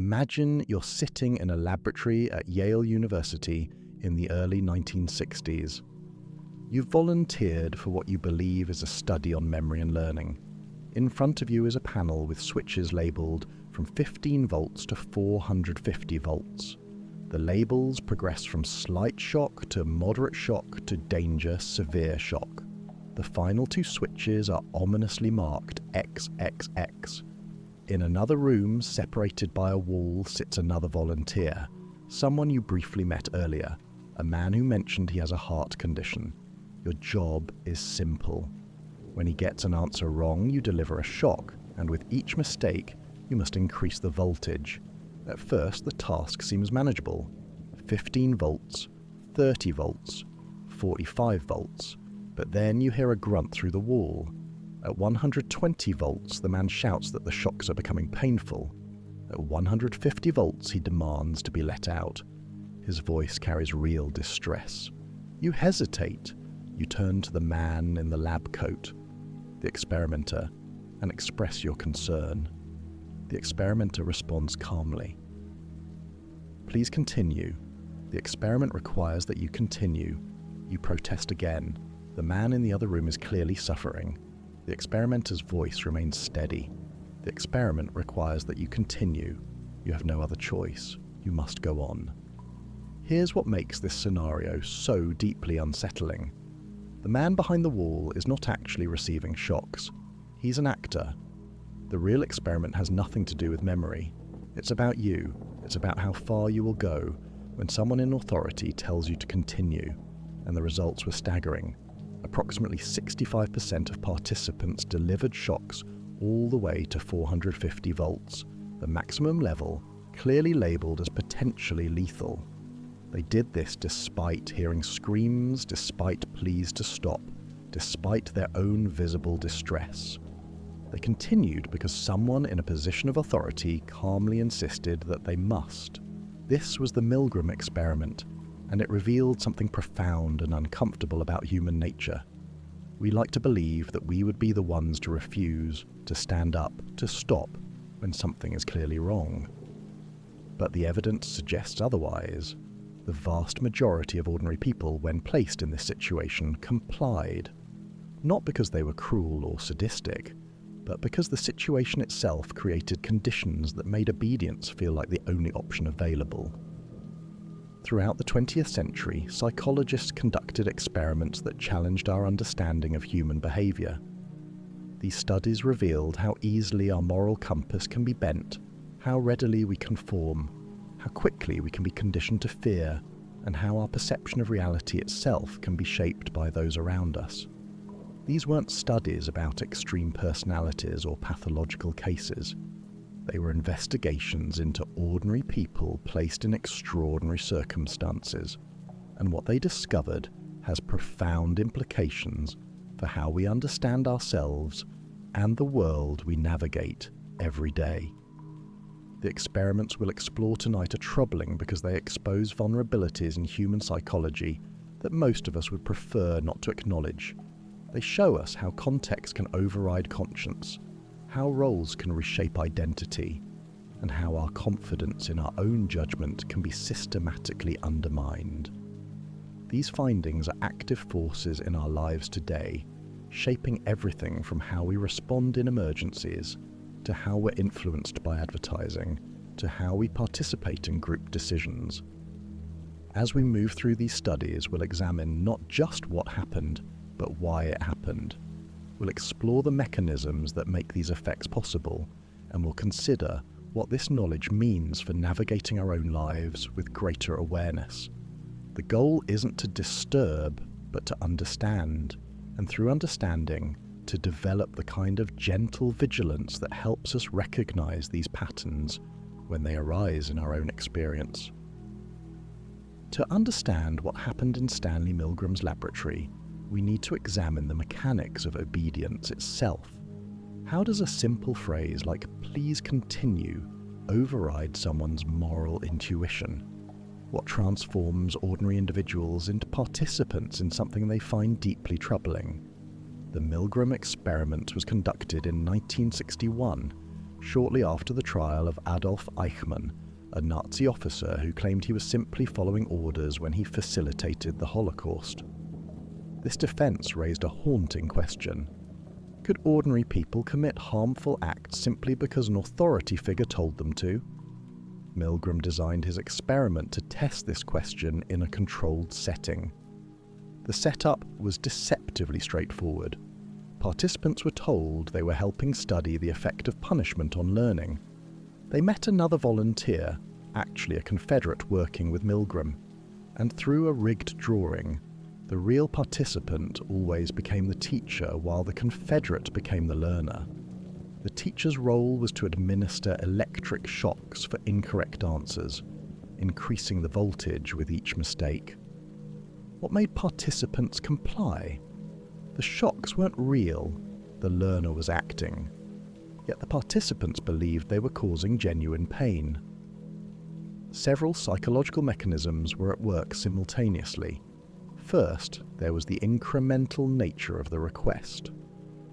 Imagine you're sitting in a laboratory at Yale University in the early 1960s. You've volunteered for what you believe is a study on memory and learning. In front of you is a panel with switches labelled from 15 volts to 450 volts. The labels progress from slight shock to moderate shock to danger, severe shock. The final two switches are ominously marked XXX. In another room, separated by a wall, sits another volunteer, someone you briefly met earlier, a man who mentioned he has a heart condition. Your job is simple. When he gets an answer wrong, you deliver a shock, and with each mistake, you must increase the voltage. At first, the task seems manageable. 15 volts, 30 volts, 45 volts. But then you hear a grunt through the wall. At 120 volts, the man shouts that the shocks are becoming painful. At 150 volts, he demands to be let out. His voice carries real distress. You hesitate. You turn to the man in the lab coat, the experimenter, and express your concern. The experimenter responds calmly. Please continue. The experiment requires that you continue. You protest again. The man in the other room is clearly suffering. The experimenter's voice remains steady. The experiment requires that you continue. You have no other choice. You must go on. Here's what makes this scenario so deeply unsettling. The man behind the wall is not actually receiving shocks. He's an actor. The real experiment has nothing to do with memory. It's about you. It's about how far you will go when someone in authority tells you to continue. And the results were staggering. Approximately 65% of participants delivered shocks all the way to 450 volts, the maximum level, clearly labelled as potentially lethal. They did this despite hearing screams, despite pleas to stop, despite their own visible distress. They continued because someone in a position of authority calmly insisted that they must. This was the Milgram experiment, and it revealed something profound and uncomfortable about human nature. We like to believe that we would be the ones to refuse, to stand up, to stop when something is clearly wrong. But the evidence suggests otherwise. The vast majority of ordinary people, when placed in this situation, complied. Not because they were cruel or sadistic, but because the situation itself created conditions that made obedience feel like the only option available. Throughout the 20th century, psychologists conducted experiments that challenged our understanding of human behavior. These studies revealed how easily our moral compass can be bent, how readily we conform, how quickly we can be conditioned to fear, and how our perception of reality itself can be shaped by those around us. These weren't studies about extreme personalities or pathological cases. They were investigations into ordinary people placed in extraordinary circumstances, and what they discovered has profound implications for how we understand ourselves and the world we navigate every day. The experiments we'll explore tonight are troubling because they expose vulnerabilities in human psychology that most of us would prefer not to acknowledge. They show us how context can override conscience, how roles can reshape identity, and how our confidence in our own judgment can be systematically undermined. These findings are active forces in our lives today, shaping everything from how we respond in emergencies, to how we're influenced by advertising, to how we participate in group decisions. As we move through these studies, we'll examine not just what happened, but why it happened. We'll explore the mechanisms that make these effects possible, and we'll consider what this knowledge means for navigating our own lives with greater awareness. The goal isn't to disturb, but to understand, and through understanding, to develop the kind of gentle vigilance that helps us recognize these patterns when they arise in our own experience. To understand what happened in Stanley Milgram's laboratory, we need to examine the mechanics of obedience itself. How does a simple phrase like "please continue" override someone's moral intuition? What transforms ordinary individuals into participants in something they find deeply troubling? The Milgram experiment was conducted in 1961 shortly after the trial of Adolf Eichmann, a Nazi officer who claimed he was simply following orders when he facilitated the Holocaust. This defense raised a haunting question. Could ordinary people commit harmful acts simply because an authority figure told them to? Milgram designed his experiment to test this question in a controlled setting. The setup was deceptively straightforward. Participants were told they were helping study the effect of punishment on learning. They met another volunteer, actually a Confederate working with Milgram, and through a rigged drawing, the real participant always became the teacher while the Confederate became the learner. The teacher's role was to administer electric shocks for incorrect answers, increasing the voltage with each mistake. What made participants comply? The shocks weren't real, the learner was acting. Yet the participants believed they were causing genuine pain. Several psychological mechanisms were at work simultaneously. First, there was the incremental nature of the request.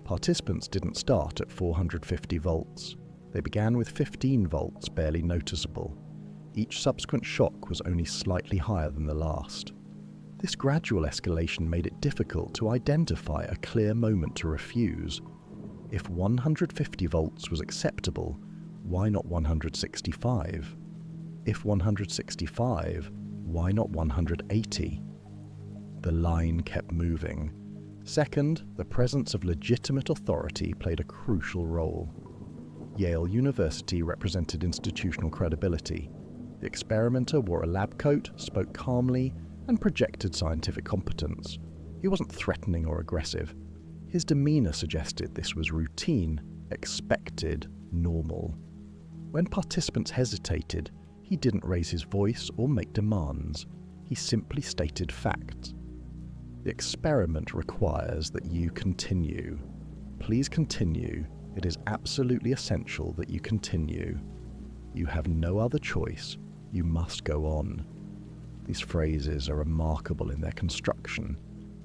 Participants didn't start at 450 volts. They began with 15 volts, barely noticeable. Each subsequent shock was only slightly higher than the last. This gradual escalation made it difficult to identify a clear moment to refuse. If 150 volts was acceptable, why not 165? If 165, why not 180? The line kept moving. Second, the presence of legitimate authority played a crucial role. Yale University represented institutional credibility. The experimenter wore a lab coat, spoke calmly, and projected scientific competence. He wasn't threatening or aggressive. His demeanor suggested this was routine, expected, normal. When participants hesitated, he didn't raise his voice or make demands. He simply stated facts. The experiment requires that you continue. Please continue. It is absolutely essential that you continue. You have no other choice. You must go on. These phrases are remarkable in their construction.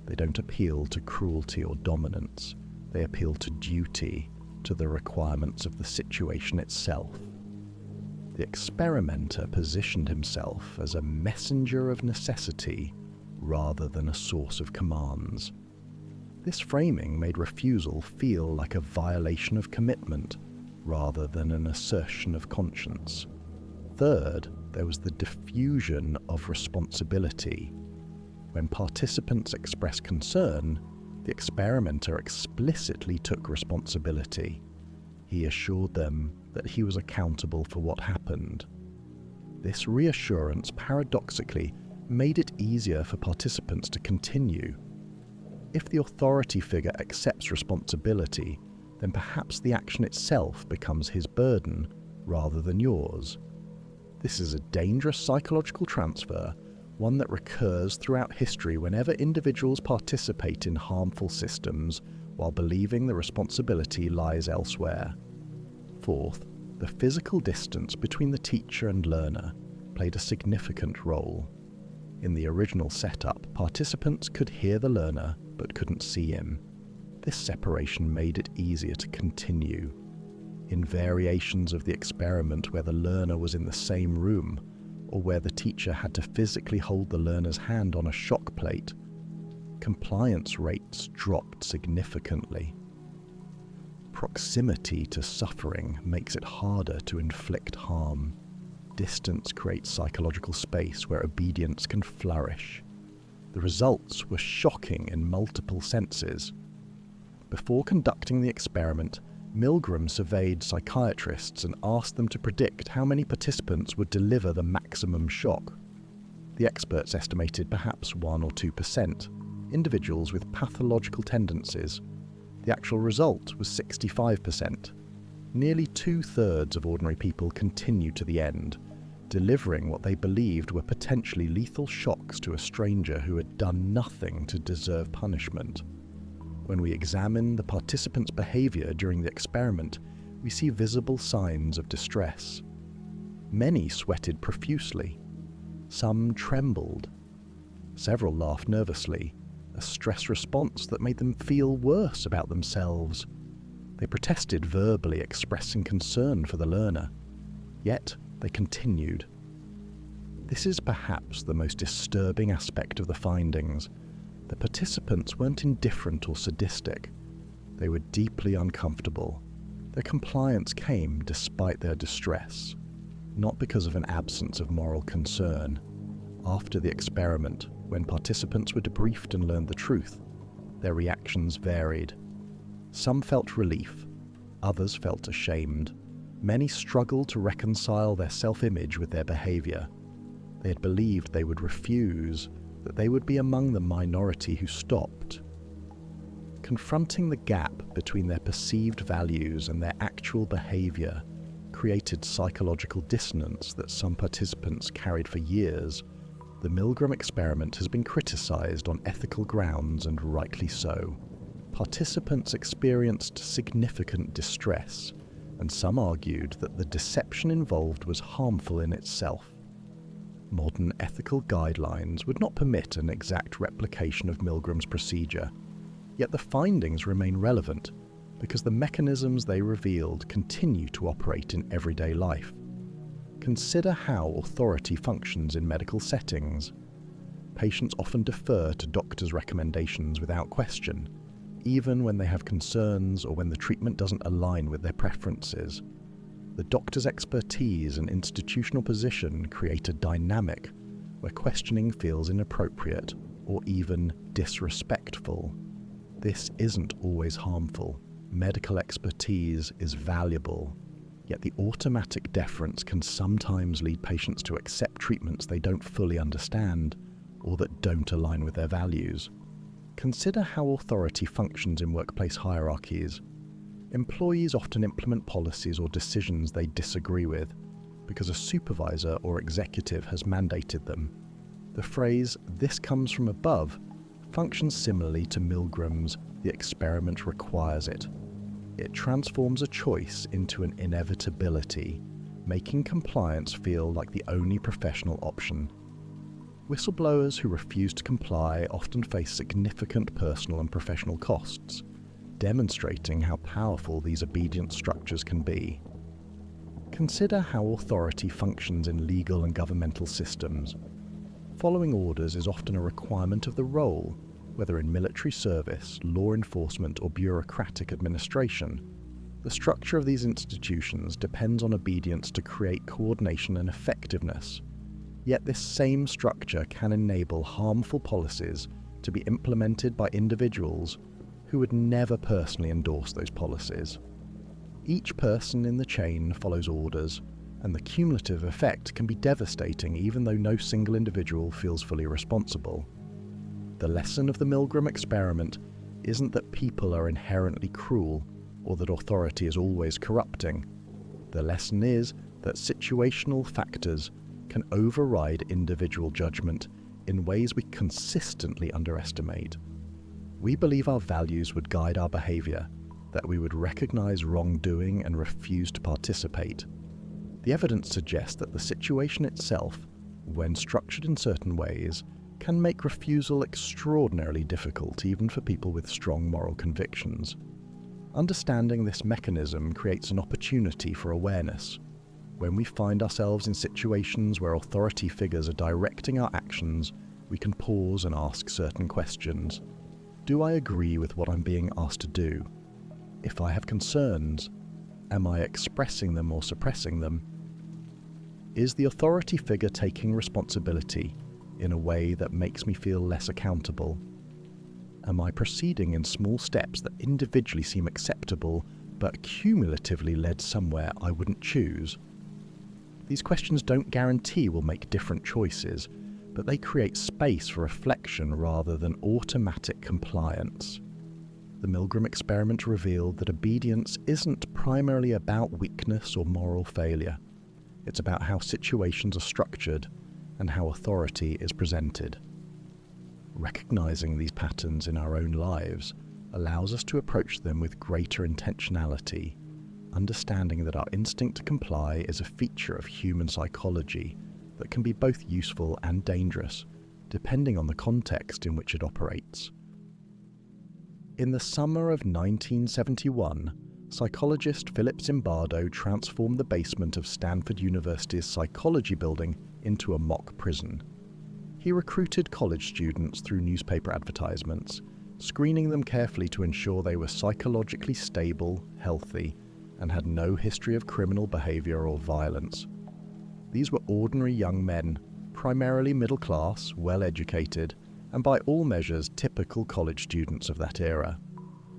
They don't appeal to cruelty or dominance. They appeal to duty, to the requirements of the situation itself. The experimenter positioned himself as a messenger of necessity rather than a source of commands. This framing made refusal feel like a violation of commitment rather than an assertion of conscience. Third, there was the diffusion of responsibility. When participants expressed concern, the experimenter explicitly took responsibility. He assured them that he was accountable for what happened. This reassurance, paradoxically, made it easier for participants to continue. If the authority figure accepts responsibility, then perhaps the action itself becomes his burden rather than yours. This is a dangerous psychological transfer, one that recurs throughout history whenever individuals participate in harmful systems while believing the responsibility lies elsewhere. Fourth, the physical distance between the teacher and learner played a significant role. In the original setup, participants could hear the learner but couldn't see him. This separation made it easier to continue. In variations of the experiment where the learner was in the same room, or where the teacher had to physically hold the learner's hand on a shock plate, compliance rates dropped significantly. Proximity to suffering makes it harder to inflict harm. Distance creates psychological space where obedience can flourish. The results were shocking in multiple senses. Before conducting the experiment, Milgram surveyed psychiatrists and asked them to predict how many participants would deliver the maximum shock. The experts estimated perhaps 1 or 2%, individuals with pathological tendencies. The actual result was 65%. Nearly 2/3 of ordinary people continued to the end, delivering what they believed were potentially lethal shocks to a stranger who had done nothing to deserve punishment. When we examine the participants' behavior during the experiment, we see visible signs of distress. Many sweated profusely. Some trembled. Several laughed nervously, a stress response that made them feel worse about themselves. They protested verbally, expressing concern for the learner. Yet, they continued. This is perhaps the most disturbing aspect of the findings. The participants weren't indifferent or sadistic. They were deeply uncomfortable. Their compliance came despite their distress, not because of an absence of moral concern. After the experiment, when participants were debriefed and learned the truth, their reactions varied. Some felt relief, others felt ashamed. Many struggled to reconcile their self-image with their behavior. They had believed they would refuse, that they would be among the minority who stopped. Confronting the gap between their perceived values and their actual behavior created psychological dissonance that some participants carried for years. The Milgram experiment has been criticized on ethical grounds, and rightly so. Participants experienced significant distress, and some argued that the deception involved was harmful in itself. Modern ethical guidelines would not permit an exact replication of Milgram's procedure, yet the findings remain relevant because the mechanisms they revealed continue to operate in everyday life. Consider how authority functions in medical settings. Patients often defer to doctors' recommendations without question, even when they have concerns or when the treatment doesn't align with their preferences. The doctor's expertise and institutional position create a dynamic where questioning feels inappropriate or even disrespectful. This isn't always harmful. Medical expertise is valuable, yet the automatic deference can sometimes lead patients to accept treatments they don't fully understand or that don't align with their values. Consider how authority functions in workplace hierarchies. Employees often implement policies or decisions they disagree with because a supervisor or executive has mandated them. The phrase, "this comes from above," functions similarly to Milgram's "the experiment requires it." It transforms a choice into an inevitability, making compliance feel like the only professional option. Whistleblowers who refuse to comply often face significant personal and professional costs, demonstrating how powerful these obedience structures can be. Consider how authority functions in legal and governmental systems. Following orders is often a requirement of the role, whether in military service, law enforcement, or bureaucratic administration. The structure of these institutions depends on obedience to create coordination and effectiveness. Yet this same structure can enable harmful policies to be implemented by individuals who would never personally endorse those policies. Each person in the chain follows orders, and the cumulative effect can be devastating even though no single individual feels fully responsible. The lesson of the Milgram experiment isn't that people are inherently cruel or that authority is always corrupting. The lesson is that situational factors can override individual judgment in ways we consistently underestimate. We believe our values would guide our behavior, that we would recognize wrongdoing and refuse to participate. The evidence suggests that the situation itself, when structured in certain ways, can make refusal extraordinarily difficult even for people with strong moral convictions. Understanding this mechanism creates an opportunity for awareness. When we find ourselves in situations where authority figures are directing our actions, we can pause and ask certain questions. Do I agree with what I'm being asked to do? If I have concerns, am I expressing them or suppressing them? Is the authority figure taking responsibility in a way that makes me feel less accountable? Am I proceeding in small steps that individually seem acceptable but cumulatively led somewhere I wouldn't choose? These questions don't guarantee we'll make different choices, but they create space for reflection rather than automatic compliance. The Milgram experiment revealed that obedience isn't primarily about weakness or moral failure. It's about how situations are structured and how authority is presented. Recognizing these patterns in our own lives allows us to approach them with greater intentionality, understanding that our instinct to comply is a feature of human psychology that can be both useful and dangerous, depending on the context in which it operates. In the summer of 1971, psychologist Philip Zimbardo transformed the basement of Stanford University's psychology building into a mock prison. He recruited college students through newspaper advertisements, screening them carefully to ensure they were psychologically stable, healthy, and had no history of criminal behavior or violence. These were ordinary young men, primarily middle class, well-educated, and by all measures typical college students of that era.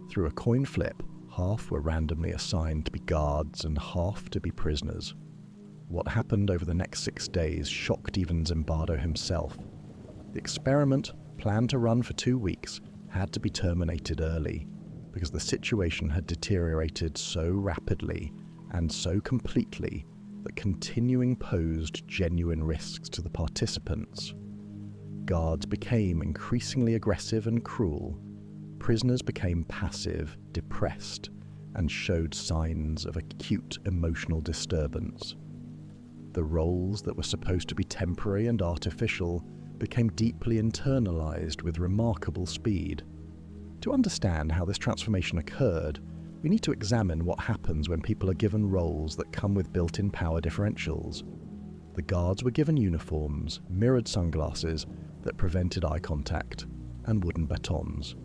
Through a coin flip, half were randomly assigned to be guards and half to be prisoners. What happened over the next 6 days shocked even Zimbardo himself. The experiment, planned to run for 2 weeks, had to be terminated early because the situation had deteriorated so rapidly and so completely that continuing posed genuine risks to the participants. Guards became increasingly aggressive and cruel. Prisoners became passive, depressed, and showed signs of acute emotional disturbance. The roles that were supposed to be temporary and artificial became deeply internalized with remarkable speed. To understand how this transformation occurred, we need to examine what happens when people are given roles that come with built-in power differentials. The guards were given uniforms, mirrored sunglasses that prevented eye contact, and wooden batons.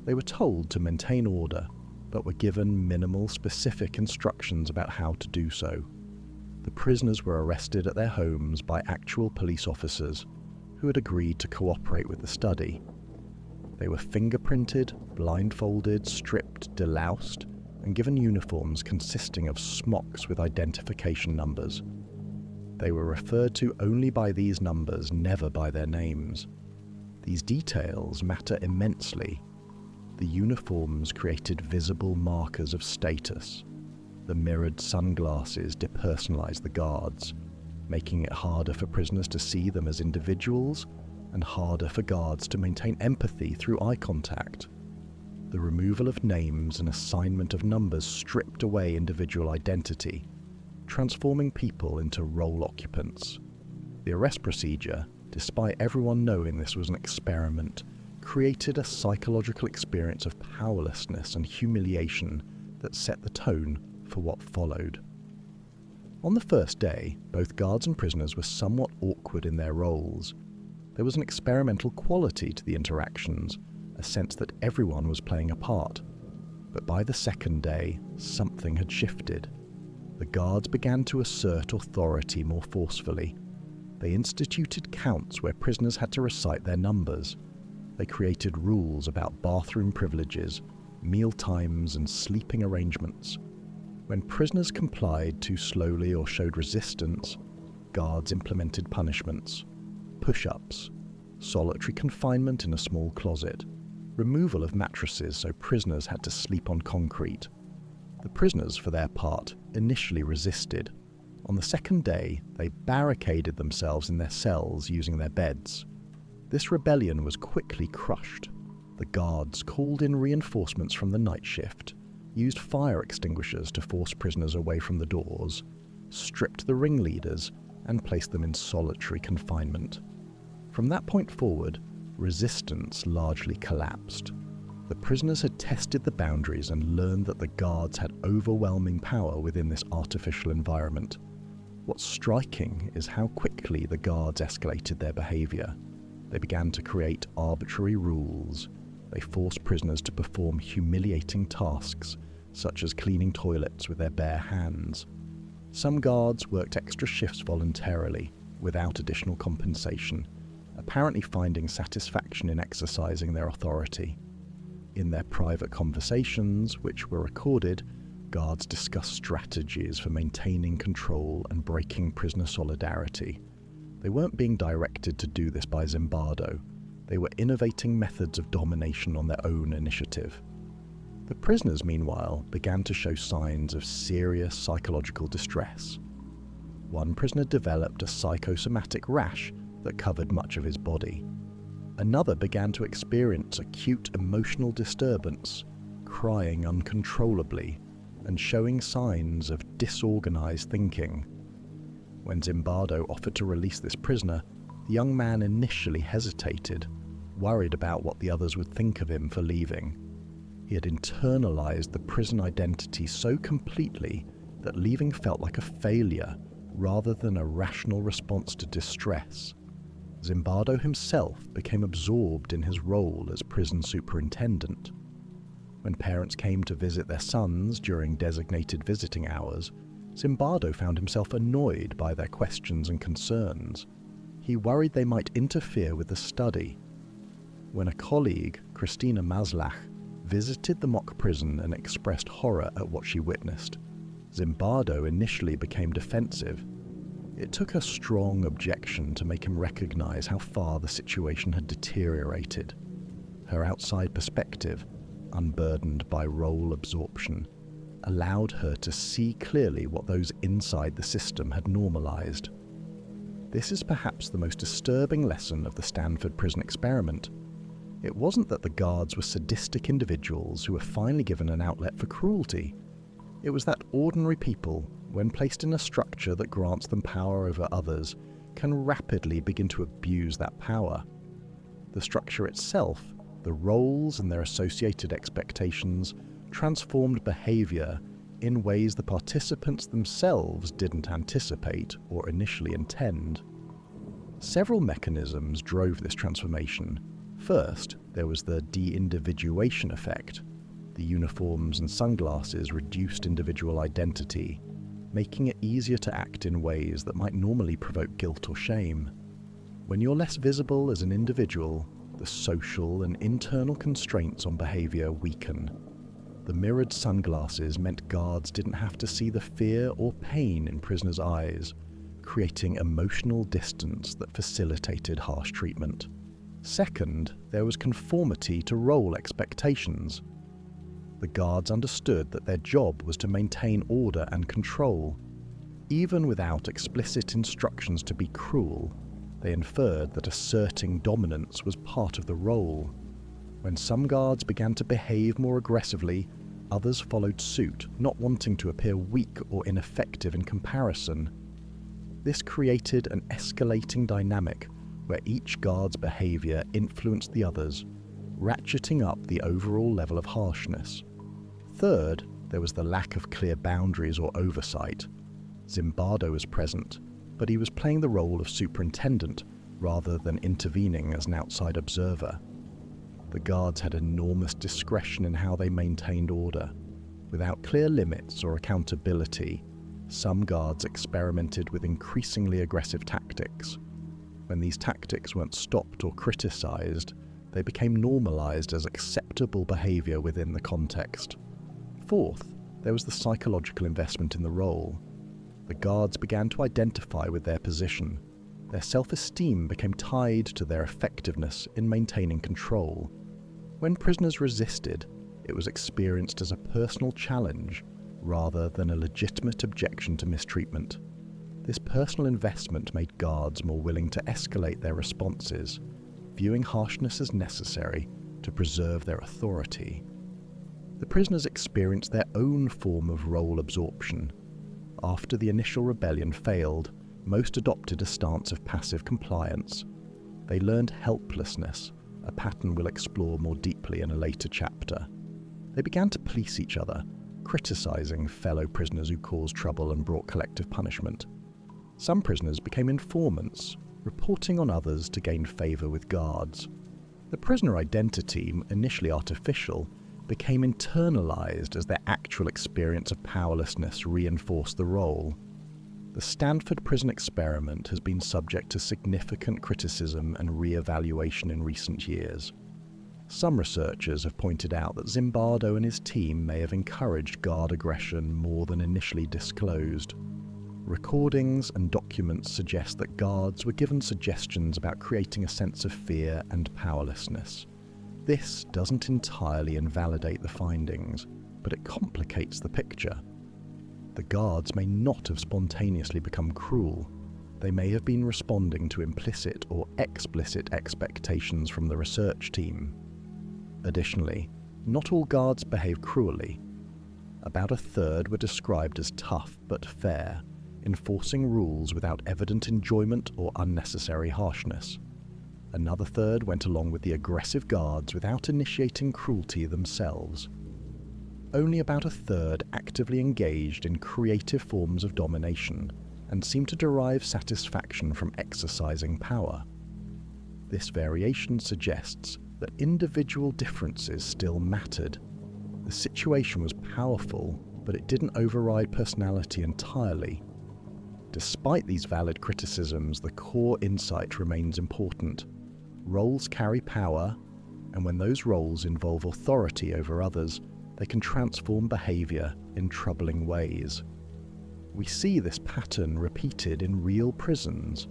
They were told to maintain order, but were given minimal specific instructions about how to do so. The prisoners were arrested at their homes by actual police officers who had agreed to cooperate with the study. They were fingerprinted, blindfolded, stripped, deloused, and given uniforms consisting of smocks with identification numbers. They were referred to only by these numbers, never by their names. These details matter immensely. The uniforms created visible markers of status. The mirrored sunglasses depersonalized the guards, making it harder for prisoners to see them as individuals and harder for guards to maintain empathy through eye contact. The removal of names and assignment of numbers stripped away individual identity, transforming people into role occupants. The arrest procedure, despite everyone knowing this was an experiment, created a psychological experience of powerlessness and humiliation that set the tone for what followed. On the first day, both guards and prisoners were somewhat awkward in their roles. There was an experimental quality to the interactions, a sense that everyone was playing a part. But by the second day, something had shifted. The guards began to assert authority more forcefully. They instituted counts where prisoners had to recite their numbers. They created rules about bathroom privileges, meal times, and sleeping arrangements. When prisoners complied too slowly or showed resistance, guards implemented punishments: push-ups, solitary confinement in a small closet, removal of mattresses so prisoners had to sleep on concrete. The prisoners, for their part, initially resisted. On the second day, they barricaded themselves in their cells using their beds. This rebellion was quickly crushed. The guards called in reinforcements from the night shift, used fire extinguishers to force prisoners away from the doors, stripped the ringleaders, and placed them in solitary confinement. From that point forward, resistance largely collapsed. The prisoners had tested the boundaries and learned that the guards had overwhelming power within this artificial environment. What's striking is how quickly the guards escalated their behavior. They began to create arbitrary rules. They forced prisoners to perform humiliating tasks, such as cleaning toilets with their bare hands. Some guards worked extra shifts voluntarily, without additional compensation, apparently finding satisfaction in exercising their authority. In their private conversations, which were recorded, guards discussed strategies for maintaining control and breaking prisoner solidarity. They weren't being directed to do this by Zimbardo. They were innovating methods of domination on their own initiative. The prisoners, meanwhile, began to show signs of serious psychological distress. One prisoner developed a psychosomatic rash that covered much of his body. Another began to experience acute emotional disturbance, crying uncontrollably, and showing signs of disorganized thinking. When Zimbardo offered to release this prisoner, the young man initially hesitated, worried about what the others would think of him for leaving. He had internalized the prison identity so completely that leaving felt like a failure rather than a rational response to distress. Zimbardo himself became absorbed in his role as prison superintendent. When parents came to visit their sons during designated visiting hours, Zimbardo found himself annoyed by their questions and concerns. He worried they might interfere with the study. When a colleague, Christina Maslach, visited the mock prison and expressed horror at what she witnessed, Zimbardo initially became defensive. It took a strong objection to make him recognize how far the situation had deteriorated. Her outside perspective, unburdened by role absorption, allowed her to see clearly what those inside the system had normalized. This is perhaps the most disturbing lesson of the Stanford Prison experiment. It wasn't that the guards were sadistic individuals who were finally given an outlet for cruelty. It was that ordinary people, when placed in a structure that grants them power over others, can rapidly begin to abuse that power. The structure itself, the roles and their associated expectations, transformed behavior in ways the participants themselves didn't anticipate or initially intend. Several mechanisms drove this transformation. First, there was the de-individuation effect. The uniforms and sunglasses reduced individual identity, making it easier to act in ways that might normally provoke guilt or shame. When you're less visible as an individual, the social and internal constraints on behavior weaken. The mirrored sunglasses meant guards didn't have to see the fear or pain in prisoners' eyes, creating emotional distance that facilitated harsh treatment. Second, there was conformity to role expectations. The guards understood that their job was to maintain order and control. Even without explicit instructions to be cruel, they inferred that asserting dominance was part of the role. When some guards began to behave more aggressively, others followed suit, not wanting to appear weak or ineffective in comparison. This created an escalating dynamic where each guard's behavior influenced the others, ratcheting up the overall level of harshness. Third, there was the lack of clear boundaries or oversight. Zimbardo was present, but he was playing the role of superintendent rather than intervening as an outside observer. The guards had enormous discretion in how they maintained order. Without clear limits or accountability, some guards experimented with increasingly aggressive tactics. When these tactics weren't stopped or criticized, they became normalized as acceptable behavior within the context. Fourth, there was the psychological investment in the role. The guards began to identify with their position. Their self-esteem became tied to their effectiveness in maintaining control. When prisoners resisted, it was experienced as a personal challenge rather than a legitimate objection to mistreatment. This personal investment made guards more willing to escalate their responses, viewing harshness as necessary to preserve their authority. The prisoners experienced their own form of role absorption. After the initial rebellion failed, most adopted a stance of passive compliance. They learned helplessness, a pattern we'll explore more deeply in a later chapter. They began to police each other, criticizing fellow prisoners who caused trouble and brought collective punishment. Some prisoners became informants, reporting on others to gain favor with guards. The prisoner identity, initially artificial, became internalized as their actual experience of powerlessness reinforced the role. The Stanford Prison experiment has been subject to significant criticism and re-evaluation in recent years. Some researchers have pointed out that Zimbardo and his team may have encouraged guard aggression more than initially disclosed. Recordings and documents suggest that guards were given suggestions about creating a sense of fear and powerlessness. This doesn't entirely invalidate the findings, but it complicates the picture. The guards may not have spontaneously become cruel. They may have been responding to implicit or explicit expectations from the research team. Additionally, not all guards behave cruelly. About a third were described as tough but fair, enforcing rules without evident enjoyment or unnecessary harshness. Another third went along with the aggressive guards without initiating cruelty themselves. only about a third actively engaged in creative forms of domination and seemed to derive satisfaction from exercising power. This variation suggests that individual differences still mattered. The situation was powerful, but it didn't override personality entirely. Despite these valid criticisms, the core insight remains important. Roles carry power, and when those roles involve authority over others, they can transform behavior in troubling ways. We see this pattern repeated in real prisons,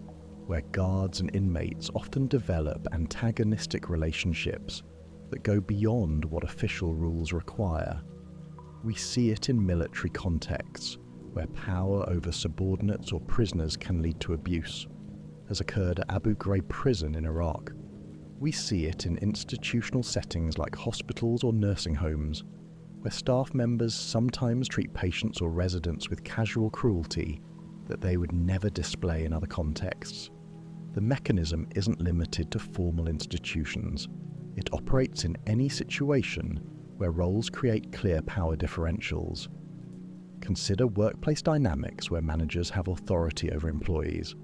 where guards and inmates often develop antagonistic relationships that go beyond what official rules require. We see it in military contexts, where power over subordinates or prisoners can lead to abuse, as occurred at Abu Ghraib prison in Iraq. We see it in institutional settings like hospitals or nursing homes, where staff members sometimes treat patients or residents with casual cruelty that they would never display in other contexts. The mechanism isn't limited to formal institutions. It operates in any situation where roles create clear power differentials. Consider workplace dynamics where managers have authority over employees.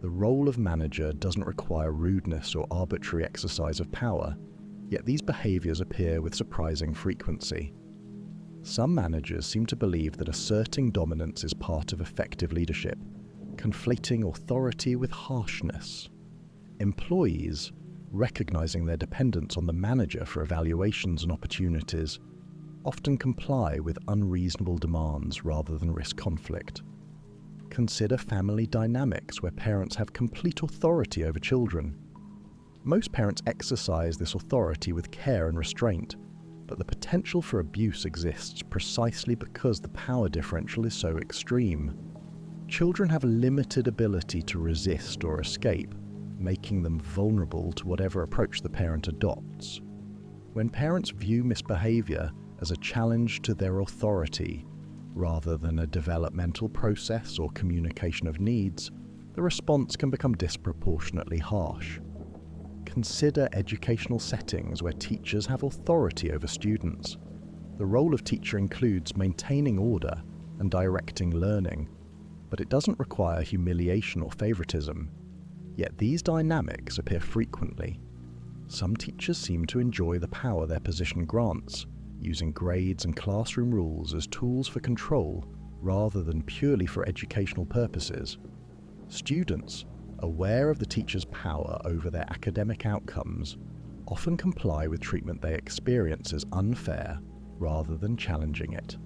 The role of manager doesn't require rudeness or arbitrary exercise of power, yet these behaviors appear with surprising frequency. Some managers seem to believe that asserting dominance is part of effective leadership, conflating authority with harshness. Employees, recognizing their dependence on the manager for evaluations and opportunities, often comply with unreasonable demands rather than risk conflict. Consider family dynamics where parents have complete authority over children. Most parents exercise this authority with care and restraint, but the potential for abuse exists precisely because the power differential is so extreme. Children have a limited ability to resist or escape, making them vulnerable to whatever approach the parent adopts. When parents view misbehavior as a challenge to their authority, rather than a developmental process or communication of needs, the response can become disproportionately harsh. Consider educational settings where teachers have authority over students. The role of teacher includes maintaining order and directing learning, but it doesn't require humiliation or favoritism. Yet these dynamics appear frequently. Some teachers seem to enjoy the power their position grants, using grades and classroom rules as tools for control rather than purely for educational purposes. Students, aware of the teacher's power over their academic outcomes, often comply with treatment they experience as unfair rather than challenging it.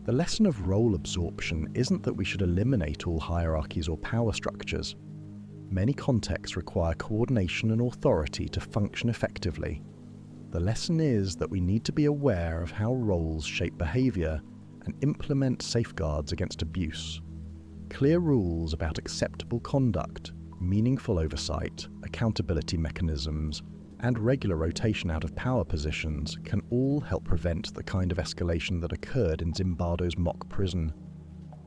The lesson of role absorption isn't that we should eliminate all hierarchies or power structures. Many contexts require coordination and authority to function effectively. The lesson is that we need to be aware of how roles shape behavior and implement safeguards against abuse. Clear rules about acceptable conduct, meaningful oversight, accountability mechanisms, and regular rotation out of power positions can all help prevent the kind of escalation that occurred in Zimbardo's mock prison.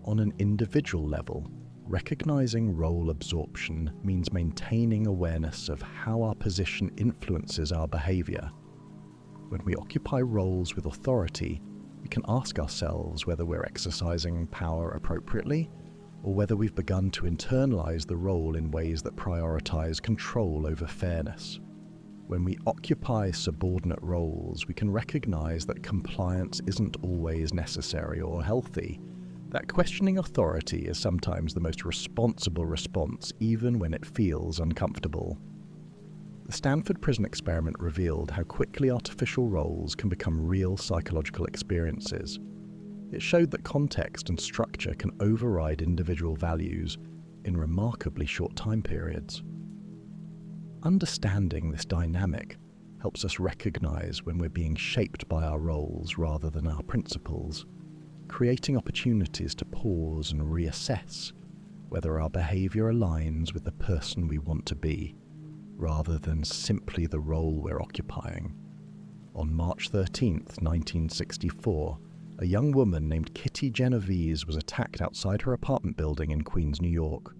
On an individual level, recognizing role absorption means maintaining awareness of how our position influences our behavior. When we occupy roles with authority, we can ask ourselves whether we're exercising power appropriately, or whether we've begun to internalize the role in ways that prioritize control over fairness. When we occupy subordinate roles, we can recognize that compliance isn't always necessary or healthy, that questioning authority is sometimes the most responsible response, even when it feels uncomfortable. The Stanford Prison experiment revealed how quickly artificial roles can become real psychological experiences. It showed that context and structure can override individual values in remarkably short time periods. Understanding this dynamic helps us recognize when we're being shaped by our roles rather than our principles, creating opportunities to pause and reassess whether our behavior aligns with the person we want to be, rather than simply the role we're occupying. On March 13, 1964, a young woman named Kitty Genovese was attacked outside her apartment building in Queens, New York.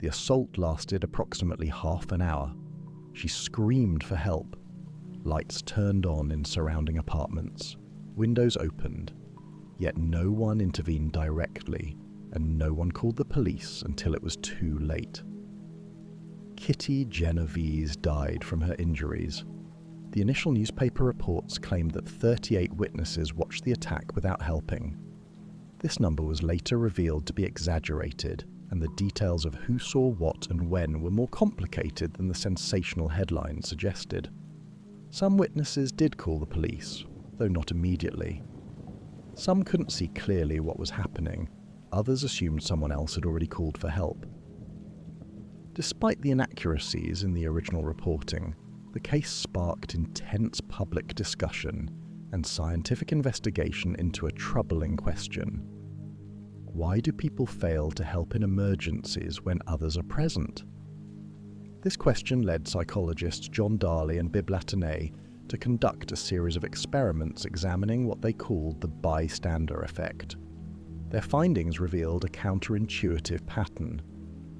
The assault lasted approximately half an hour. She screamed for help. Lights turned on in surrounding apartments. Windows opened, yet no one intervened directly, and no one called the police until it was too late. Kitty Genovese died from her injuries. The initial newspaper reports claimed that 38 witnesses watched the attack without helping. This number was later revealed to be exaggerated, and the details of who saw what and when were more complicated than the sensational headline suggested. Some witnesses did call the police, though not immediately. Some couldn't see clearly what was happening. Others assumed someone else had already called for help. Despite the inaccuracies in the original reporting, the case sparked intense public discussion and scientific investigation into a troubling question. Why do people fail to help in emergencies when others are present? This question led psychologists John Darley and Bibb Latané to conduct a series of experiments examining what they called the bystander effect. Their findings revealed a counterintuitive pattern.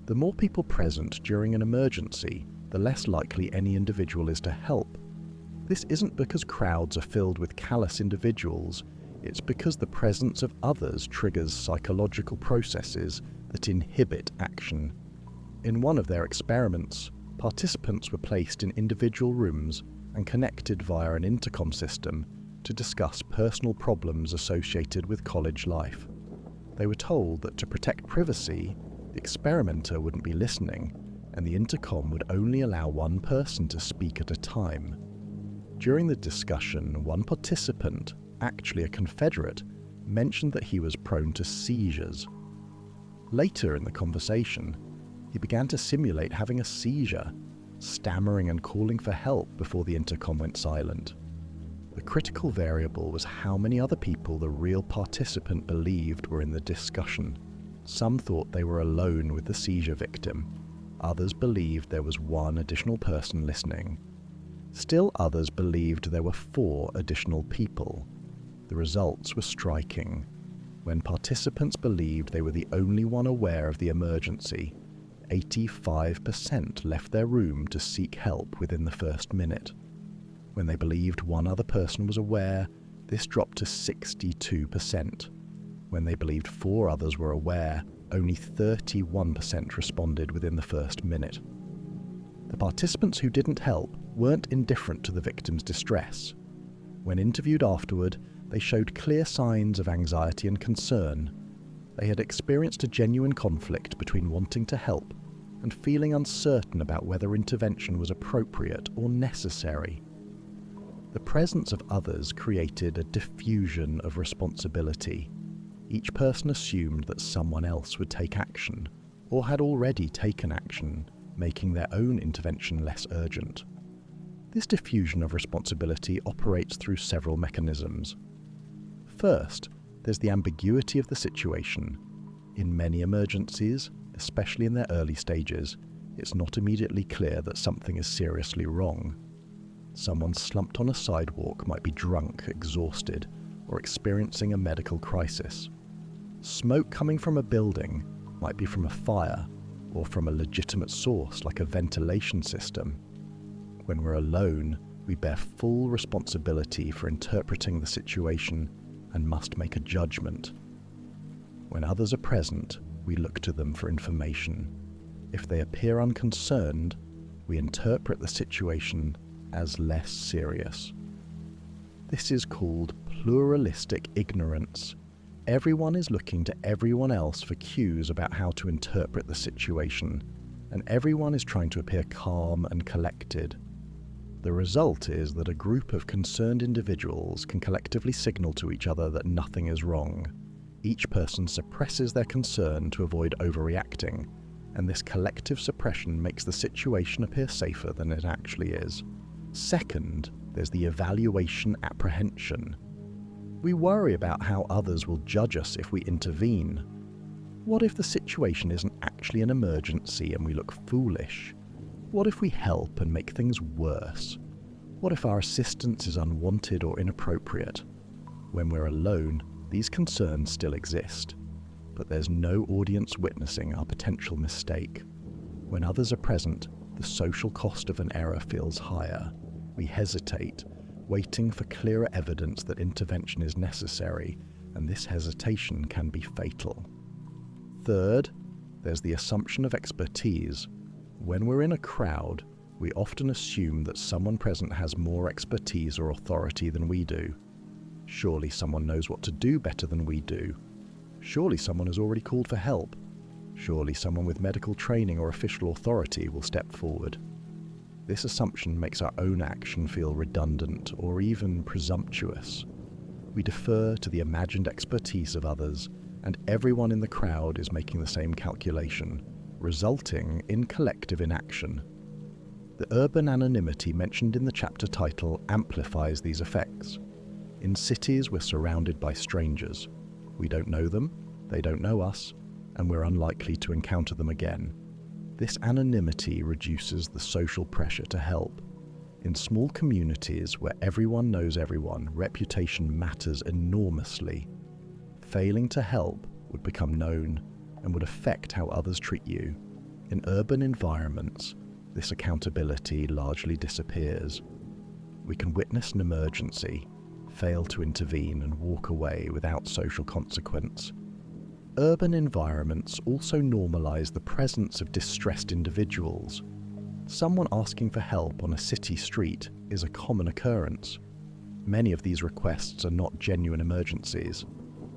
The more people present during an emergency, the less likely any individual is to help. This isn't because crowds are filled with callous individuals, it's because the presence of others triggers psychological processes that inhibit action. In one of their experiments, participants were placed in individual rooms and connected via an intercom system to discuss personal problems associated with college life. They were told that to protect privacy, the experimenter wouldn't be listening, and the intercom would only allow one person to speak at a time. During the discussion, one participant, actually a Confederate, mentioned that he was prone to seizures. Later in the conversation, he began to simulate having a seizure, stammering and calling for help before the intercom went silent. The critical variable was how many other people the real participant believed were in the discussion. Some thought they were alone with the seizure victim. Others believed there was one additional person listening. Still others believed there were 4 additional people. The results were striking. When participants believed they were the only one aware of the emergency, 85% left their room to seek help within the first minute. When they believed one other person was aware, this dropped to 62%. When they believed 4 others were aware, only 31% responded within the first minute. The participants who didn't help weren't indifferent to the victim's distress. When interviewed afterward, they showed clear signs of anxiety and concern. They had experienced a genuine conflict between wanting to help and feeling uncertain about whether intervention was appropriate or necessary. The presence of others created a diffusion of responsibility. Each person assumed that someone else would take action, or had already taken action, making their own intervention less urgent. This diffusion of responsibility operates through several mechanisms. First, there's the ambiguity of the situation. In many emergencies, especially in their early stages, it's not immediately clear that something is seriously wrong. Someone slumped on a sidewalk might be drunk, exhausted, or experiencing a medical crisis. Smoke coming from a building might be from a fire, or from a legitimate source like a ventilation system. When we're alone, we bear full responsibility for interpreting the situation and must make a judgment. When others are present, we look to them for information. If they appear unconcerned, we interpret the situation as less serious. This is called pluralistic ignorance. Everyone is looking to everyone else for cues about how to interpret the situation, and everyone is trying to appear calm and collected. The result is that a group of concerned individuals can collectively signal to each other that nothing is wrong. Each person suppresses their concern to avoid overreacting, and this collective suppression makes the situation appear safer than it actually is. Second, there's the evaluation apprehension. We worry about how others will judge us if we intervene. What if the situation isn't actually an emergency and we look foolish? What if we help and make things worse? What if our assistance is unwanted or inappropriate? When we're alone, these concerns still exist, but there's no audience witnessing our potential mistake. When others are present, the social cost of an error feels higher. We hesitate, waiting for clearer evidence that intervention is necessary, and this hesitation can be fatal. Third, there's the assumption of expertise. When we're in a crowd, we often assume that someone present has more expertise or authority than we do. Surely someone knows what to do better than we do. Surely someone has already called for help. Surely someone with medical training or official authority will step forward. This assumption makes our own action feel redundant or even presumptuous. We defer to the imagined expertise of others, and everyone in the crowd is making the same calculation, resulting in collective inaction. The urban anonymity mentioned in the chapter title amplifies these effects. In cities, we're surrounded by strangers. We don't know them, they don't know us, and we're unlikely to encounter them again. This anonymity reduces the social pressure to help. In small communities where everyone knows everyone, reputation matters enormously. Failing to help would become known and would affect how others treat you. In urban environments, this accountability largely disappears. We can witness an emergency, fail to intervene, and walk away without social consequence. Urban environments also normalize the presence of distressed individuals. Someone asking for help on a city street is a common occurrence. Many of these requests are not genuine emergencies.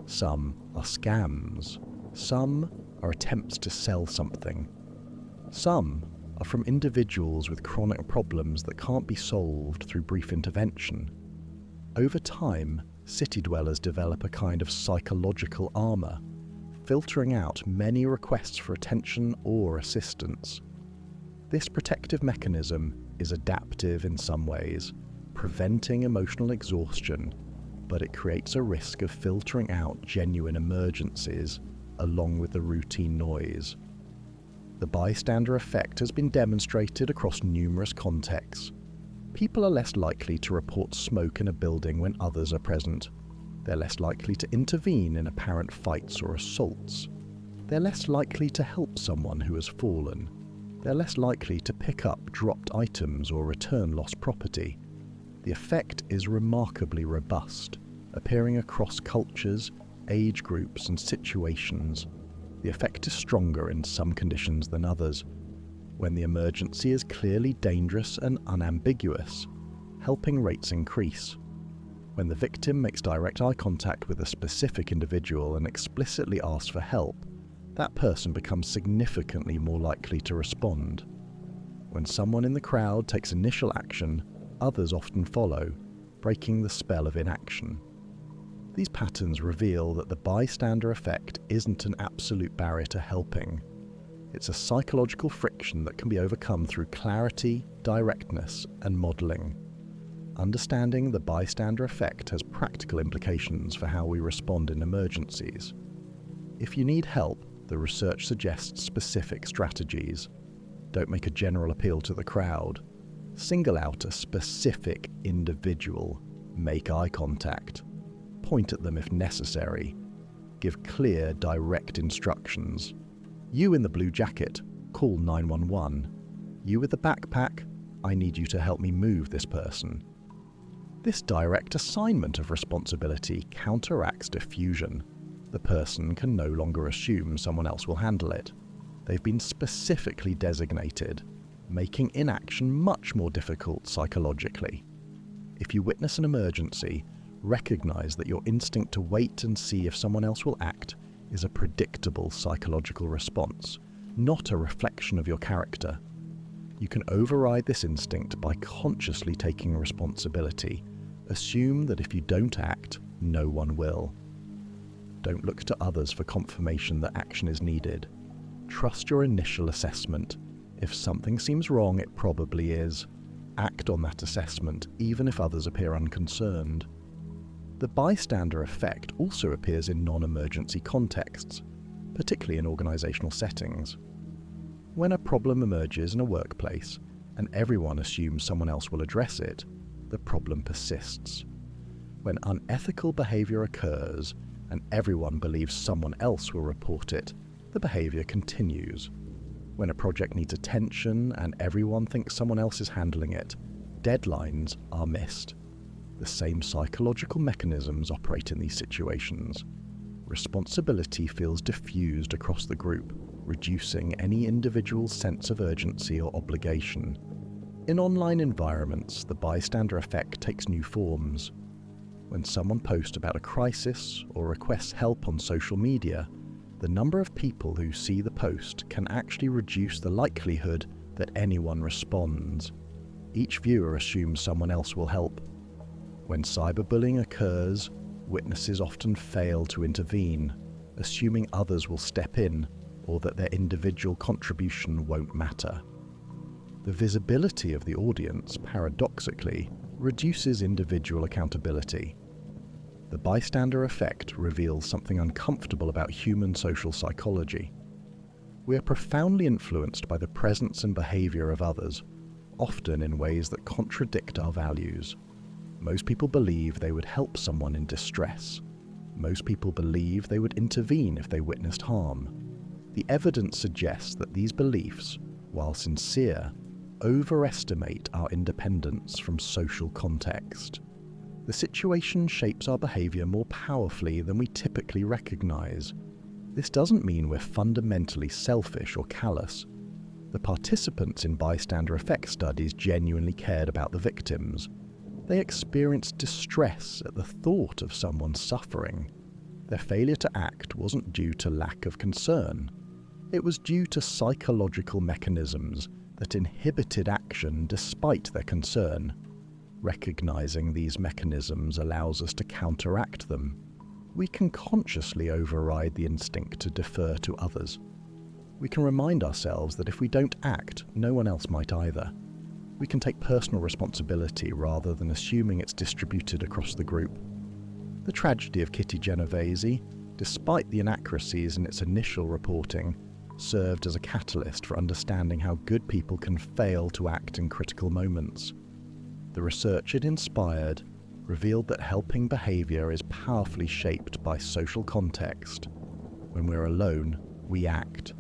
Some are scams. Some are attempts to sell something. Some are from individuals with chronic problems that can't be solved through brief intervention. Over time, city dwellers develop a kind of psychological armor, filtering out many requests for attention or assistance. This protective mechanism is adaptive in some ways, preventing emotional exhaustion, but it creates a risk of filtering out genuine emergencies along with the routine noise. The bystander effect has been demonstrated across numerous contexts. People are less likely to report smoke in a building when others are present. They're less likely to intervene in apparent fights or assaults. They're less likely to help someone who has fallen. They're less likely to pick up dropped items or return lost property. The effect is remarkably robust, appearing across cultures, age groups, and situations. The effect is stronger in some conditions than others. When the emergency is clearly dangerous and unambiguous, helping rates increase. When the victim makes direct eye contact with a specific individual and explicitly asks for help, that person becomes significantly more likely to respond. When someone in the crowd takes initial action, others often follow, breaking the spell of inaction. These patterns reveal that the bystander effect isn't an absolute barrier to helping. It's a psychological friction that can be overcome through clarity, directness, and modeling. Understanding the bystander effect has practical implications for how we respond in emergencies. If you need help, the research suggests specific strategies. Don't make a general appeal to the crowd. Single out a specific individual. Make eye contact. Point at them if necessary. Give clear, direct instructions. You in the blue jacket, call 911. You with the backpack, I need you to help me move this person. This direct assignment of responsibility counteracts diffusion. The person can no longer assume someone else will handle it. They've been specifically designated, making inaction much more difficult psychologically. If you witness an emergency, recognize that your instinct to wait and see if someone else will act is a predictable psychological response, not a reflection of your character. You can override this instinct by consciously taking responsibility. Assume that if you don't act, no one will. Don't look to others for confirmation that action is needed. Trust your initial assessment. If something seems wrong, it probably is. Act on that assessment, even if others appear unconcerned. The bystander effect also appears in non-emergency contexts, particularly in organizational settings. When a problem emerges in a workplace, and everyone assumes someone else will address it, the problem persists. When unethical behavior occurs, and everyone believes someone else will report it, the behavior continues. When a project needs attention and everyone thinks someone else is handling it, deadlines are missed. The same psychological mechanisms operate in these situations. Responsibility feels diffused across the group, reducing any individual's sense of urgency or obligation. In online environments, the bystander effect takes new forms. When someone posts about a crisis or requests help on social media, the number of people who see the post can actually reduce the likelihood that anyone responds. Each viewer assumes someone else will help. When cyberbullying occurs, witnesses often fail to intervene, assuming others will step in or that their individual contribution won't matter. The visibility of the audience, paradoxically, reduces individual accountability. The bystander effect reveals something uncomfortable about human social psychology. We are profoundly influenced by the presence and behavior of others, often in ways that contradict our values. Most people believe they would help someone in distress. Most people believe they would intervene if they witnessed harm. The evidence suggests that these beliefs, while sincere, overestimate our independence from social context. The situation shapes our behavior more powerfully than we typically recognize. This doesn't mean we're fundamentally selfish or callous. The participants in bystander effect studies genuinely cared about the victims. They experienced distress at the thought of someone suffering. Their failure to act wasn't due to lack of concern. It was due to psychological mechanisms that inhibited action despite their concern. Recognizing these mechanisms allows us to counteract them. We can consciously override the instinct to defer to others. We can remind ourselves that if we don't act, no one else might either. We can take personal responsibility rather than assuming it's distributed across the group. The tragedy of Kitty Genovese, despite the inaccuracies in its initial reporting, served as a catalyst for understanding how good people can fail to act in critical moments. The research it inspired revealed that helping behavior is powerfully shaped by social context. When we're alone, we act.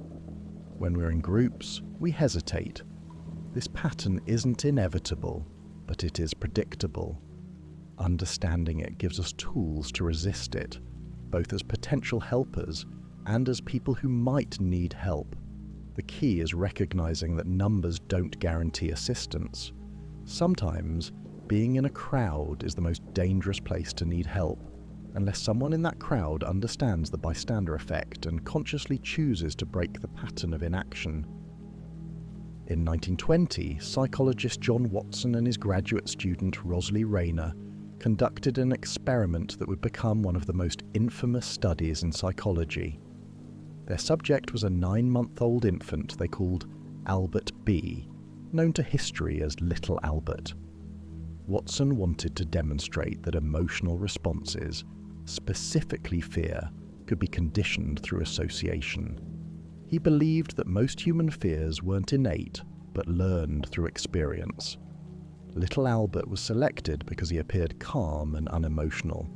When we're in groups, we hesitate. This pattern isn't inevitable, but it is predictable. Understanding it gives us tools to resist it, both as potential helpers and as people who might need help. The key is recognizing that numbers don't guarantee assistance. Sometimes, being in a crowd is the most dangerous place to need help, unless someone in that crowd understands the bystander effect and consciously chooses to break the pattern of inaction. In 1920, psychologist John Watson and his graduate student Rosalie Rayner conducted an experiment that would become one of the most infamous studies in psychology. Their subject was a 9-month-old infant they called Albert B, known to history as Little Albert. Watson wanted to demonstrate that emotional responses, specifically fear, could be conditioned through association. He believed that most human fears weren't innate, but learned through experience. Little Albert was selected because he appeared calm and unemotional.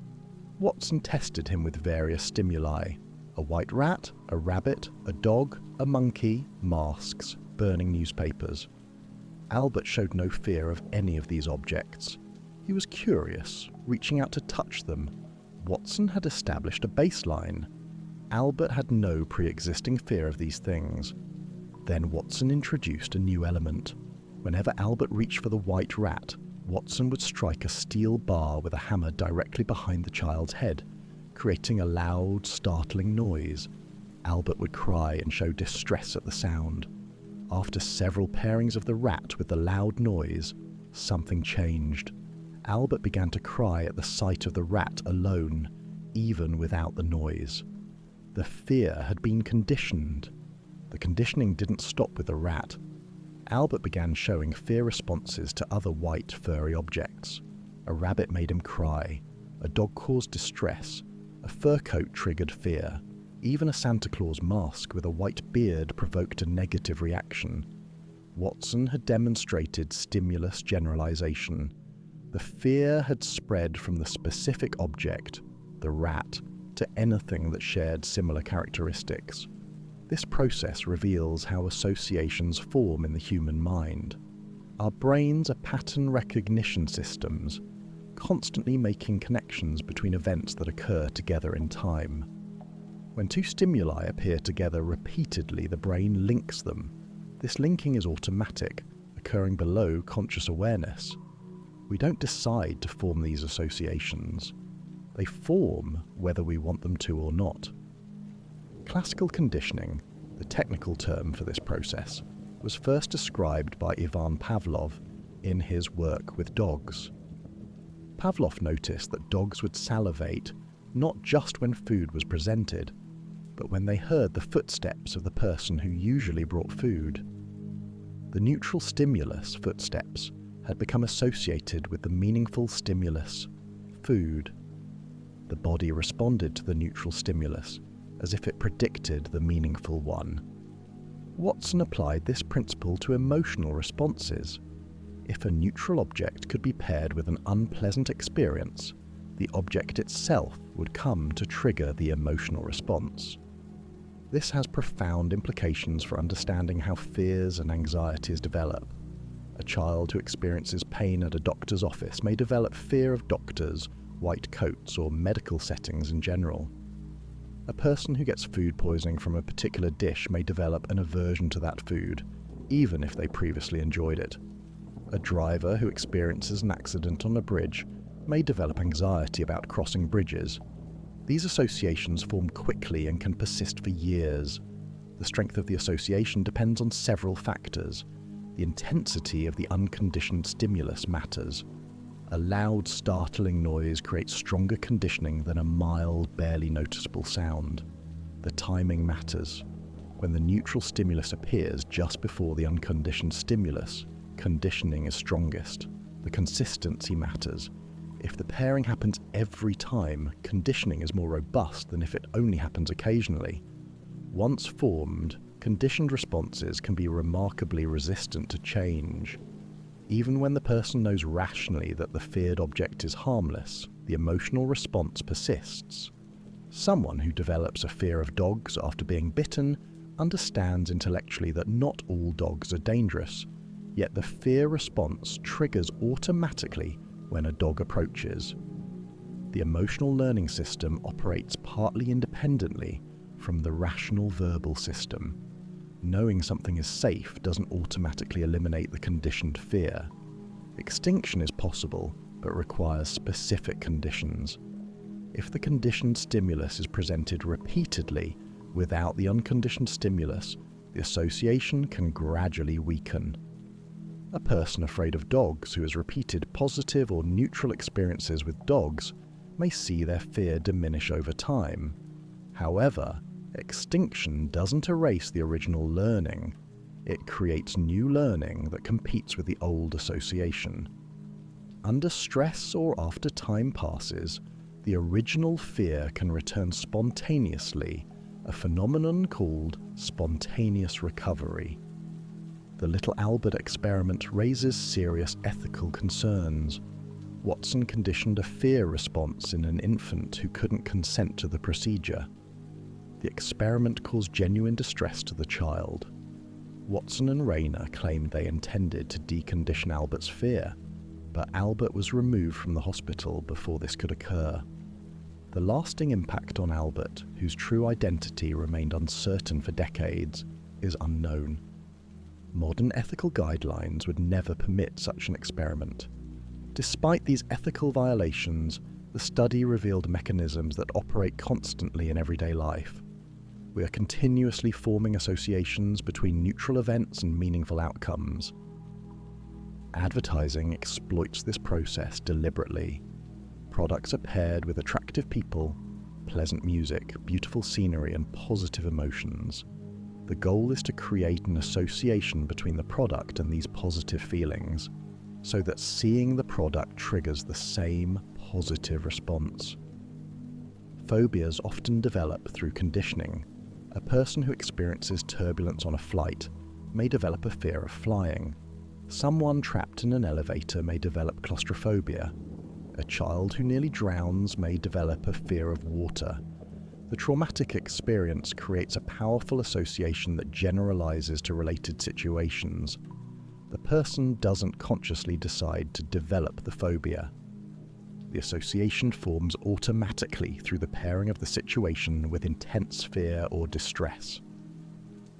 Watson tested him with various stimuli: a white rat, a rabbit, a dog, a monkey, masks, burning newspapers. Albert showed no fear of any of these objects. He was curious, reaching out to touch them. Watson had established a baseline. Albert had no pre-existing fear of these things. Then Watson introduced a new element. Whenever Albert reached for the white rat, Watson would strike a steel bar with a hammer directly behind the child's head, creating a loud, startling noise. Albert would cry and show distress at the sound. After several pairings of the rat with the loud noise, something changed. Albert began to cry at the sight of the rat alone, even without the noise. The fear had been conditioned. The conditioning didn't stop with the rat. Albert began showing fear responses to other white, furry objects. A rabbit made him cry. A dog caused distress. A fur coat triggered fear. Even a Santa Claus mask with a white beard provoked a negative reaction. Watson had demonstrated stimulus generalization. The fear had spread from the specific object, the rat, to anything that shared similar characteristics. This process reveals how associations form in the human mind. Our brains are pattern recognition systems. constantly making connections between events that occur together in time. When two stimuli appear together repeatedly, the brain links them. This linking is automatic, occurring below conscious awareness. We don't decide to form these associations. They form whether we want them to or not. Classical conditioning, the technical term for this process, was first described by Ivan Pavlov in his work with dogs. Pavlov noticed that dogs would salivate not just when food was presented, but when they heard the footsteps of the person who usually brought food. The neutral stimulus, footsteps, had become associated with the meaningful stimulus, food. The body responded to the neutral stimulus as if it predicted the meaningful one. Watson applied this principle to emotional responses. If a neutral object could be paired with an unpleasant experience, the object itself would come to trigger the emotional response. This has profound implications for understanding how fears and anxieties develop. A child who experiences pain at a doctor's office may develop fear of doctors, white coats, or medical settings in general. A person who gets food poisoning from a particular dish may develop an aversion to that food, even if they previously enjoyed it. A driver who experiences an accident on a bridge may develop anxiety about crossing bridges. These associations form quickly and can persist for years. The strength of the association depends on several factors. The intensity of the unconditioned stimulus matters. A loud, startling noise creates stronger conditioning than a mild, barely noticeable sound. The timing matters. When the neutral stimulus appears just before the unconditioned stimulus, conditioning is strongest. The consistency matters. If the pairing happens every time, conditioning is more robust than if it only happens occasionally. Once formed, conditioned responses can be remarkably resistant to change. Even when the person knows rationally that the feared object is harmless, the emotional response persists. Someone who develops a fear of dogs after being bitten understands intellectually that not all dogs are dangerous, yet the fear response triggers automatically when a dog approaches. The emotional learning system operates partly independently from the rational verbal system. Knowing something is safe doesn't automatically eliminate the conditioned fear. Extinction is possible, but requires specific conditions. If the conditioned stimulus is presented repeatedly without the unconditioned stimulus, the association can gradually weaken. A person afraid of dogs who has repeated positive or neutral experiences with dogs may see their fear diminish over time. However, extinction doesn't erase the original learning. It creates new learning that competes with the old association. Under stress or after time passes, the original fear can return spontaneously, a phenomenon called spontaneous recovery. The little Albert experiment raises serious ethical concerns. Watson conditioned a fear response in an infant who couldn't consent to the procedure. The experiment caused genuine distress to the child. Watson and Rayner claimed they intended to decondition Albert's fear, but Albert was removed from the hospital before this could occur. The lasting impact on Albert, whose true identity remained uncertain for decades, is unknown. Modern ethical guidelines would never permit such an experiment. Despite these ethical violations, the study revealed mechanisms that operate constantly in everyday life. We are continuously forming associations between neutral events and meaningful outcomes. Advertising exploits this process deliberately. Products are paired with attractive people, pleasant music, beautiful scenery, and positive emotions. The goal is to create an association between the product and these positive feelings, so that seeing the product triggers the same positive response. Phobias often develop through conditioning. A person who experiences turbulence on a flight may develop a fear of flying. Someone trapped in an elevator may develop claustrophobia. A child who nearly drowns may develop a fear of water. The traumatic experience creates a powerful association that generalizes to related situations. The person doesn't consciously decide to develop the phobia. The association forms automatically through the pairing of the situation with intense fear or distress.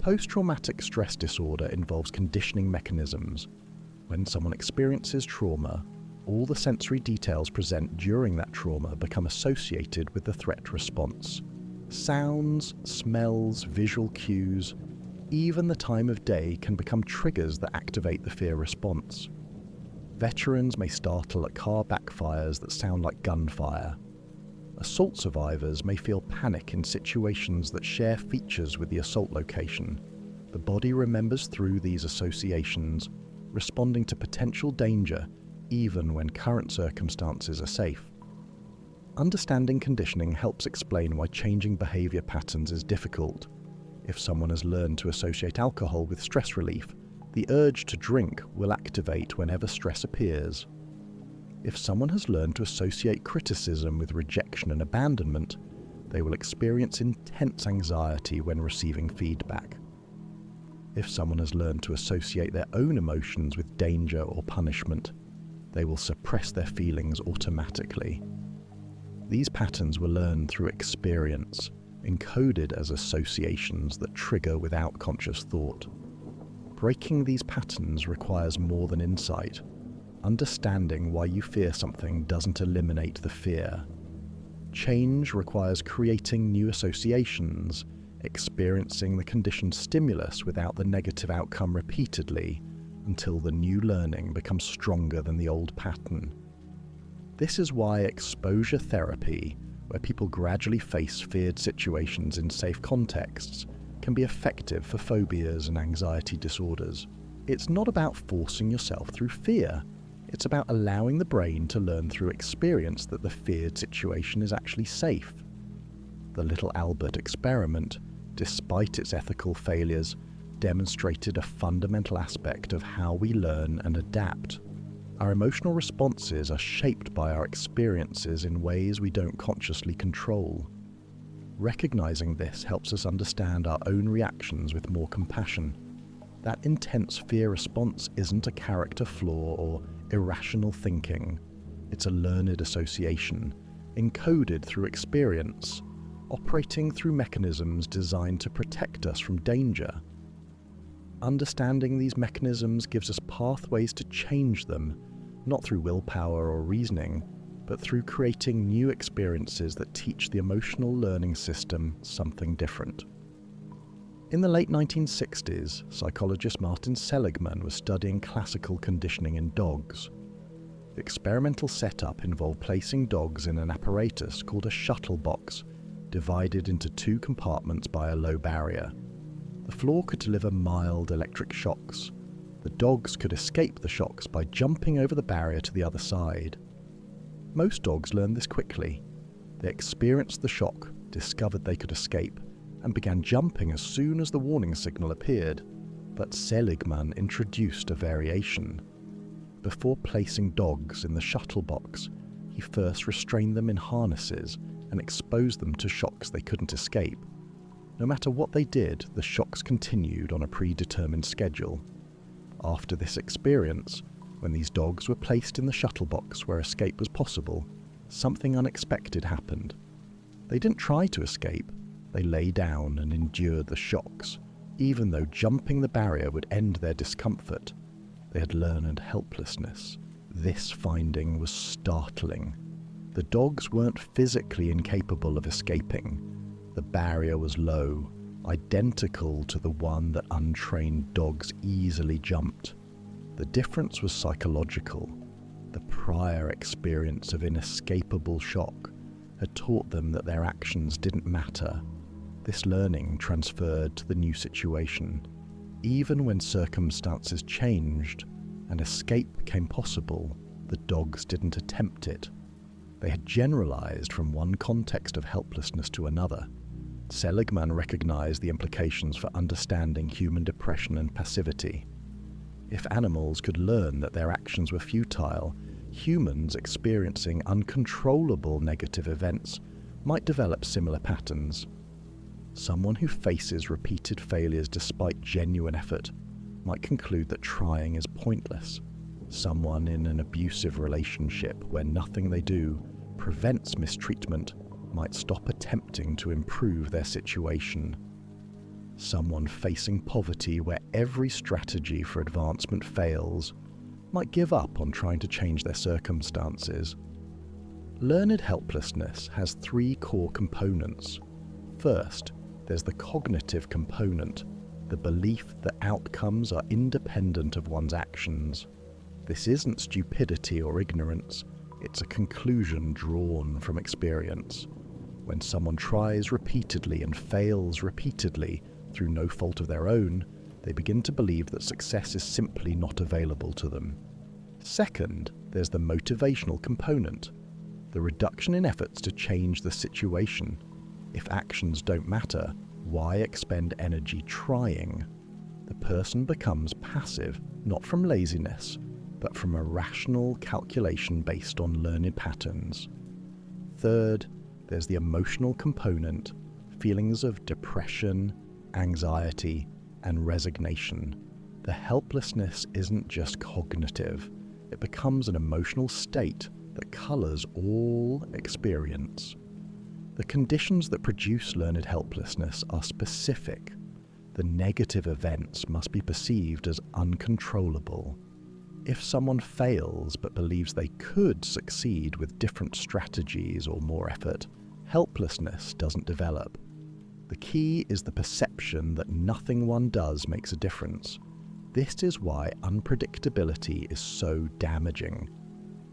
Post-traumatic stress disorder involves conditioning mechanisms. When someone experiences trauma, all the sensory details present during that trauma become associated with the threat response. Sounds, smells, visual cues, even the time of day can become triggers that activate the fear response. Veterans may startle at car backfires that sound like gunfire. Assault survivors may feel panic in situations that share features with the assault location. The body remembers through these associations, responding to potential danger even when current circumstances are safe. Understanding conditioning helps explain why changing behavior patterns is difficult. If someone has learned to associate alcohol with stress relief, the urge to drink will activate whenever stress appears. If someone has learned to associate criticism with rejection and abandonment, they will experience intense anxiety when receiving feedback. If someone has learned to associate their own emotions with danger or punishment, they will suppress their feelings automatically. These patterns were learned through experience, encoded as associations that trigger without conscious thought. Breaking these patterns requires more than insight. Understanding why you fear something doesn't eliminate the fear. Change requires creating new associations, experiencing the conditioned stimulus without the negative outcome repeatedly, until the new learning becomes stronger than the old pattern. This is why exposure therapy, where people gradually face feared situations in safe contexts, can be effective for phobias and anxiety disorders. It's not about forcing yourself through fear. It's about allowing the brain to learn through experience that the feared situation is actually safe. The Little Albert experiment, despite its ethical failures, demonstrated a fundamental aspect of how we learn and adapt. Our emotional responses are shaped by our experiences in ways we don't consciously control. Recognizing this helps us understand our own reactions with more compassion. That intense fear response isn't a character flaw or irrational thinking. It's a learned association, encoded through experience, operating through mechanisms designed to protect us from danger. Understanding these mechanisms gives us pathways to change them, not through willpower or reasoning, but through creating new experiences that teach the emotional learning system something different. In the late 1960s, psychologist Martin Seligman was studying classical conditioning in dogs. The experimental setup involved placing dogs in an apparatus called a shuttle box, divided into two compartments by a low barrier. The floor could deliver mild electric shocks. The dogs could escape the shocks by jumping over the barrier to the other side. Most dogs learned this quickly. They experienced the shock, discovered they could escape, and began jumping as soon as the warning signal appeared. But Seligman introduced a variation. Before placing dogs in the shuttle box, he first restrained them in harnesses and exposed them to shocks they couldn't escape. No matter what they did, the shocks continued on a predetermined schedule. After this experience, when these dogs were placed in the shuttle box where escape was possible, something unexpected happened. They didn't try to escape, they lay down and endured the shocks, even though jumping the barrier would end their discomfort. They had learned helplessness. This finding was startling. The dogs weren't physically incapable of escaping. The barrier was low, identical to the one that untrained dogs easily jumped. The difference was psychological. The prior experience of inescapable shock had taught them that their actions didn't matter. This learning transferred to the new situation. Even when circumstances changed and escape became possible, the dogs didn't attempt it. They had generalized from one context of helplessness to another. Seligman recognized the implications for understanding human depression and passivity. If animals could learn that their actions were futile, humans experiencing uncontrollable negative events might develop similar patterns. Someone who faces repeated failures despite genuine effort might conclude that trying is pointless. Someone in an abusive relationship where nothing they do prevents mistreatment might stop attempting to improve their situation. Someone facing poverty where every strategy for advancement fails might give up on trying to change their circumstances. Learned helplessness has three core components. First, there's the cognitive component, the belief that outcomes are independent of one's actions. This isn't stupidity or ignorance, it's a conclusion drawn from experience. When someone tries repeatedly and fails repeatedly through no fault of their own, they begin to believe that success is simply not available to them. Second, there's the motivational component, the reduction in efforts to change the situation. If actions don't matter, why expend energy trying? The person becomes passive, not from laziness, but from a rational calculation based on learned patterns. Third, there's the emotional component, feelings of depression, anxiety, and resignation. The helplessness isn't just cognitive, it becomes an emotional state that colors all experience. The conditions that produce learned helplessness are specific. The negative events must be perceived as uncontrollable. If someone fails but believes they could succeed with different strategies or more effort, helplessness doesn't develop. The key is the perception that nothing one does makes a difference. This is why unpredictability is so damaging.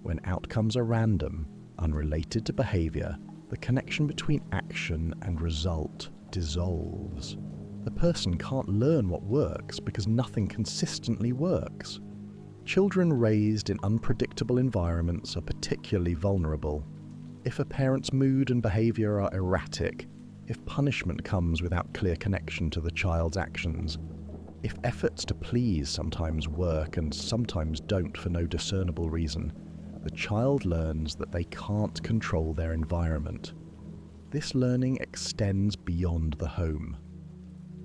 When outcomes are random, unrelated to behavior, the connection between action and result dissolves. The person can't learn what works because nothing consistently works. Children raised in unpredictable environments are particularly vulnerable. If a parent's mood and behavior are erratic, if punishment comes without clear connection to the child's actions, if efforts to please sometimes work and sometimes don't for no discernible reason, the child learns that they can't control their environment. This learning extends beyond the home.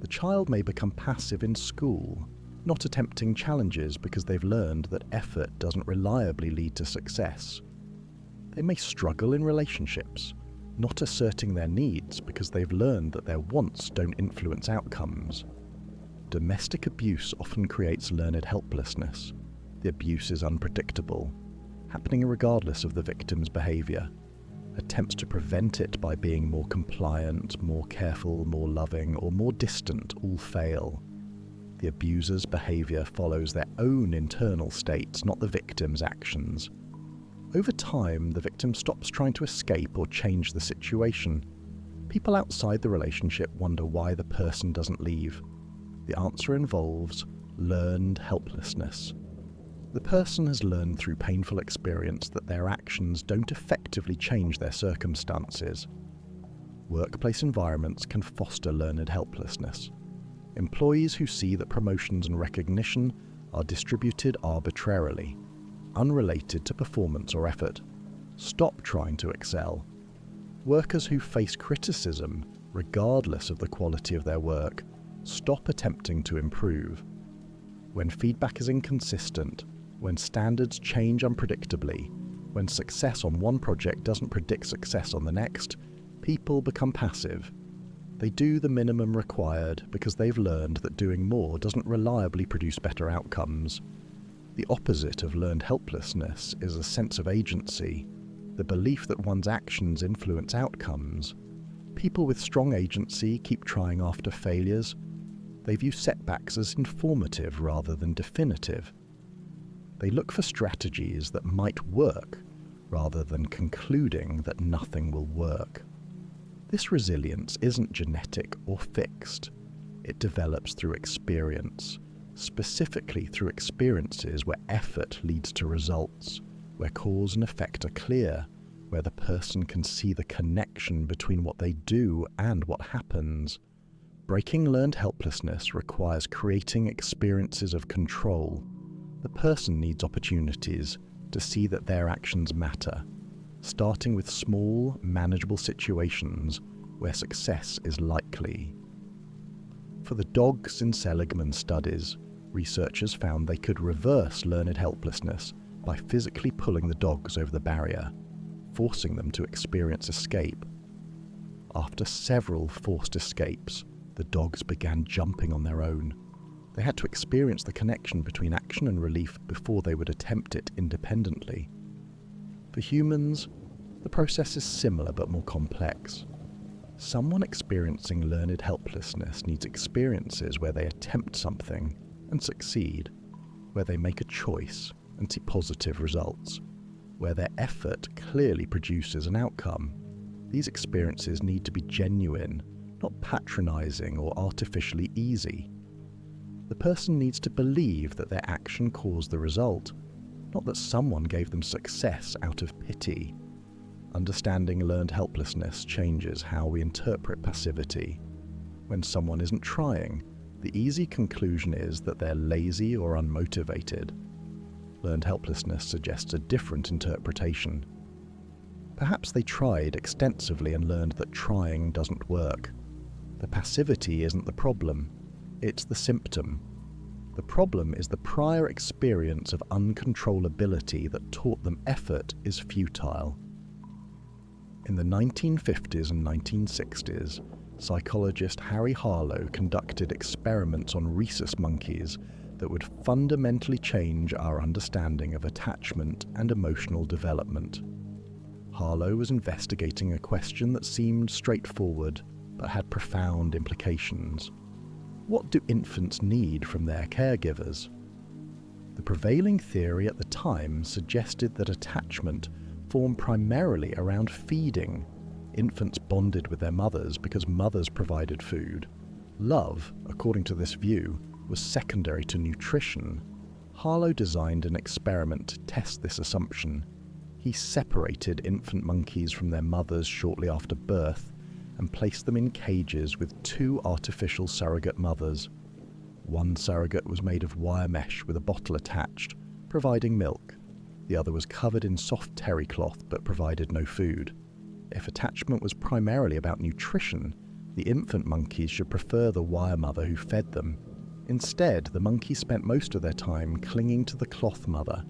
The child may become passive in school, not attempting challenges because they've learned that effort doesn't reliably lead to success. They may struggle in relationships, not asserting their needs because they've learned that their wants don't influence outcomes. Domestic abuse often creates learned helplessness. The abuse is unpredictable, happening regardless of the victim's behavior. Attempts to prevent it by being more compliant, more careful, more loving, or more distant all fail. The abuser's behavior follows their own internal states, not the victim's actions. Over time, the victim stops trying to escape or change the situation. People outside the relationship wonder why the person doesn't leave. The answer involves learned helplessness. The person has learned through painful experience that their actions don't effectively change their circumstances. Workplace environments can foster learned helplessness. Employees who see that promotions and recognition are distributed arbitrarily, unrelated to performance or effort, stop trying to excel. Workers who face criticism, regardless of the quality of their work, stop attempting to improve. When feedback is inconsistent, when standards change unpredictably, when success on one project doesn't predict success on the next, people become passive. They do the minimum required because they've learned that doing more doesn't reliably produce better outcomes. The opposite of learned helplessness is a sense of agency, the belief that one's actions influence outcomes. People with strong agency keep trying after failures. They view setbacks as informative rather than definitive. They look for strategies that might work rather than concluding that nothing will work. This resilience isn't genetic or fixed. It develops through experience, specifically through experiences where effort leads to results, where cause and effect are clear, where the person can see the connection between what they do and what happens. Breaking learned helplessness requires creating experiences of control. The person needs opportunities to see that their actions matter, starting with small, manageable situations where success is likely. For the dogs in Seligman's studies, Researchers found they could reverse learned helplessness by physically pulling the dogs over the barrier, forcing them to experience escape. After several forced escapes, the dogs began jumping on their own. They had to experience the connection between action and relief before they would attempt it independently. For humans, the process is similar but more complex. Someone experiencing learned helplessness needs experiences where they attempt something and succeed, where they make a choice and see positive results, where their effort clearly produces an outcome. These experiences need to be genuine, not patronizing or artificially easy. The person needs to believe that their action caused the result, not that someone gave them success out of pity. Understanding learned helplessness changes how we interpret passivity. When someone isn't trying, the easy conclusion is that they're lazy or unmotivated. Learned helplessness suggests a different interpretation. Perhaps they tried extensively and learned that trying doesn't work. The passivity isn't the problem, it's the symptom. The problem is the prior experience of uncontrollability that taught them effort is futile. In the 1950s and 1960s, psychologist Harry Harlow conducted experiments on rhesus monkeys that would fundamentally change our understanding of attachment and emotional development. Harlow was investigating a question that seemed straightforward but had profound implications. What do infants need from their caregivers? The prevailing theory at the time suggested that attachment formed primarily around feeding. Infants bonded with their mothers because mothers provided food. Love, according to this view, was secondary to nutrition. Harlow designed an experiment to test this assumption. He separated infant monkeys from their mothers shortly after birth and placed them in cages with two artificial surrogate mothers. One surrogate was made of wire mesh with a bottle attached, providing milk. The other was covered in soft terry cloth but provided no food. If attachment was primarily about nutrition, the infant monkeys should prefer the wire mother who fed them. Instead, the monkeys spent most of their time clinging to the cloth mother,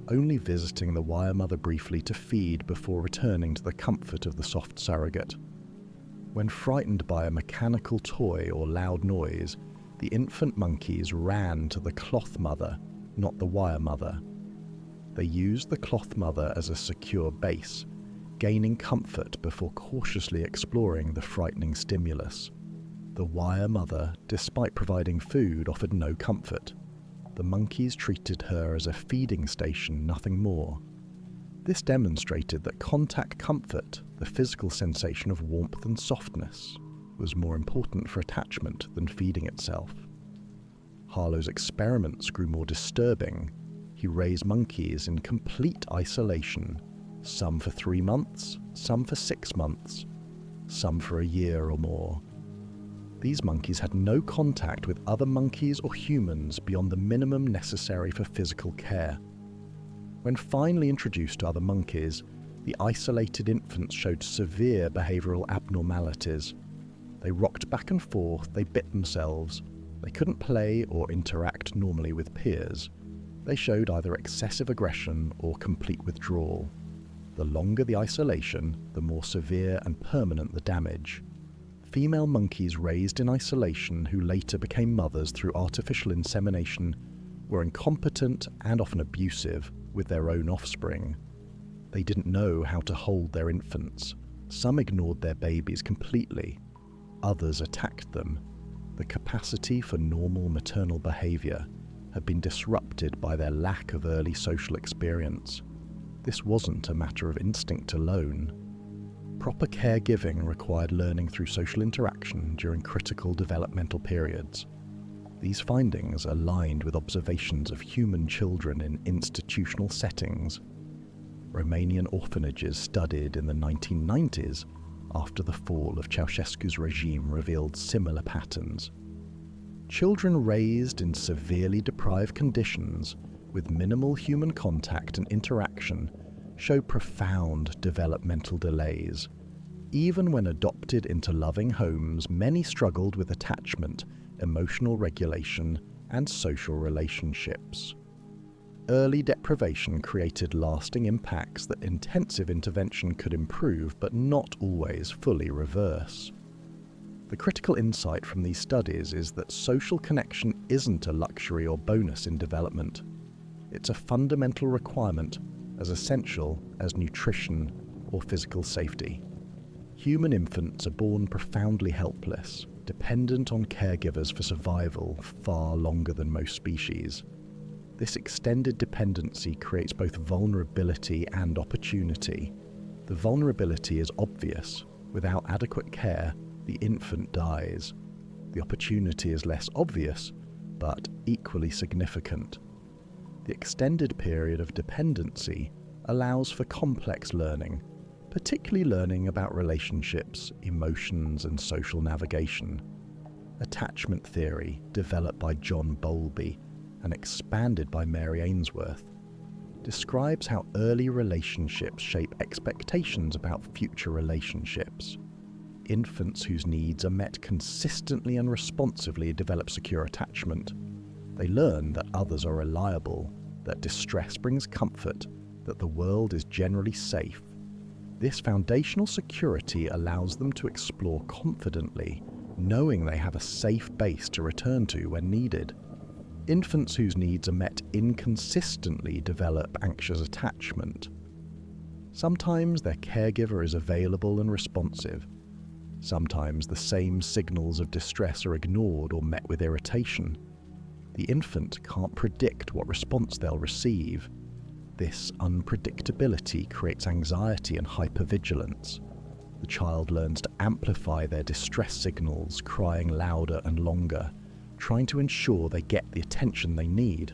only visiting the wire mother briefly to feed before returning to the comfort of the soft surrogate. When frightened by a mechanical toy or loud noise, the infant monkeys ran to the cloth mother, not the wire mother. They used the cloth mother as a secure base, gaining comfort before cautiously exploring the frightening stimulus. The wire mother, despite providing food, offered no comfort. The monkeys treated her as a feeding station, nothing more. This demonstrated that contact comfort, the physical sensation of warmth and softness, was more important for attachment than feeding itself. Harlow's experiments grew more disturbing. He raised monkeys in complete isolation, some for 3 months, some for 6 months, some for a year or more. These monkeys had no contact with other monkeys or humans beyond the minimum necessary for physical care. When finally introduced to other monkeys, the isolated infants showed severe behavioral abnormalities. They rocked back and forth, they bit themselves, they couldn't play or interact normally with peers. They showed either excessive aggression or complete withdrawal. The longer the isolation, the more severe and permanent the damage. Female monkeys raised in isolation who later became mothers through artificial insemination were incompetent and often abusive with their own offspring. They didn't know how to hold their infants. Some ignored their babies completely. Others attacked them. The capacity for normal maternal behavior had been disrupted by their lack of early social experience. This wasn't a matter of instinct alone. Proper caregiving required learning through social interaction during critical developmental periods. These findings aligned with observations of human children in institutional settings. Romanian orphanages studied in the 1990s after the fall of Ceausescu's regime revealed similar patterns. Children raised in severely deprived conditions with minimal human contact and interaction show profound developmental delays. Even when adopted into loving homes, many struggled with attachment, emotional regulation, and social relationships. Early deprivation created lasting impacts that intensive intervention could improve but not always fully reverse. The critical insight from these studies is that social connection isn't a luxury or bonus in development. It's a fundamental requirement, as essential as nutrition or physical safety. Human infants are born profoundly helpless, dependent on caregivers for survival far longer than most species. This extended dependency creates both vulnerability and opportunity. The vulnerability is obvious. Without adequate care, the infant dies. The opportunity is less obvious, but equally significant. The extended period of dependency allows for complex learning, particularly learning about relationships, emotions, and social navigation. Attachment theory, developed by John Bowlby and expanded by Mary Ainsworth, describes how early relationships shape expectations about future relationships. Infants whose needs are met consistently and responsively develop secure attachment. They learn that others are reliable, that distress brings comfort, that the world is generally safe. This foundational security allows them to explore confidently, knowing they have a safe base to return to when needed. Infants whose needs are met inconsistently develop anxious attachment. Sometimes their caregiver is available and responsive. Sometimes the same signals of distress are ignored or met with irritation. The infant can't predict what response they'll receive. This unpredictability creates anxiety and hypervigilance. The child learns to amplify their distress signals, crying louder and longer, trying to ensure they get the attention they need.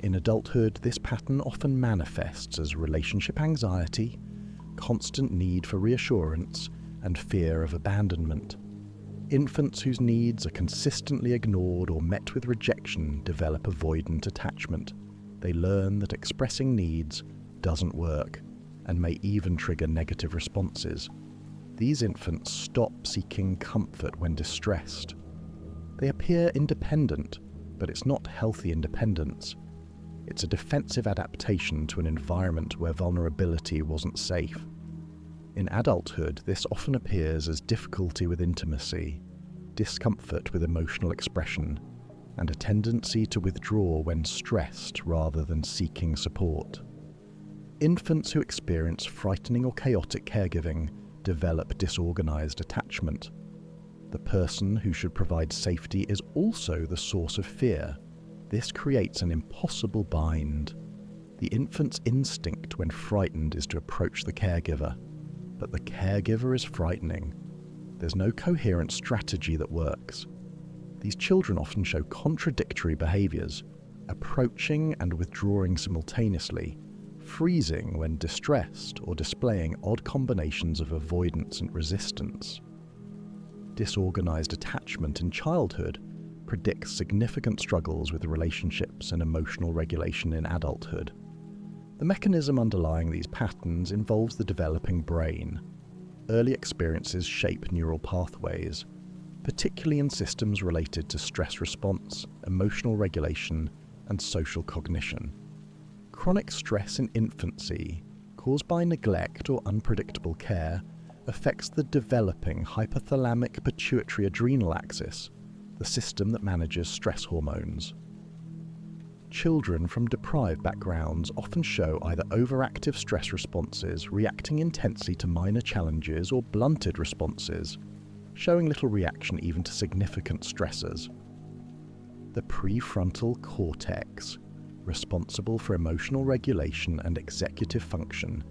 In adulthood, this pattern often manifests as relationship anxiety, constant need for reassurance, and fear of abandonment. Infants whose needs are consistently ignored or met with rejection develop avoidant attachment. They learn that expressing needs doesn't work and may even trigger negative responses. These infants stop seeking comfort when distressed. They appear independent, but it's not healthy independence. It's a defensive adaptation to an environment where vulnerability wasn't safe. In adulthood, this often appears as difficulty with intimacy, discomfort with emotional expression, and a tendency to withdraw when stressed rather than seeking support. Infants who experience frightening or chaotic caregiving develop disorganized attachment. The person who should provide safety is also the source of fear. This creates an impossible bind. The infant's instinct when frightened is to approach the caregiver, but the caregiver is frightening. There's no coherent strategy that works. These children often show contradictory behaviors, approaching and withdrawing simultaneously, freezing when distressed, or displaying odd combinations of avoidance and resistance. Disorganized attachment in childhood predicts significant struggles with relationships and emotional regulation in adulthood. The mechanism underlying these patterns involves the developing brain. Early experiences shape neural pathways, particularly in systems related to stress response, emotional regulation, and social cognition. Chronic stress in infancy, caused by neglect or unpredictable care, affects the developing hypothalamic pituitary adrenal axis, the system that manages stress hormones. Children from deprived backgrounds often show either overactive stress responses, reacting intensely to minor challenges, or blunted responses, showing little reaction even to significant stressors. The prefrontal cortex, responsible for emotional regulation and executive function,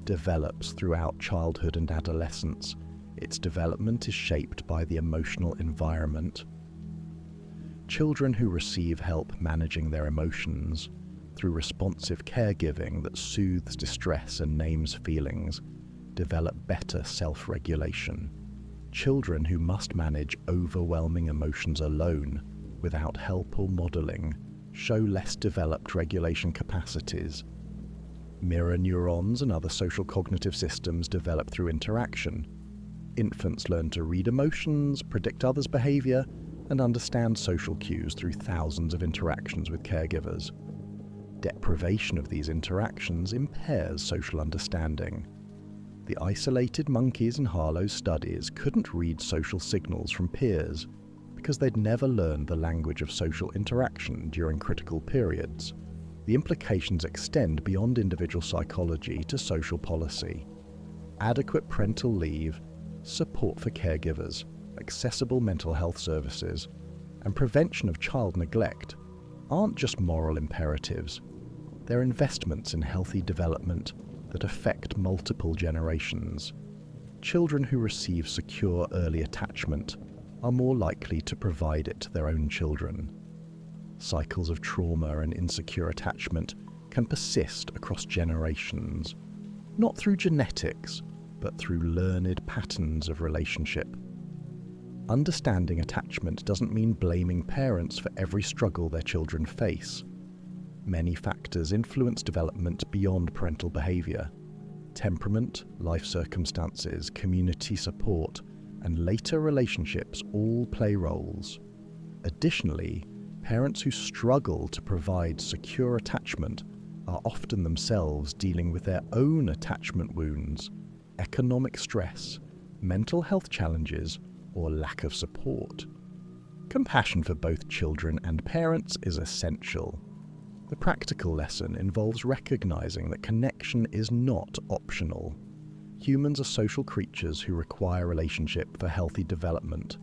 develops throughout childhood and adolescence. Its development is shaped by the emotional environment. Children who receive help managing their emotions through responsive caregiving that soothes distress and names feelings develop better self-regulation. Children who must manage overwhelming emotions alone, without help or modeling, show less developed regulation capacities. Mirror neurons and other social cognitive systems develop through interaction. Infants learn to read emotions, predict others' behavior, and understand social cues through thousands of interactions with caregivers. Deprivation of these interactions impairs social understanding. The isolated monkeys in Harlow's studies couldn't read social signals from peers because they'd never learned the language of social interaction during critical periods. The implications extend beyond individual psychology to social policy. Adequate parental leave, support for caregivers, accessible mental health services, and prevention of child neglect aren't just moral imperatives. They're investments in healthy development that affect multiple generations. Children who receive secure early attachment are more likely to provide it to their own children. Cycles of trauma and insecure attachment can persist across generations, not through genetics, but through learned patterns of relationship. Understanding attachment doesn't mean blaming parents for every struggle their children face. Many factors influence development beyond parental behavior. Temperament, life circumstances, community support, and later relationships all play roles. Additionally, parents who struggle to provide secure attachment are often themselves dealing with their own attachment wounds, economic stress, mental health challenges, or lack of support. Compassion for both children and parents is essential. The practical lesson involves recognizing that connection is not optional. Humans are social creatures who require relationship for healthy development.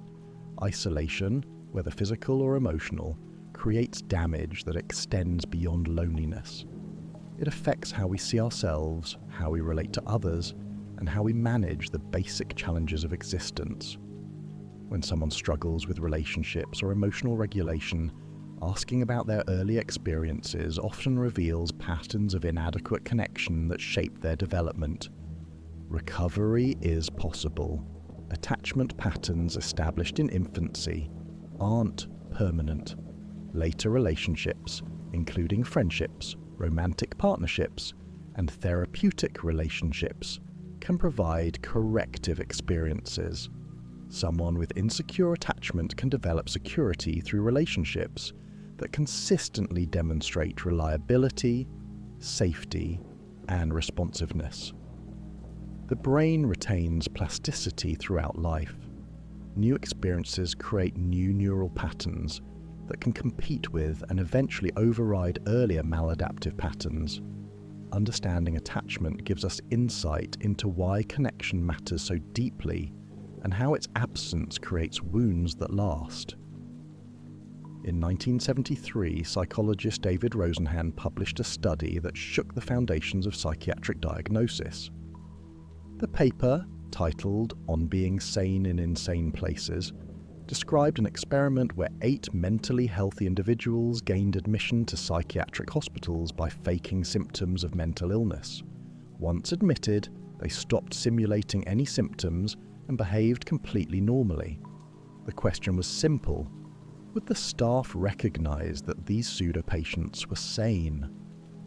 Isolation, whether physical or emotional, creates damage that extends beyond loneliness. It affects how we see ourselves, how we relate to others, and how we manage the basic challenges of existence. When someone struggles with relationships or emotional regulation, asking about their early experiences often reveals patterns of inadequate connection that shape their development. Recovery is possible. Attachment patterns established in infancy aren't permanent. Later relationships, including friendships, romantic partnerships, and therapeutic relationships, can provide corrective experiences. Someone with insecure attachment can develop security through relationships that consistently demonstrate reliability, safety, and responsiveness. The brain retains plasticity throughout life. New experiences create new neural patterns that can compete with and eventually override earlier maladaptive patterns. Understanding attachment gives us insight into why connection matters so deeply and how its absence creates wounds that last. In 1973, psychologist David Rosenhan published a study that shook the foundations of psychiatric diagnosis. The paper, titled "On Being Sane in Insane Places," described an experiment where 8 mentally healthy individuals gained admission to psychiatric hospitals by faking symptoms of mental illness. Once admitted, they stopped simulating any symptoms and behaved completely normally. The question was simple: would the staff recognize that these pseudo-patients were sane?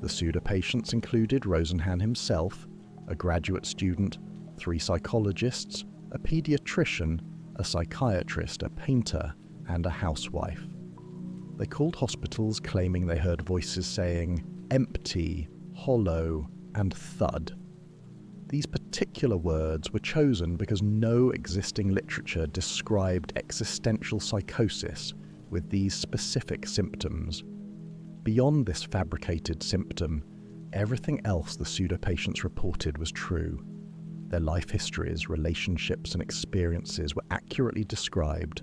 The pseudo-patients included Rosenhan himself, a graduate student, 3 psychologists, a pediatrician, a psychiatrist, a painter, and a housewife. They called hospitals claiming they heard voices saying empty, hollow, and thud. These particular words were chosen because no existing literature described existential psychosis with these specific symptoms. Beyond this fabricated symptom, everything else the pseudo-patients reported was true. Their life histories, relationships, and experiences were accurately described,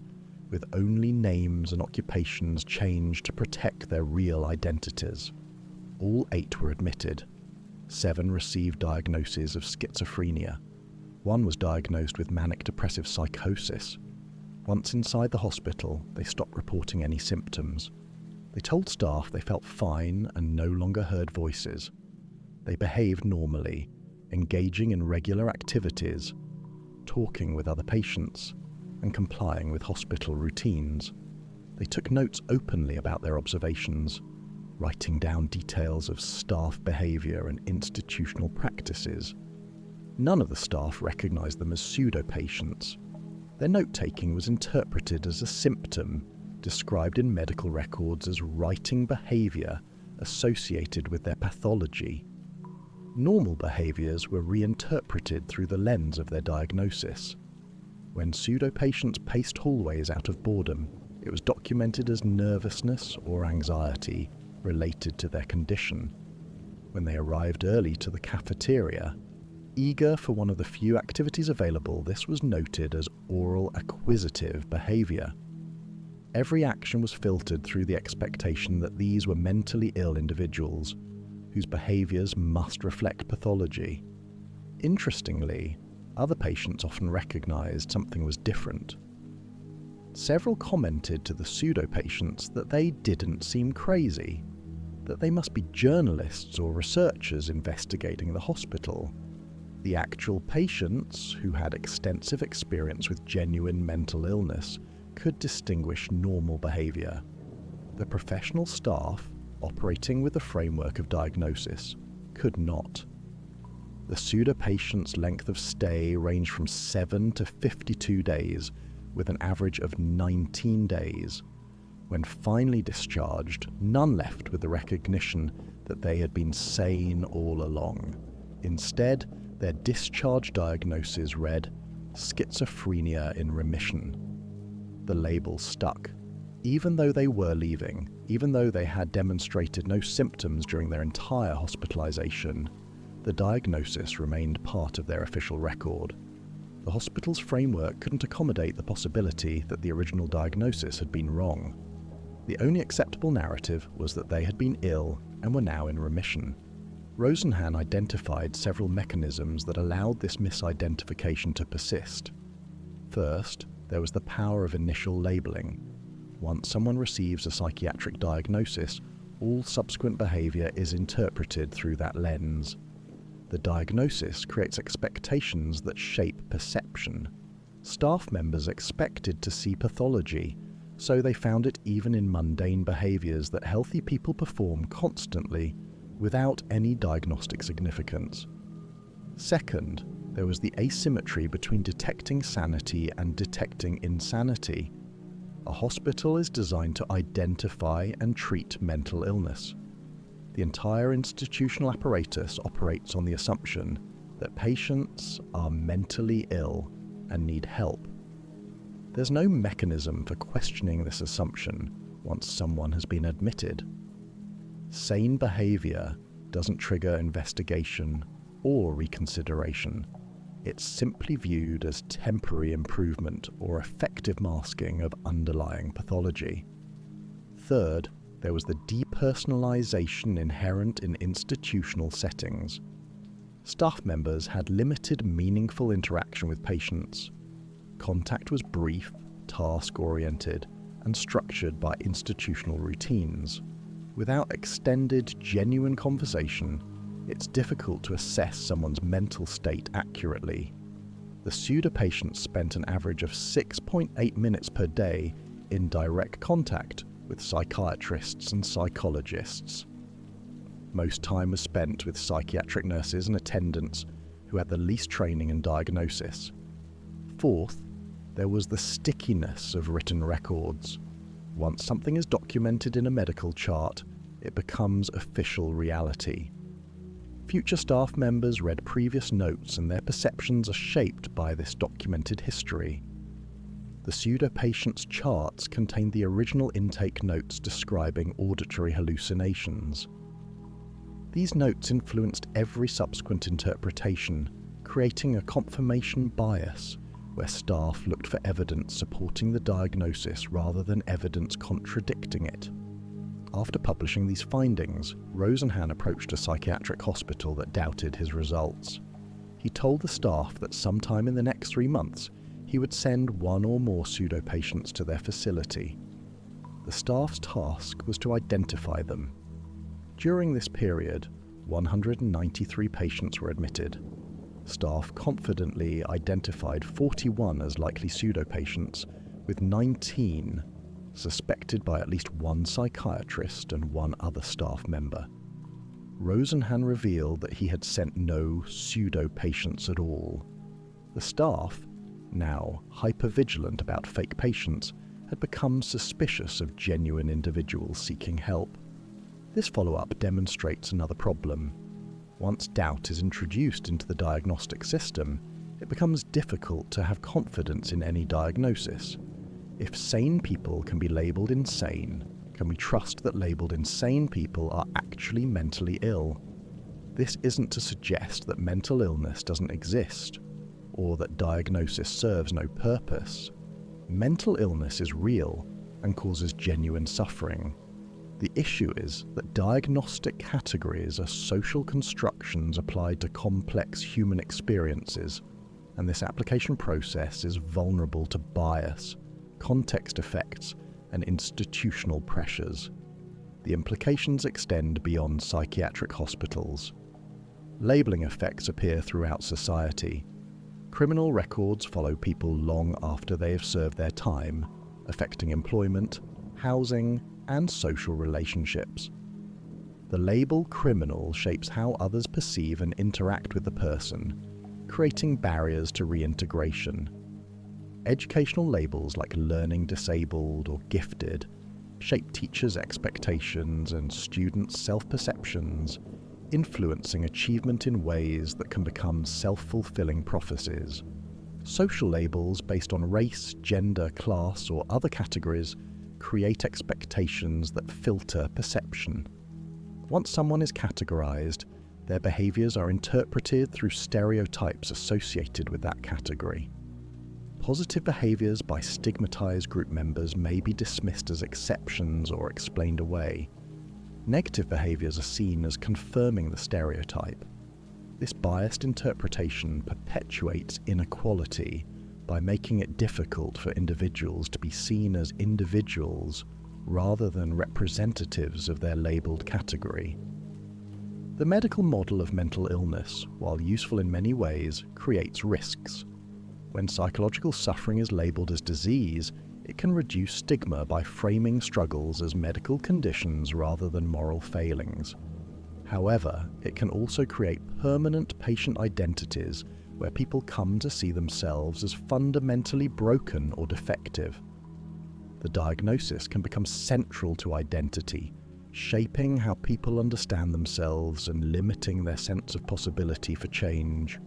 with only names and occupations changed to protect their real identities. All 8 were admitted. 7 received diagnoses of schizophrenia. 1 was diagnosed with manic depressive psychosis. Once inside the hospital, they stopped reporting any symptoms. They told staff they felt fine and no longer heard voices. They behaved normally, engaging in regular activities, talking with other patients, and complying with hospital routines. They took notes openly about their observations, writing down details of staff behavior and institutional practices. None of the staff recognized them as pseudo-patients. Their note-taking was interpreted as a symptom, described in medical records as writing behaviour associated with their pathology. Normal behaviours were reinterpreted through the lens of their diagnosis. When pseudo-patients paced hallways out of boredom, it was documented as nervousness or anxiety related to their condition. When they arrived early to the cafeteria, eager for one of the few activities available, this was noted as oral acquisitive behaviour. Every action was filtered through the expectation that these were mentally ill individuals whose behaviours must reflect pathology. Interestingly, other patients often recognised something was different. Several commented to the pseudo-patients that they didn't seem crazy, that they must be journalists or researchers investigating the hospital. The actual patients, who had extensive experience with genuine mental illness, could distinguish normal behaviour. The professional staff, operating with the framework of diagnosis, could not. The pseudo-patient's length of stay ranged from 7 to 52 days, with an average of 19 days. When finally discharged, none left with the recognition that they had been sane all along. Instead, their discharge diagnosis read, schizophrenia in remission. The label stuck. Even though they were leaving, even though they had demonstrated no symptoms during their entire hospitalization, the diagnosis remained part of their official record. The hospital's framework couldn't accommodate the possibility that the original diagnosis had been wrong. The only acceptable narrative was that they had been ill and were now in remission. Rosenhan identified several mechanisms that allowed this misidentification to persist. First, there was the power of initial labeling. Once someone receives a psychiatric diagnosis, all subsequent behaviour is interpreted through that lens. The diagnosis creates expectations that shape perception. Staff members expected to see pathology, so they found it even in mundane behaviours that healthy people perform constantly without any diagnostic significance. Second, there was the asymmetry between detecting sanity and detecting insanity. A hospital is designed to identify and treat mental illness. The entire institutional apparatus operates on the assumption that patients are mentally ill and need help. There's no mechanism for questioning this assumption once someone has been admitted. Sane behaviour doesn't trigger investigation or reconsideration. It's simply viewed as temporary improvement or effective masking of underlying pathology. Third, there was the depersonalization inherent in institutional settings. Staff members had limited meaningful interaction with patients. Contact was brief, task-oriented, and structured by institutional routines. Without extended, genuine conversation, it's difficult to assess someone's mental state accurately. The pseudo-patients spent an average of 6.8 minutes per day in direct contact with psychiatrists and psychologists. Most time was spent with psychiatric nurses and attendants who had the least training and diagnosis. Fourth, there was the stickiness of written records. Once something is documented in a medical chart, it becomes official reality. Future staff members read previous notes and their perceptions are shaped by this documented history. The pseudo-patient's charts contained the original intake notes describing auditory hallucinations. These notes influenced every subsequent interpretation, creating a confirmation bias where staff looked for evidence supporting the diagnosis rather than evidence contradicting it. After publishing these findings, Rosenhan approached a psychiatric hospital that doubted his results. He told the staff that sometime in the next 3 months, he would send one or more pseudo-patients to their facility. The staff's task was to identify them. During this period, 193 patients were admitted. Staff confidently identified 41 as likely pseudo-patients, with 19 suspected by at least one psychiatrist and one other staff member. Rosenhan revealed that he had sent no pseudo-patients at all. The staff, now hypervigilant about fake patients, had become suspicious of genuine individuals seeking help. This follow-up demonstrates another problem. Once doubt is introduced into the diagnostic system, it becomes difficult to have confidence in any diagnosis. If sane people can be labelled insane, can we trust that labelled insane people are actually mentally ill? This isn't to suggest that mental illness doesn't exist, or that diagnosis serves no purpose. Mental illness is real and causes genuine suffering. The issue is that diagnostic categories are social constructions applied to complex human experiences, and this application process is vulnerable to bias, context effects, and institutional pressures. The implications extend beyond psychiatric hospitals. Labelling effects appear throughout society. Criminal records follow people long after they have served their time, affecting employment, housing, and social relationships. The label criminal shapes how others perceive and interact with the person, creating barriers to reintegration. Educational labels like learning disabled or gifted shape teachers' expectations and students' self-perceptions, influencing achievement in ways that can become self-fulfilling prophecies. Social labels based on race, gender, class, or other categories create expectations that filter perception. Once someone is categorized, their behaviors are interpreted through stereotypes associated with that category. Positive behaviors by stigmatized group members may be dismissed as exceptions or explained away. Negative behaviors are seen as confirming the stereotype. This biased interpretation perpetuates inequality by making it difficult for individuals to be seen as individuals rather than representatives of their labelled category. The medical model of mental illness, while useful in many ways, creates risks. When psychological suffering is labelled as disease, it can reduce stigma by framing struggles as medical conditions rather than moral failings. However, it can also create permanent patient identities where people come to see themselves as fundamentally broken or defective. The diagnosis can become central to identity, shaping how people understand themselves and limiting their sense of possibility for change.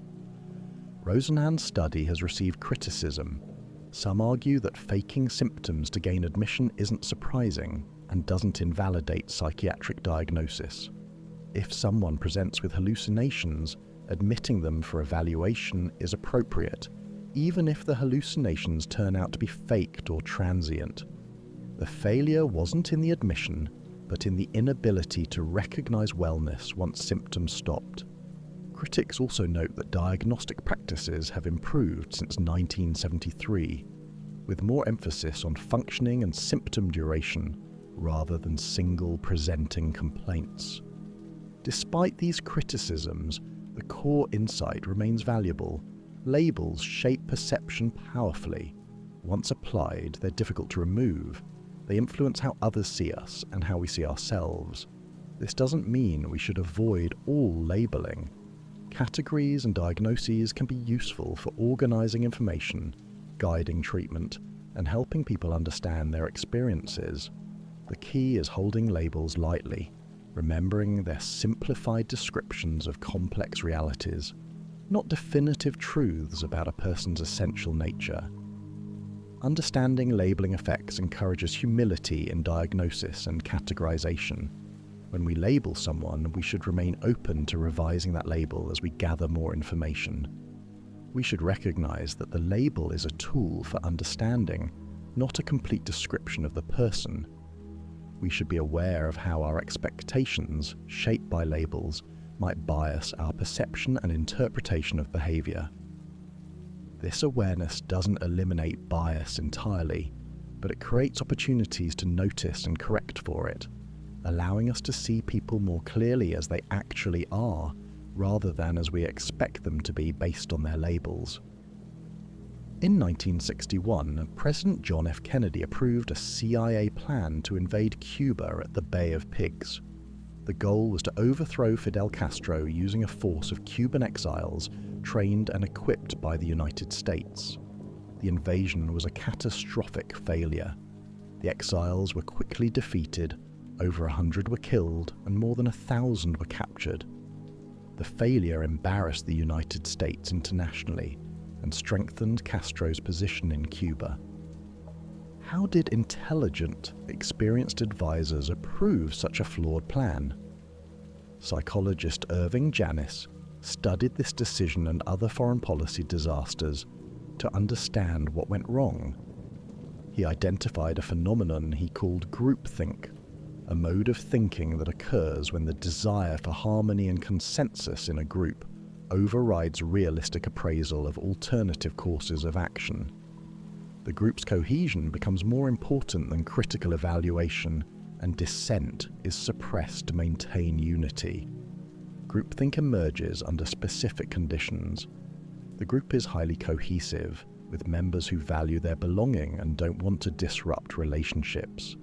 Rosenhan's study has received criticism. Some argue that faking symptoms to gain admission isn't surprising and doesn't invalidate psychiatric diagnosis. If someone presents with hallucinations, admitting them for evaluation is appropriate, even if the hallucinations turn out to be faked or transient. The failure wasn't in the admission, but in the inability to recognize wellness once symptoms stopped. Critics also note that diagnostic practices have improved since 1973, with more emphasis on functioning and symptom duration rather than single presenting complaints. Despite these criticisms, the core insight remains valuable. Labels shape perception powerfully. Once applied, they're difficult to remove. They influence how others see us and how we see ourselves. This doesn't mean we should avoid all labeling. Categories and diagnoses can be useful for organizing information, guiding treatment, and helping people understand their experiences. The key is holding labels lightly, remembering they're simplified descriptions of complex realities, not definitive truths about a person's essential nature. Understanding labeling effects encourages humility in diagnosis and categorization. When we label someone, we should remain open to revising that label as we gather more information. We should recognize that the label is a tool for understanding, not a complete description of the person. We should be aware of how our expectations, shaped by labels, might bias our perception and interpretation of behavior. This awareness doesn't eliminate bias entirely, but it creates opportunities to notice and correct for it, allowing us to see people more clearly as they actually are, rather than as we expect them to be based on their labels. In 1961, President John F. Kennedy approved a CIA plan to invade Cuba at the Bay of Pigs. The goal was to overthrow Fidel Castro using a force of Cuban exiles trained and equipped by the United States. the invasion was a catastrophic failure. The exiles were quickly defeated, over 100 were killed, and more than 1,000 were captured. The failure embarrassed the United States internationally and strengthened Castro's position in Cuba. How did intelligent, experienced advisors approve such a flawed plan? Psychologist Irving Janis studied this decision and other foreign policy disasters to understand what went wrong. He identified a phenomenon he called groupthink, a mode of thinking that occurs when the desire for harmony and consensus in a group overrides realistic appraisal of alternative courses of action. The group's cohesion becomes more important than critical evaluation, and dissent is suppressed to maintain unity. Groupthink emerges under specific conditions. The group is highly cohesive, with members who value their belonging and don't want to disrupt relationships.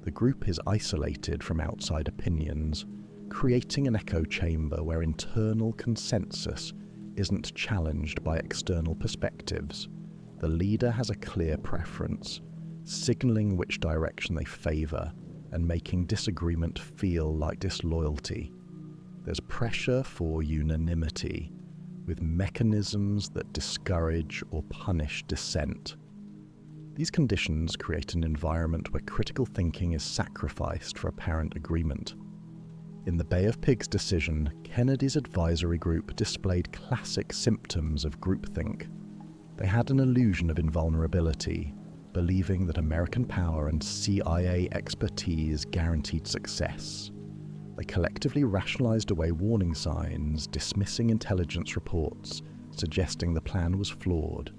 The group is isolated from outside opinions, creating an echo chamber where internal consensus isn't challenged by external perspectives. The leader has a clear preference, signaling which direction they favor and making disagreement feel like disloyalty. There's pressure for unanimity, with mechanisms that discourage or punish dissent. These conditions create an environment where critical thinking is sacrificed for apparent agreement. In the Bay of Pigs decision, Kennedy's advisory group displayed classic symptoms of groupthink. They had an illusion of invulnerability, believing that American power and CIA expertise guaranteed success. They collectively rationalized away warning signs, dismissing intelligence reports, suggesting the plan was flawed.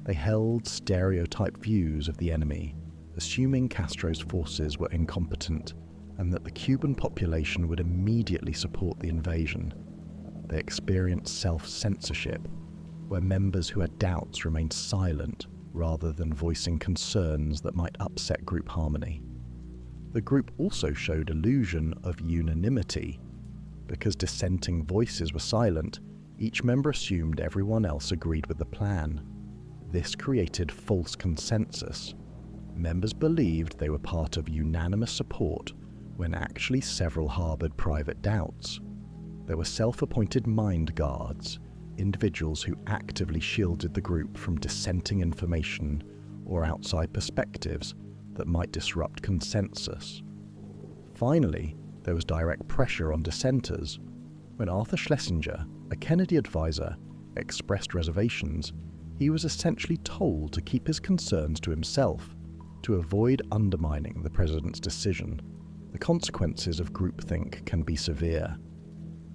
They held stereotyped views of the enemy, assuming Castro's forces were incompetent and that the Cuban population would immediately support the invasion. They experienced self-censorship, where members who had doubts remained silent rather than voicing concerns that might upset group harmony. The group also showed illusion of unanimity. Because dissenting voices were silent, each member assumed everyone else agreed with the plan. This created false consensus. Members believed they were part of unanimous support when actually several harbored private doubts. There were self-appointed mind guards, individuals who actively shielded the group from dissenting information or outside perspectives that might disrupt consensus. Finally, there was direct pressure on dissenters. When Arthur Schlesinger, a Kennedy advisor, expressed reservations, he was essentially told to keep his concerns to himself, to avoid undermining the president's decision. The consequences of groupthink can be severe.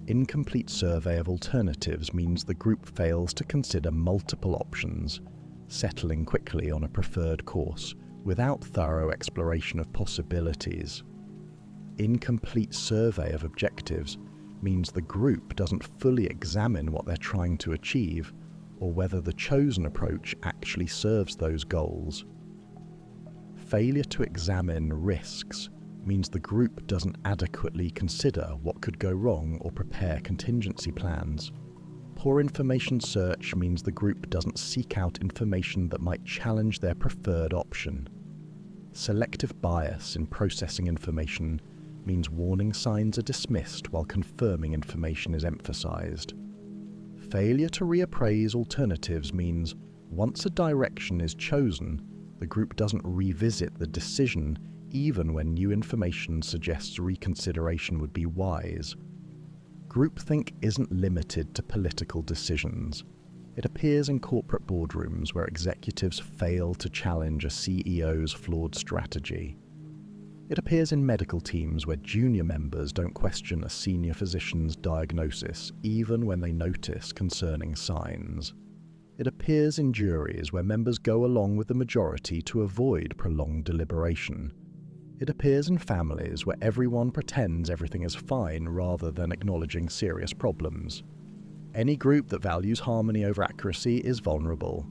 Incomplete survey of alternatives means the group fails to consider multiple options, settling quickly on a preferred course without thorough exploration of possibilities. Incomplete survey of objectives means the group doesn't fully examine what they're trying to achieve or whether the chosen approach actually serves those goals. Failure to examine risks means the group doesn't adequately consider what could go wrong or prepare contingency plans. Poor information search means the group doesn't seek out information that might challenge their preferred option. Selective bias in processing information means warning signs are dismissed while confirming information is emphasized. Failure to reappraise alternatives means once a direction is chosen, the group doesn't revisit the decision even when new information suggests reconsideration would be wise. Groupthink isn't limited to political decisions. It appears in corporate boardrooms where executives fail to challenge a CEO's flawed strategy. It appears in medical teams where junior members don't question a senior physician's diagnosis even when they notice concerning signs. It appears in juries where members go along with the majority to avoid prolonged deliberation. It appears in families where everyone pretends everything is fine rather than acknowledging serious problems. Any group that values harmony over accuracy is vulnerable.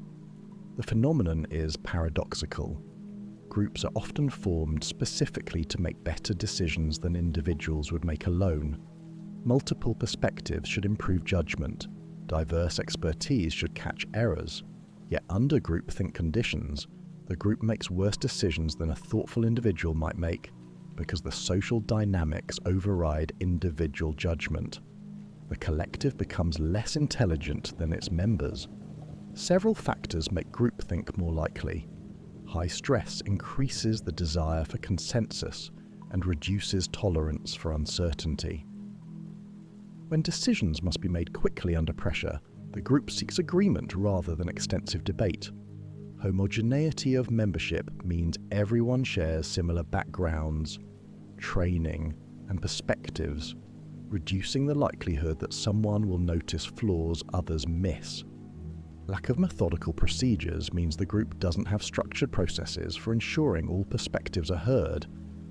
The phenomenon is paradoxical. Groups are often formed specifically to make better decisions than individuals would make alone. Multiple perspectives should improve judgment. Diverse expertise should catch errors. Yet under groupthink conditions, the group makes worse decisions than a thoughtful individual might make because the social dynamics override individual judgment. The collective becomes less intelligent than its members. Several factors make groupthink more likely. High stress increases the desire for consensus and reduces tolerance for uncertainty. When decisions must be made quickly under pressure, the group seeks agreement rather than extensive debate. Homogeneity of membership means everyone shares similar backgrounds, training, and perspectives, reducing the likelihood that someone will notice flaws others miss. Lack of methodical procedures means the group doesn't have structured processes for ensuring all perspectives are heard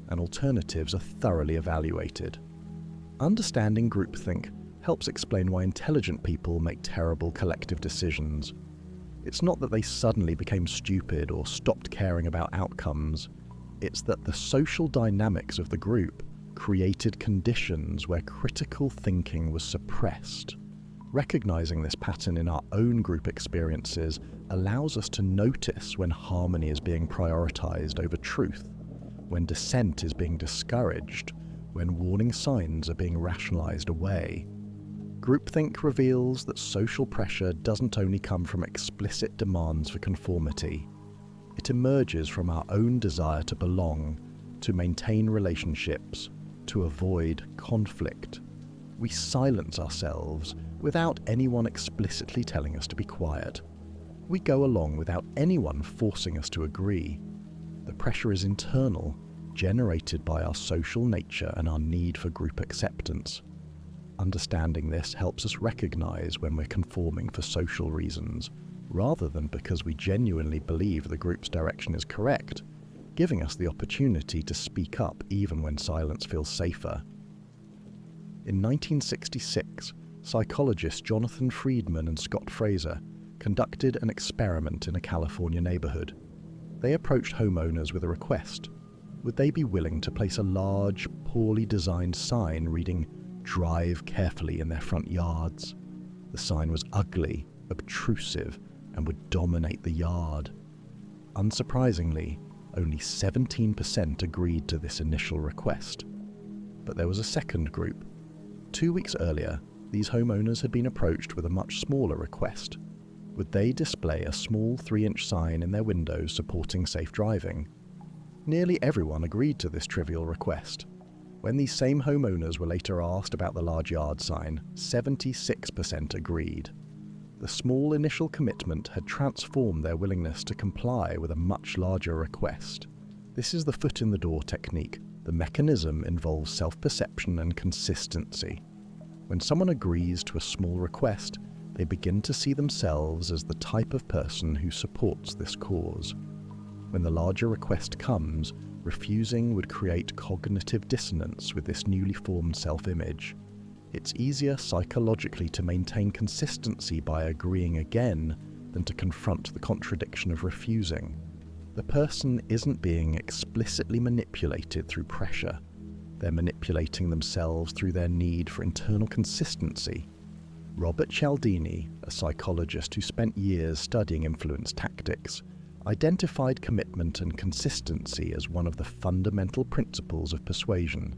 and alternatives are thoroughly evaluated. Understanding groupthink helps explain why intelligent people make terrible collective decisions. It's not that they suddenly became stupid or stopped caring about outcomes. It's that the social dynamics of the group created conditions where critical thinking was suppressed. Recognizing this pattern in our own group experiences allows us to notice when harmony is being prioritized over truth, when dissent is being discouraged, when warning signs are being rationalized away. Groupthink reveals that social pressure doesn't only come from explicit demands for conformity. It emerges from our own desire to belong, to maintain relationships, to avoid conflict. We silence ourselves without anyone explicitly telling us to be quiet. We go along without anyone forcing us to agree. The pressure is internal, generated by our social nature and our need for group acceptance. Understanding this helps us recognize when we're conforming for social reasons, rather than because we genuinely believe the group's direction is correct, giving us the opportunity to speak up even when silence feels safer. In 1966, psychologists Jonathan Friedman and Scott Fraser conducted an experiment in a California neighborhood. They approached homeowners with a request. Would they be willing to place a large, poorly designed sign reading "Drive carefully" in their front yards? The sign was ugly, obtrusive, and would dominate the yard. Unsurprisingly, only 17% agreed to this initial request. But there was a second group. 2 weeks earlier, these homeowners had been approached with a much smaller request. Would they display a small 3-inch sign in their windows supporting safe driving? Nearly everyone agreed to this trivial request. When these same homeowners were later asked about the large yard sign, 76% agreed. The small initial commitment had transformed their willingness to comply with a much larger request. This is the foot in the door technique. The mechanism involves self-perception and consistency. When someone agrees to a small request, they begin to see themselves as the type of person who supports this cause. When the larger request comes, refusing would create cognitive dissonance with this newly formed self-image. It's easier psychologically to maintain consistency by agreeing again than to confront the contradiction of refusing. The person isn't being explicitly manipulated through pressure. They're manipulating themselves through their need for internal consistency. Robert Cialdini, a psychologist who spent years studying influence tactics, identified commitment and consistency as one of the fundamental principles of persuasion.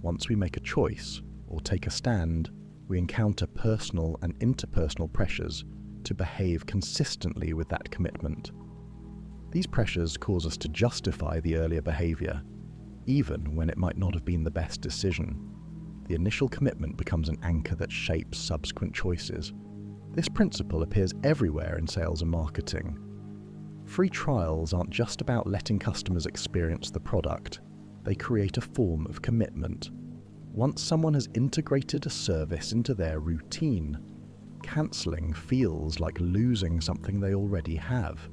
Once we make a choice or take a stand, we encounter personal and interpersonal pressures to behave consistently with that commitment. These pressures cause us to justify the earlier behavior, even when it might not have been the best decision. The initial commitment becomes an anchor that shapes subsequent choices. This principle appears everywhere in sales and marketing. Free trials aren't just about letting customers experience the product. They create a form of commitment. Once someone has integrated a service into their routine, cancelling feels like losing something they already have.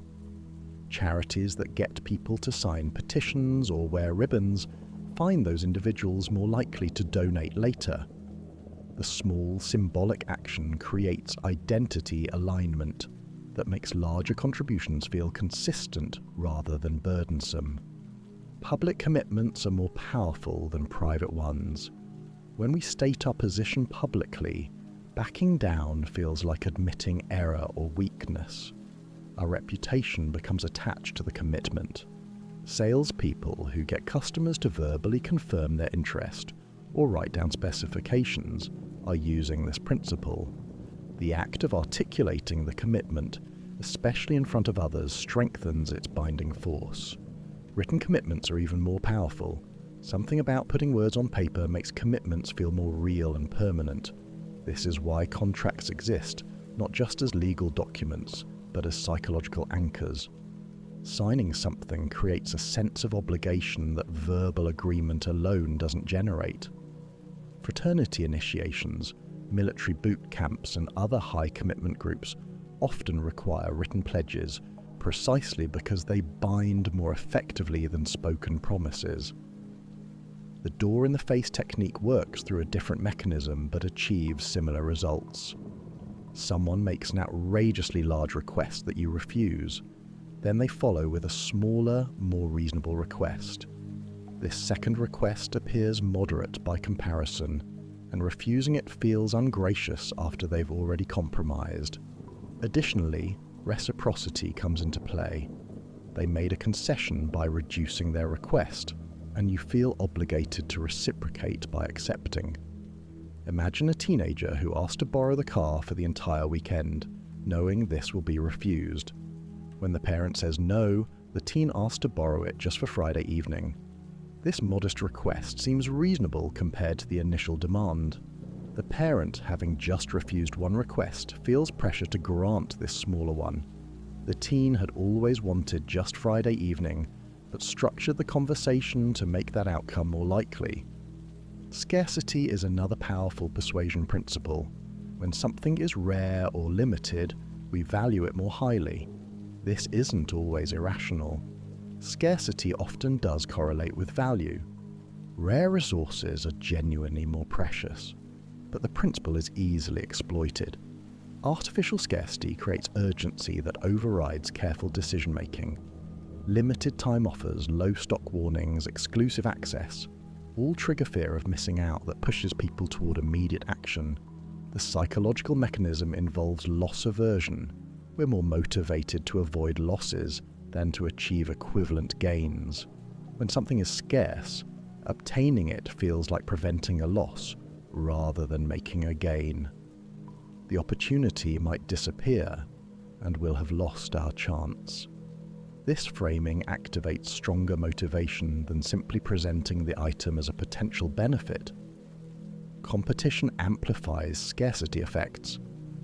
Charities that get people to sign petitions or wear ribbons find those individuals more likely to donate later. The small symbolic action creates identity alignment that makes larger contributions feel consistent rather than burdensome. Public commitments are more powerful than private ones. When we state our position publicly, backing down feels like admitting error or weakness. our reputation becomes attached to the commitment. Salespeople who get customers to verbally confirm their interest or write down specifications are using this principle. The act of articulating the commitment, especially in front of others, strengthens its binding force. Written commitments are even more powerful. Something about putting words on paper makes commitments feel more real and permanent. This is why contracts exist, not just as legal documents, but as psychological anchors. Signing something creates a sense of obligation that verbal agreement alone doesn't generate. Fraternity initiations, military boot camps, and other high-commitment groups often require written pledges precisely because they bind more effectively than spoken promises. The door-in-the-face technique works through a different mechanism but achieves similar results. Someone makes an outrageously large request that you refuse. Then they follow with a smaller, more reasonable request. This second request appears moderate by comparison, and refusing it feels ungracious after they've already compromised. Additionally, reciprocity comes into play. They made a concession by reducing their request, and you feel obligated to reciprocate by accepting. Imagine a teenager who asks to borrow the car for the entire weekend, knowing this will be refused. When the parent says no, the teen asks to borrow it just for Friday evening. This modest request seems reasonable compared to the initial demand. The parent, having just refused one request, feels pressure to grant this smaller one. The teen had always wanted just Friday evening, but structured the conversation to make that outcome more likely. Scarcity is another powerful persuasion principle. When something is rare or limited, we value it more highly. This isn't always irrational. Scarcity often does correlate with value. Rare resources are genuinely more precious, but the principle is easily exploited. Artificial scarcity creates urgency that overrides careful decision-making. Limited time offers, low stock warnings, exclusive access, all trigger fear of missing out that pushes people toward immediate action. The psychological mechanism involves loss aversion. We're more motivated to avoid losses than to achieve equivalent gains. When something is scarce, obtaining it feels like preventing a loss rather than making a gain. The opportunity might disappear, and we'll have lost our chance. This framing activates stronger motivation than simply presenting the item as a potential benefit. Competition amplifies scarcity effects.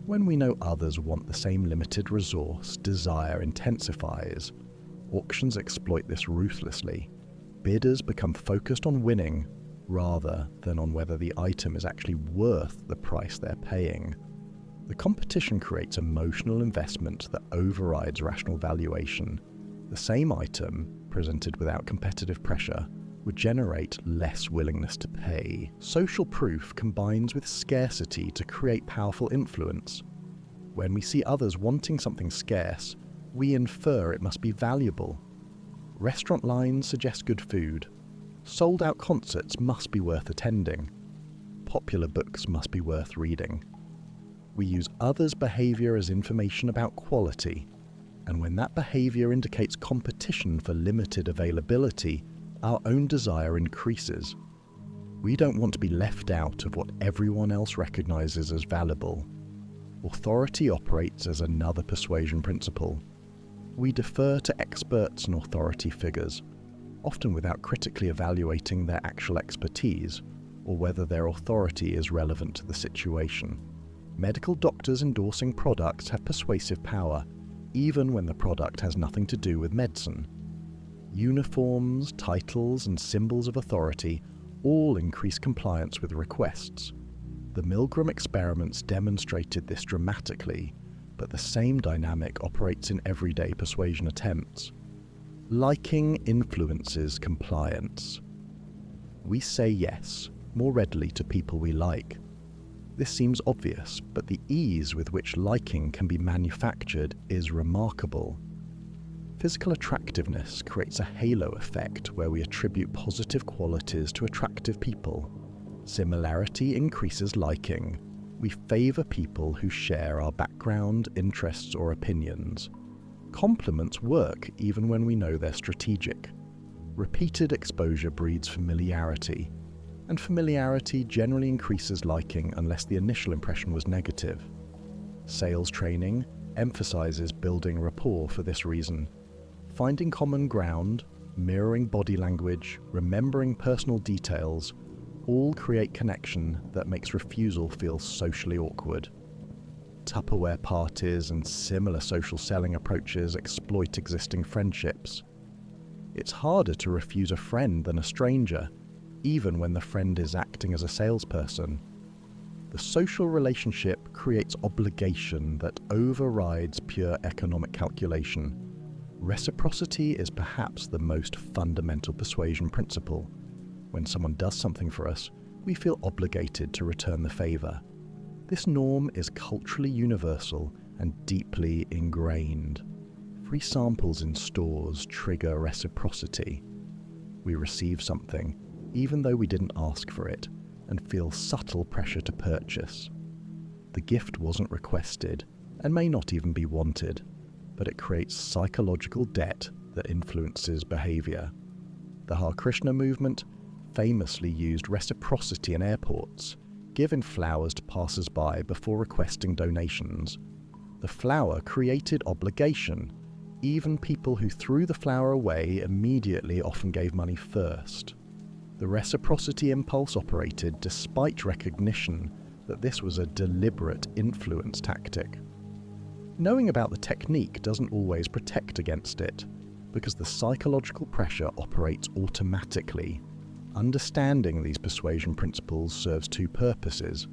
When we know others want the same limited resource, desire intensifies. Auctions exploit this ruthlessly. Bidders become focused on winning rather than on whether the item is actually worth the price they're paying. The competition creates emotional investment that overrides rational valuation. The same item, presented without competitive pressure, would generate less willingness to pay. Social proof combines with scarcity to create powerful influence. When we see others wanting something scarce, we infer it must be valuable. Restaurant lines suggest good food. Sold-out concerts must be worth attending. Popular books must be worth reading. We use others' behavior as information about quality, and when that behavior indicates competition for limited availability, our own desire increases. We don't want to be left out of what everyone else recognizes as valuable. Authority operates as another persuasion principle. We defer to experts and authority figures, often without critically evaluating their actual expertise or whether their authority is relevant to the situation. Medical doctors endorsing products have persuasive power, even when the product has nothing to do with medicine. Uniforms, titles, and symbols of authority all increase compliance with requests. The Milgram experiments demonstrated this dramatically, but the same dynamic operates in everyday persuasion attempts. Liking influences compliance. We say yes more readily to people we like. This seems obvious, but the ease with which liking can be manufactured is remarkable. Physical attractiveness creates a halo effect where we attribute positive qualities to attractive people. Similarity increases liking. We favor people who share our background, interests, or opinions. Compliments work even when we know they're strategic. Repeated exposure breeds familiarity, and familiarity generally increases liking unless the initial impression was negative. Sales training emphasizes building rapport for this reason. Finding common ground, mirroring body language, remembering personal details, all create connection that makes refusal feel socially awkward. Tupperware parties and similar social selling approaches exploit existing friendships. It's harder to refuse a friend than a stranger, even when the friend is acting as a salesperson. The social relationship creates obligation that overrides pure economic calculation. Reciprocity is perhaps the most fundamental persuasion principle. When someone does something for us, we feel obligated to return the favor. This norm is culturally universal and deeply ingrained. Free samples in stores trigger reciprocity. We receive something, even though we didn't ask for it, and feel subtle pressure to purchase. The gift wasn't requested and may not even be wanted, but it creates psychological debt that influences behavior. The Hare Krishna movement famously used reciprocity in airports, giving flowers to passers-by before requesting donations. The flower created obligation. Even people who threw the flower away immediately often gave money first. The reciprocity impulse operated despite recognition that this was a deliberate influence tactic. Knowing about the technique doesn't always protect against it, because the psychological pressure operates automatically. Understanding these persuasion principles serves two purposes.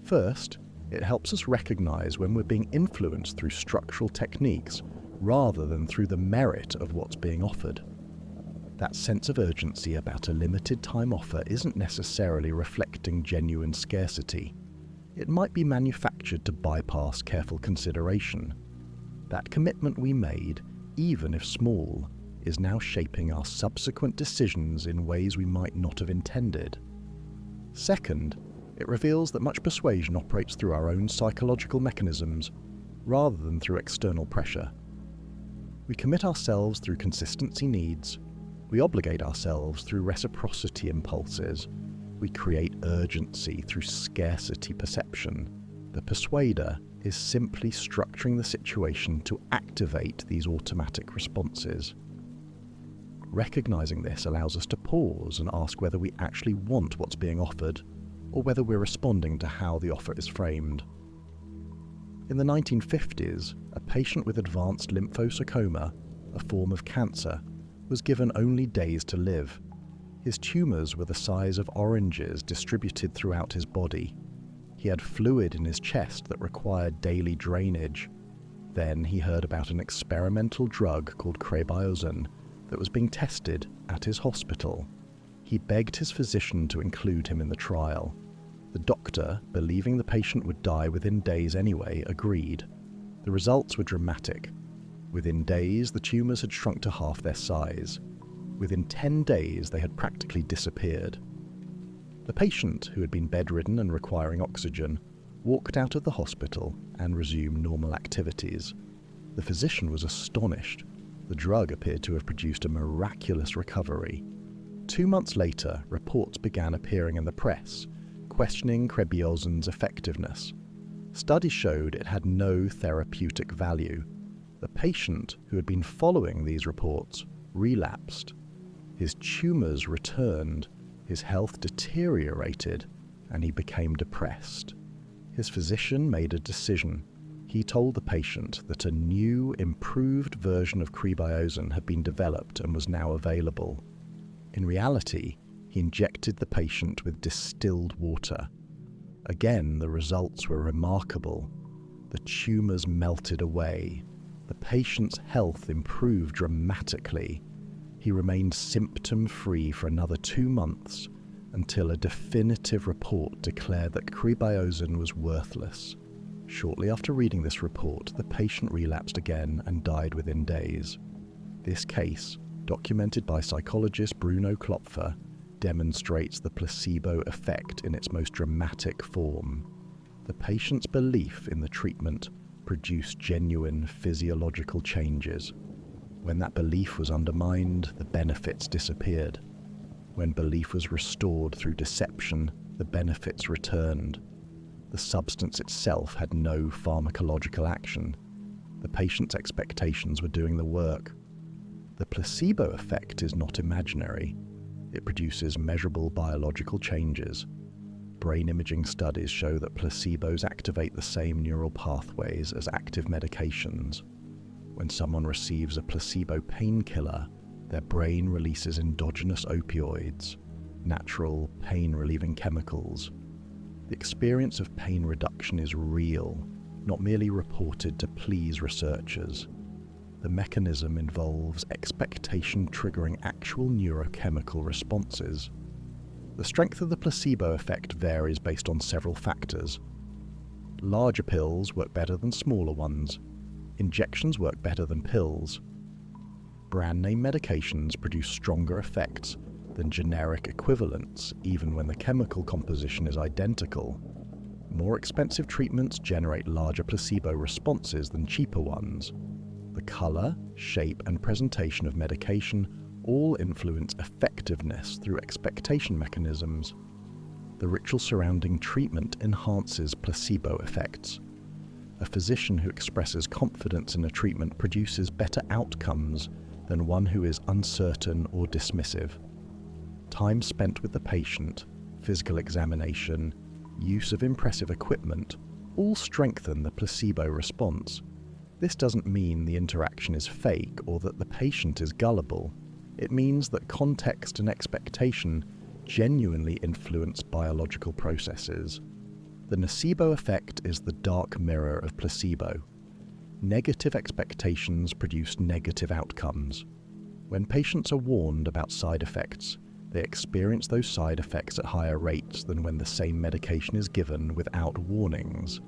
First, it helps us recognize when we're being influenced through structural techniques rather than through the merit of what's being offered. That sense of urgency about a limited time offer isn't necessarily reflecting genuine scarcity. It might be manufactured to bypass careful consideration. That commitment we made, even if small, is now shaping our subsequent decisions in ways we might not have intended. Second, it reveals that much persuasion operates through our own psychological mechanisms rather than through external pressure. We commit ourselves through consistency needs. We obligate ourselves through reciprocity impulses. We create urgency through scarcity perception. The persuader is simply structuring the situation to activate these automatic responses. Recognizing this allows us to pause and ask whether we actually want what's being offered, or whether we're responding to how the offer is framed. In the 1950s, a patient with advanced lymphosarcoma, a form of cancer, was given only days to live. His tumors were the size of oranges distributed throughout his body. He had fluid in his chest that required daily drainage. Then he heard about an experimental drug called crebiozin that was being tested at his hospital. He begged his physician to include him in the trial. The doctor, believing the patient would die within days anyway, agreed. The results were dramatic. Within days, the tumors had shrunk to half their size. Within 10 days, they had practically disappeared. The patient, who had been bedridden and requiring oxygen, walked out of the hospital and resumed normal activities. The physician was astonished. The drug appeared to have produced a miraculous recovery. 2 months later, reports began appearing in the press, questioning crebiozin's effectiveness. Studies showed it had no therapeutic value. The patient, who had been following these reports, relapsed. His tumors returned, his health deteriorated, and he became depressed. His physician made a decision. He told the patient that a new, improved version of crebiozin had been developed and was now available. In reality, he injected the patient with distilled water. Again, the results were remarkable. The tumors melted away. The patient's health improved dramatically. He remained symptom-free for another 2 months until a definitive report declared that crebiozin was worthless. Shortly after reading this report, the patient relapsed again and died within days. This case, documented by psychologist Bruno Klopfer, demonstrates the placebo effect in its most dramatic form. The patient's belief in the treatment produced genuine physiological changes. When that belief was undermined, the benefits disappeared. When belief was restored through deception, the benefits returned. The substance itself had no pharmacological action. The patient's expectations were doing the work. The placebo effect is not imaginary. It produces measurable biological changes. Brain imaging studies show that placebos activate the same neural pathways as active medications. When someone receives a placebo painkiller, their brain releases endogenous opioids, natural pain-relieving chemicals. The experience of pain reduction is real, not merely reported to please researchers. The mechanism involves expectation triggering actual neurochemical responses. The strength of the placebo effect varies based on several factors. Larger pills work better than smaller ones. Injections work better than pills. Brand name medications produce stronger effects than generic equivalents, even when the chemical composition is identical. More expensive treatments generate larger placebo responses than cheaper ones. The color, shape, and presentation of medication all influence effectiveness through expectation mechanisms. The ritual surrounding treatment enhances placebo effects. A physician who expresses confidence in a treatment produces better outcomes than one who is uncertain or dismissive. Time spent with the patient, physical examination, use of impressive equipment all strengthen the placebo response. This doesn't mean the interaction is fake or that the patient is gullible. It means that context and expectation genuinely influence biological processes. The nocebo effect is the dark mirror of placebo. Negative expectations produce negative outcomes. When patients are warned about side effects, they experience those side effects at higher rates than when the same medication is given without warnings.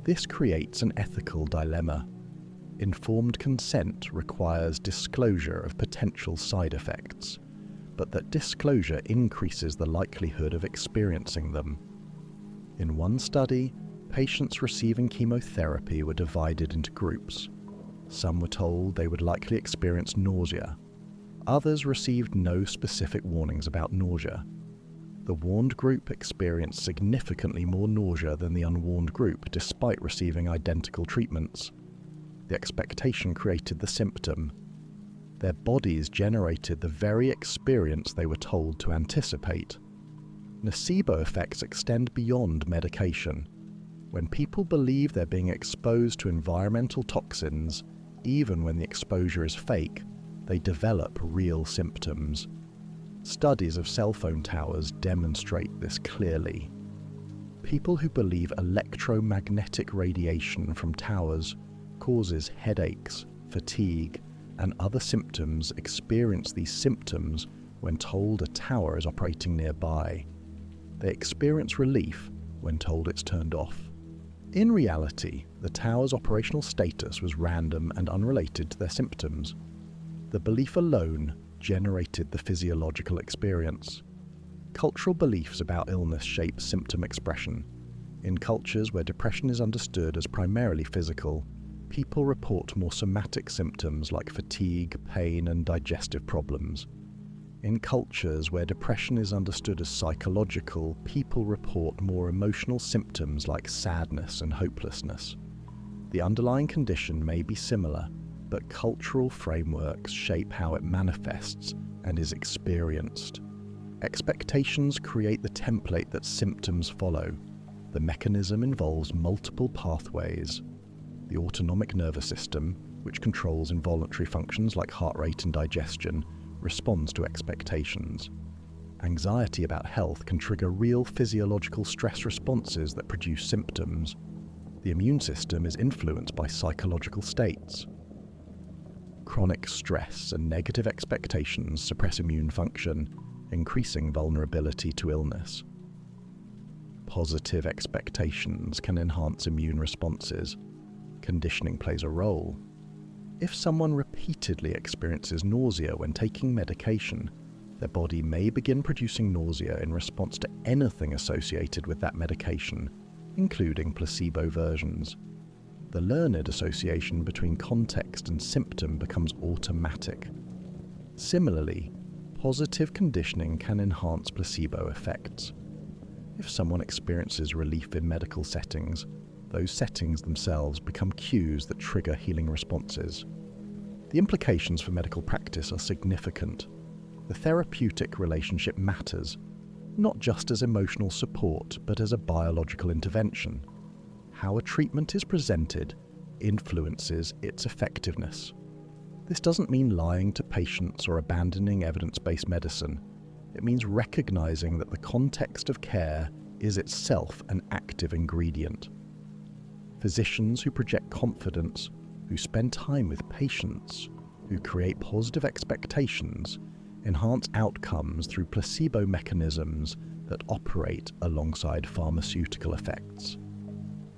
This creates an ethical dilemma. Informed consent requires disclosure of potential side effects, but that disclosure increases the likelihood of experiencing them. In one study, patients receiving chemotherapy were divided into groups. Some were told they would likely experience nausea. Others received no specific warnings about nausea. The warned group experienced significantly more nausea than the unwarned group, despite receiving identical treatments. The expectation created the symptom. Their bodies generated the very experience they were told to anticipate. Nocebo effects extend beyond medication. When people believe they're being exposed to environmental toxins, even when the exposure is fake, they develop real symptoms. Studies of cell phone towers demonstrate this clearly. People who believe electromagnetic radiation from towers causes headaches, fatigue, and other symptoms experience these symptoms when told a tower is operating nearby. They experience relief when told it's turned off. In reality, the tower's operational status was random and unrelated to their symptoms. The belief alone generated the physiological experience. Cultural beliefs about illness shape symptom expression. In cultures where depression is understood as primarily physical, people report more somatic symptoms like fatigue, pain, and digestive problems. In cultures where depression is understood as psychological, people report more emotional symptoms like sadness and hopelessness. The underlying condition may be similar, but cultural frameworks shape how it manifests and is experienced. Expectations create the template that symptoms follow. The mechanism involves multiple pathways. The autonomic nervous system, which controls involuntary functions like heart rate and digestion, responds to expectations. Anxiety about health can trigger real physiological stress responses that produce symptoms. The immune system is influenced by psychological states. Chronic stress and negative expectations suppress immune function, increasing vulnerability to illness. Positive expectations can enhance immune responses. Conditioning plays a role. If someone repeatedly experiences nausea when taking medication, their body may begin producing nausea in response to anything associated with that medication, including placebo versions. The learned association between context and symptom becomes automatic. Similarly, positive conditioning can enhance placebo effects. If someone experiences relief in medical settings, those settings themselves become cues that trigger healing responses. The implications for medical practice are significant. The therapeutic relationship matters, not just as emotional support, but as a biological intervention. How a treatment is presented influences its effectiveness. This doesn't mean lying to patients or abandoning evidence-based medicine. It means recognizing that the context of care is itself an active ingredient. Physicians who project confidence, who spend time with patients, who create positive expectations, enhance outcomes through placebo mechanisms that operate alongside pharmaceutical effects.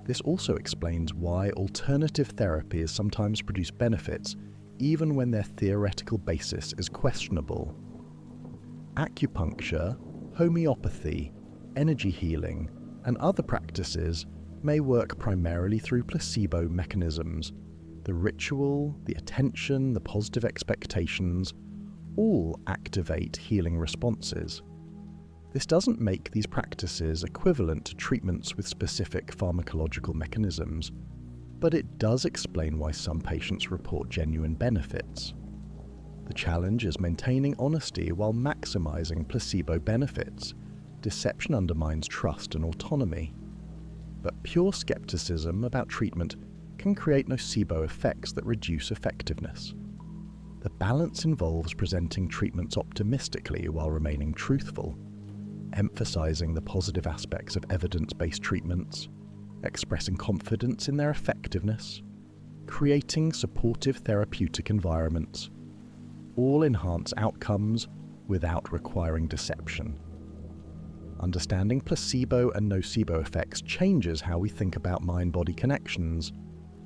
This also explains why alternative therapies sometimes produce benefits even when their theoretical basis is questionable. Acupuncture, homeopathy, energy healing, and other practices may work primarily through placebo mechanisms. The ritual, the attention, the positive expectations all activate healing responses. This doesn't make these practices equivalent to treatments with specific pharmacological mechanisms, but it does explain why some patients report genuine benefits. The challenge is maintaining honesty while maximizing placebo benefits. Deception undermines trust and autonomy. But pure skepticism about treatment can create nocebo effects that reduce effectiveness. The balance involves presenting treatments optimistically while remaining truthful, emphasizing the positive aspects of evidence-based treatments, expressing confidence in their effectiveness, creating supportive therapeutic environments. All enhance outcomes without requiring deception. Understanding placebo and nocebo effects changes how we think about mind-body connections.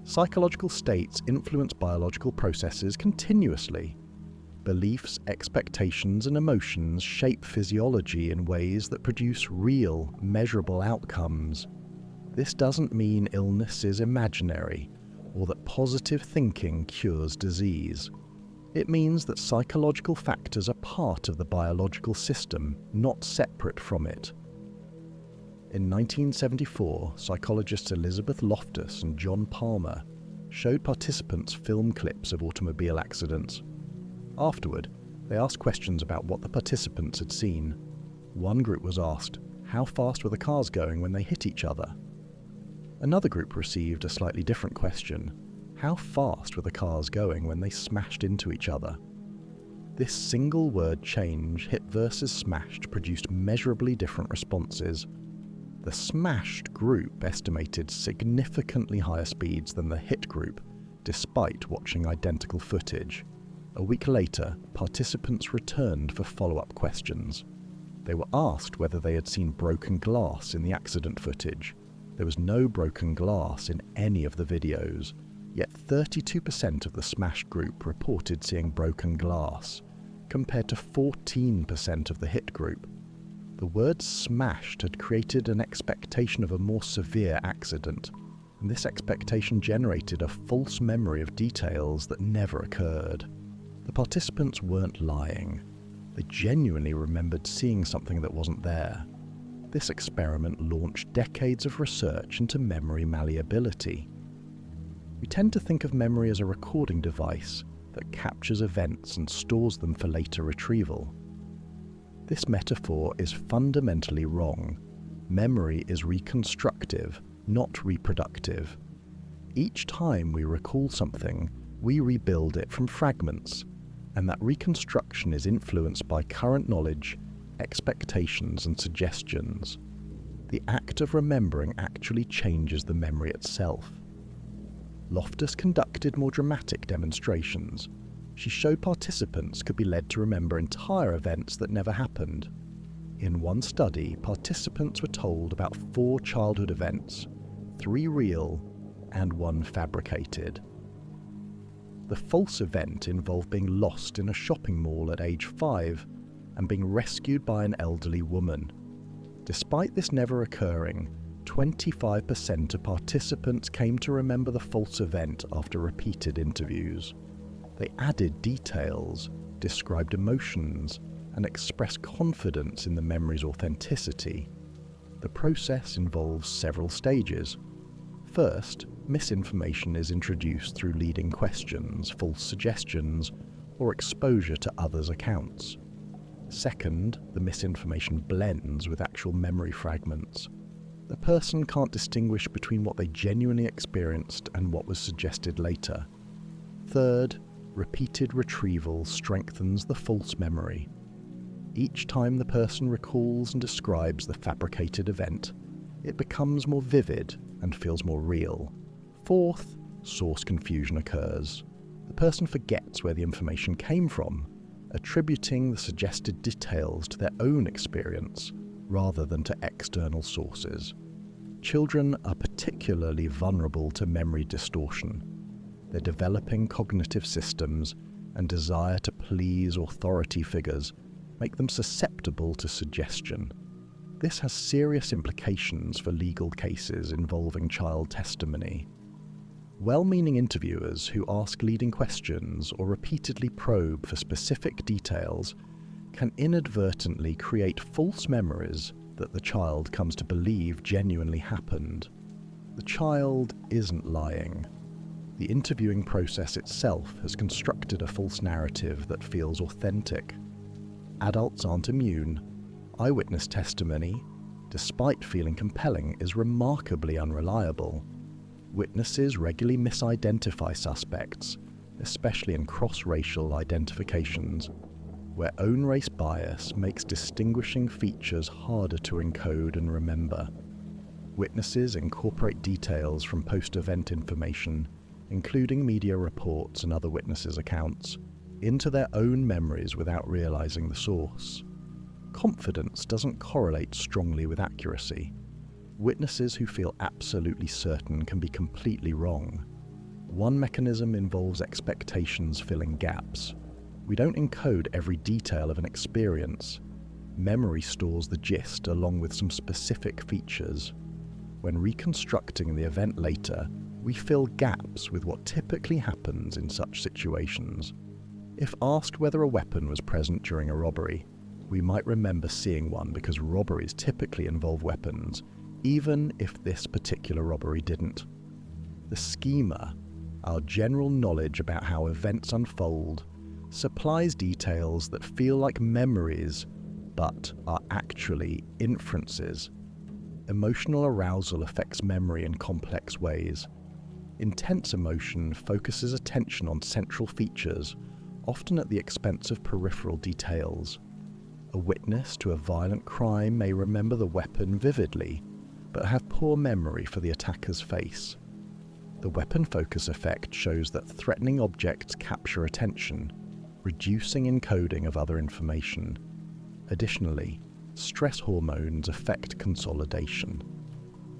Psychological states influence biological processes continuously. Beliefs, expectations, and emotions shape physiology in ways that produce real, measurable outcomes. This doesn't mean illness is imaginary, or that positive thinking cures disease. It means that psychological factors are part of the biological system, not separate from it. In 1974, psychologists Elizabeth Loftus and John Palmer showed participants film clips of automobile accidents. Afterward, they asked questions about what the participants had seen. One group was asked, how fast were the cars going when they hit each other? Another group received a slightly different question. How fast were the cars going when they smashed into each other? This single word change, hit versus smashed, produced measurably different responses. The smashed group estimated significantly higher speeds than the hit group, despite watching identical footage. A week later, participants returned for follow-up questions. They were asked whether they had seen broken glass in the accident footage. There was no broken glass in any of the videos. Yet 32% of the smashed group reported seeing broken glass, compared to 14% of the hit group. The word smashed had created an expectation of a more severe accident, and this expectation generated a false memory of details that never occurred. The participants weren't lying. They genuinely remembered seeing something that wasn't there. This experiment launched decades of research into memory malleability. We tend to think of memory as a recording device that captures events and stores them for later retrieval. This metaphor is fundamentally wrong. Memory is reconstructive, not reproductive. Each time we recall something, we rebuild it from fragments, and that reconstruction is influenced by current knowledge, expectations, and suggestions. The act of remembering actually changes the memory itself. Loftus conducted more dramatic demonstrations. She showed participants could be led to remember entire events that never happened. In one study, participants were told about 4 childhood events, 3 real and 1 fabricated. The false event involved being lost in a shopping mall at age 5 and being rescued by an elderly woman. Despite this never occurring, 25% of participants came to remember the false event after repeated interviews. They added details, described emotions, and expressed confidence in the memory's authenticity. The process involves several stages. First, misinformation is introduced through leading questions, false suggestions, or exposure to others' accounts. Second, the misinformation blends with actual memory fragments. The person can't distinguish between what they genuinely experienced and what was suggested later. Third, repeated retrieval strengthens the false memory. Each time the person recalls and describes the fabricated event, it becomes more vivid and feels more real. Fourth, source confusion occurs. The person forgets where the information came from, attributing the suggested details to their own experience rather than to external sources. Children are particularly vulnerable to memory distortion. Their developing cognitive systems and desire to please authority figures make them susceptible to suggestion. This has serious implications for legal cases involving child testimony. Well-meaning interviewers who ask leading questions or repeatedly probe for specific details can inadvertently create false memories that the child comes to believe genuinely happened. The child isn't lying. The interviewing process itself has constructed a false narrative that feels authentic. Adults aren't immune. Eyewitness testimony, despite feeling compelling, is remarkably unreliable. Witnesses regularly misidentify suspects, especially in cross-racial identifications, where own race bias makes distinguishing features harder to encode and remember. Witnesses incorporate details from post-event information, including media reports and other witnesses' accounts, into their own memories without realizing the source. Confidence doesn't correlate strongly with accuracy. Witnesses who feel absolutely certain can be completely wrong. One mechanism involves expectations filling gaps. We don't encode every detail of an experience. Memory stores the gist along with some specific features. When reconstructing the event later, we fill gaps with what typically happens in such situations. If asked whether a weapon was present during a robbery, we might remember seeing one because robberies typically involve weapons, even if this particular robbery didn't. The schema, our general knowledge about how events unfold, supplies details that feel like memories, but are actually inferences. Emotional arousal affects memory in complex ways. Intense emotion focuses attention on central features, often at the expense of peripheral details. A witness to a violent crime may remember the weapon vividly, but have poor memory for the attacker's face. The weapon focus effect shows that threatening objects capture attention, reducing encoding of other information. Additionally, stress hormones affect consolidation.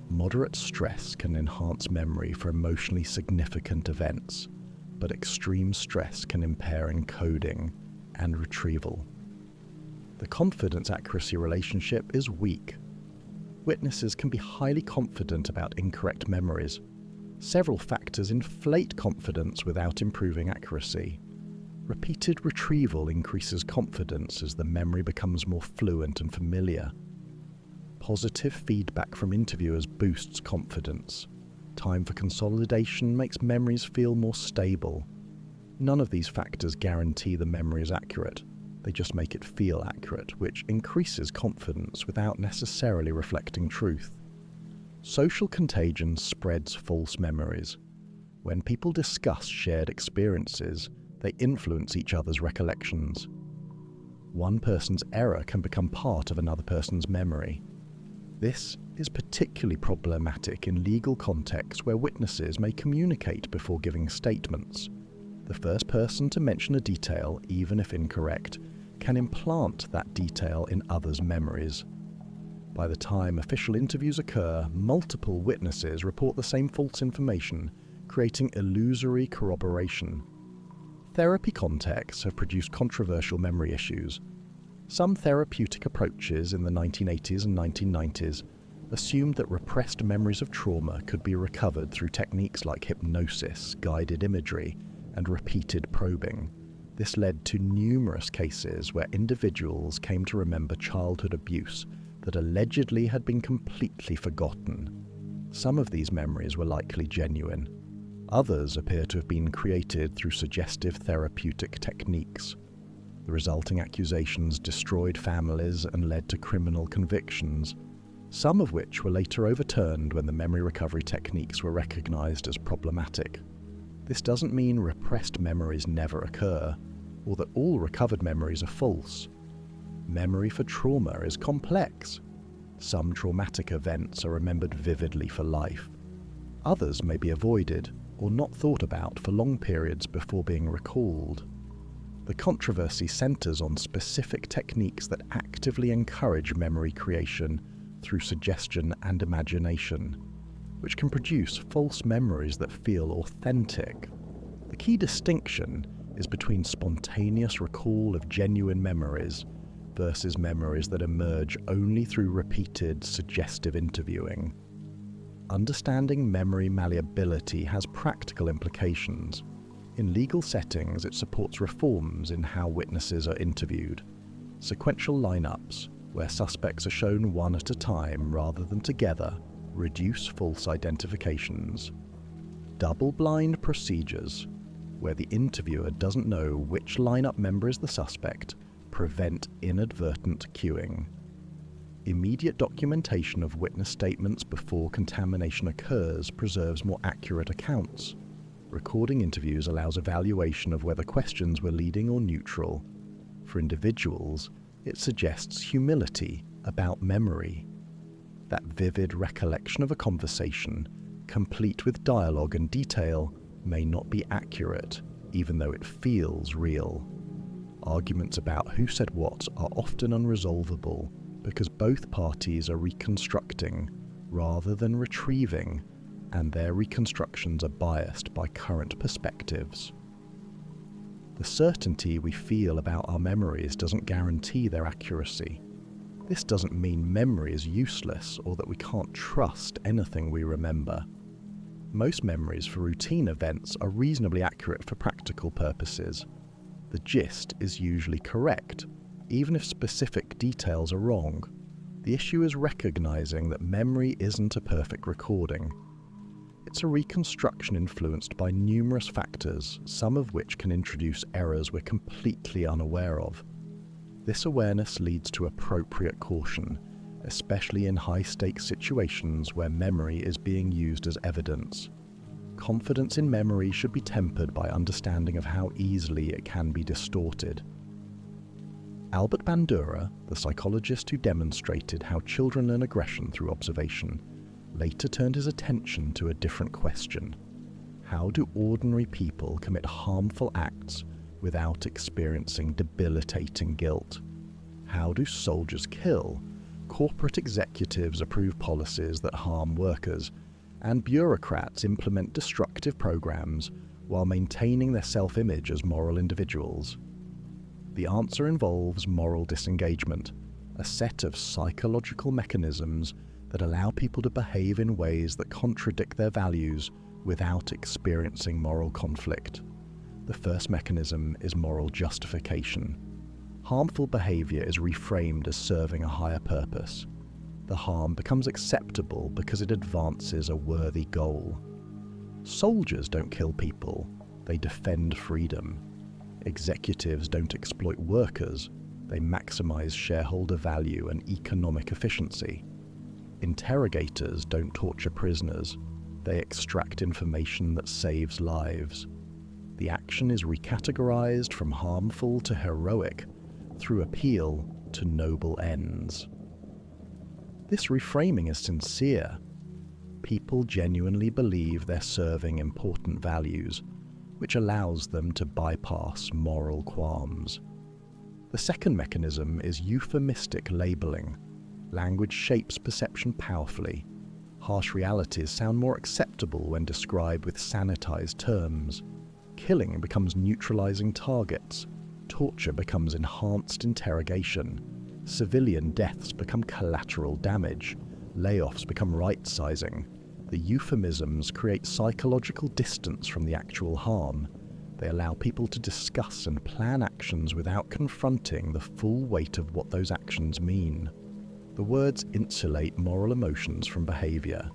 Moderate stress can enhance memory for emotionally significant events, but extreme stress can impair encoding and retrieval. The confidence-accuracy relationship is weak. Witnesses can be highly confident about incorrect memories. Several factors inflate confidence without improving accuracy. Repeated retrieval increases confidence as the memory becomes more fluent and familiar. Positive feedback from interviewers boosts confidence. Time for consolidation makes memories feel more stable. None of these factors guarantee the memory is accurate. They just make it feel accurate, which increases confidence without necessarily reflecting truth. Social contagion spreads false memories. When people discuss shared experiences, they influence each other's recollections. One person's error can become part of another person's memory. This is particularly problematic in legal contexts where witnesses may communicate before giving statements. The first person to mention a detail, even if incorrect, can implant that detail in others' memories. By the time official interviews occur, multiple witnesses report the same false information, creating illusory corroboration. Therapy contexts have produced controversial memory issues. Some therapeutic approaches in the 1980s and 1990s assumed that repressed memories of trauma could be recovered through techniques like hypnosis, guided imagery, and repeated probing. This led to numerous cases where individuals came to remember childhood abuse that allegedly had been completely forgotten. Some of these memories were likely genuine. Others appear to have been created through suggestive therapeutic techniques. The resulting accusations destroyed families and led to criminal convictions, some of which were later overturned when the memory recovery techniques were recognized as problematic. This doesn't mean repressed memories never occur, or that all recovered memories are false. Memory for trauma is complex. Some traumatic events are remembered vividly for life. Others may be avoided or not thought about for long periods before being recalled. The controversy centers on specific techniques that actively encourage memory creation through suggestion and imagination, which can produce false memories that feel authentic. The key distinction is between spontaneous recall of genuine memories versus memories that emerge only through repeated suggestive interviewing. Understanding memory malleability has practical implications. In legal settings, it supports reforms in how witnesses are interviewed. Sequential lineups, where suspects are shown one at a time rather than together, reduce false identifications. Double-blind procedures, where the interviewer doesn't know which lineup member is the suspect, prevent inadvertent cueing. Immediate documentation of witness statements before contamination occurs preserves more accurate accounts. Recording interviews allows evaluation of whether questions were leading or neutral. For individuals, it suggests humility about memory. That vivid recollection of a conversation, complete with dialogue and detail, may not be accurate, even though it feels real. Arguments about who said what are often unresolvable because both parties are reconstructing rather than retrieving, and their reconstructions are biased by current perspectives. The certainty we feel about our memories doesn't guarantee their accuracy. This doesn't mean memory is useless or that we can't trust anything we remember. Most memories for routine events are reasonably accurate for practical purposes. The gist is usually correct, even if specific details are wrong. The issue is recognizing that memory isn't a perfect recording. It's a reconstruction influenced by numerous factors, some of which can introduce errors we're completely unaware of. This awareness leads to appropriate caution, especially in high-stakes situations where memory is being used as evidence. Confidence in memory should be tempered by understanding of how easily it can be distorted. Albert Bandura, the psychologist who demonstrated how children learn aggression through observation, later turned his attention to a different question. How do ordinary people commit harmful acts without experiencing debilitating guilt? How do soldiers kill? Corporate executives approve policies that harm workers, and bureaucrats implement destructive programs while maintaining their self-image as moral individuals. The answer involves moral disengagement, a set of psychological mechanisms that allow people to behave in ways that contradict their values without experiencing moral conflict. The first mechanism is moral justification. Harmful behavior is reframed as serving a higher purpose. The harm becomes acceptable because it advances a worthy goal. Soldiers don't kill people, they defend freedom. Executives don't exploit workers, they maximize shareholder value and economic efficiency. Interrogators don't torture prisoners, they extract information that saves lives. The action is recategorized from harmful to heroic through appeal to noble ends. This reframing is sincere. People genuinely believe they're serving important values, which allows them to bypass moral qualms. The second mechanism is euphemistic labeling. Language shapes perception powerfully. Harsh realities sound more acceptable when described with sanitized terms. Killing becomes neutralizing targets. Torture becomes enhanced interrogation. Civilian deaths become collateral damage, Layoffs become right-sizing. The euphemisms create psychological distance from the actual harm. They allow people to discuss and plan actions without confronting the full weight of what those actions mean. The words insulate moral emotions from behavior.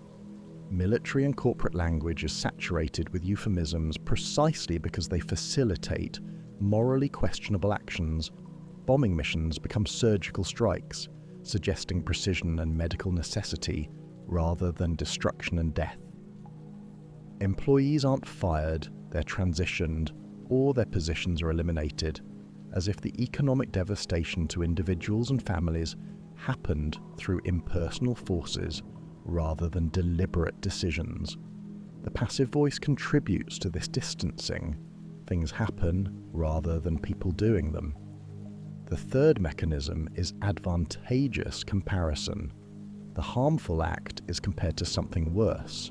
Military and corporate language is saturated with euphemisms precisely because they facilitate morally questionable actions. Bombing missions become surgical strikes, suggesting precision and medical necessity rather than destruction and death. Employees aren't fired, they're transitioned, or their positions are eliminated, as if the economic devastation to individuals and families happened through impersonal forces rather than deliberate decisions. The passive voice contributes to this distancing. Things happen rather than people doing them. The third mechanism is advantageous comparison. The harmful act is compared to something worse,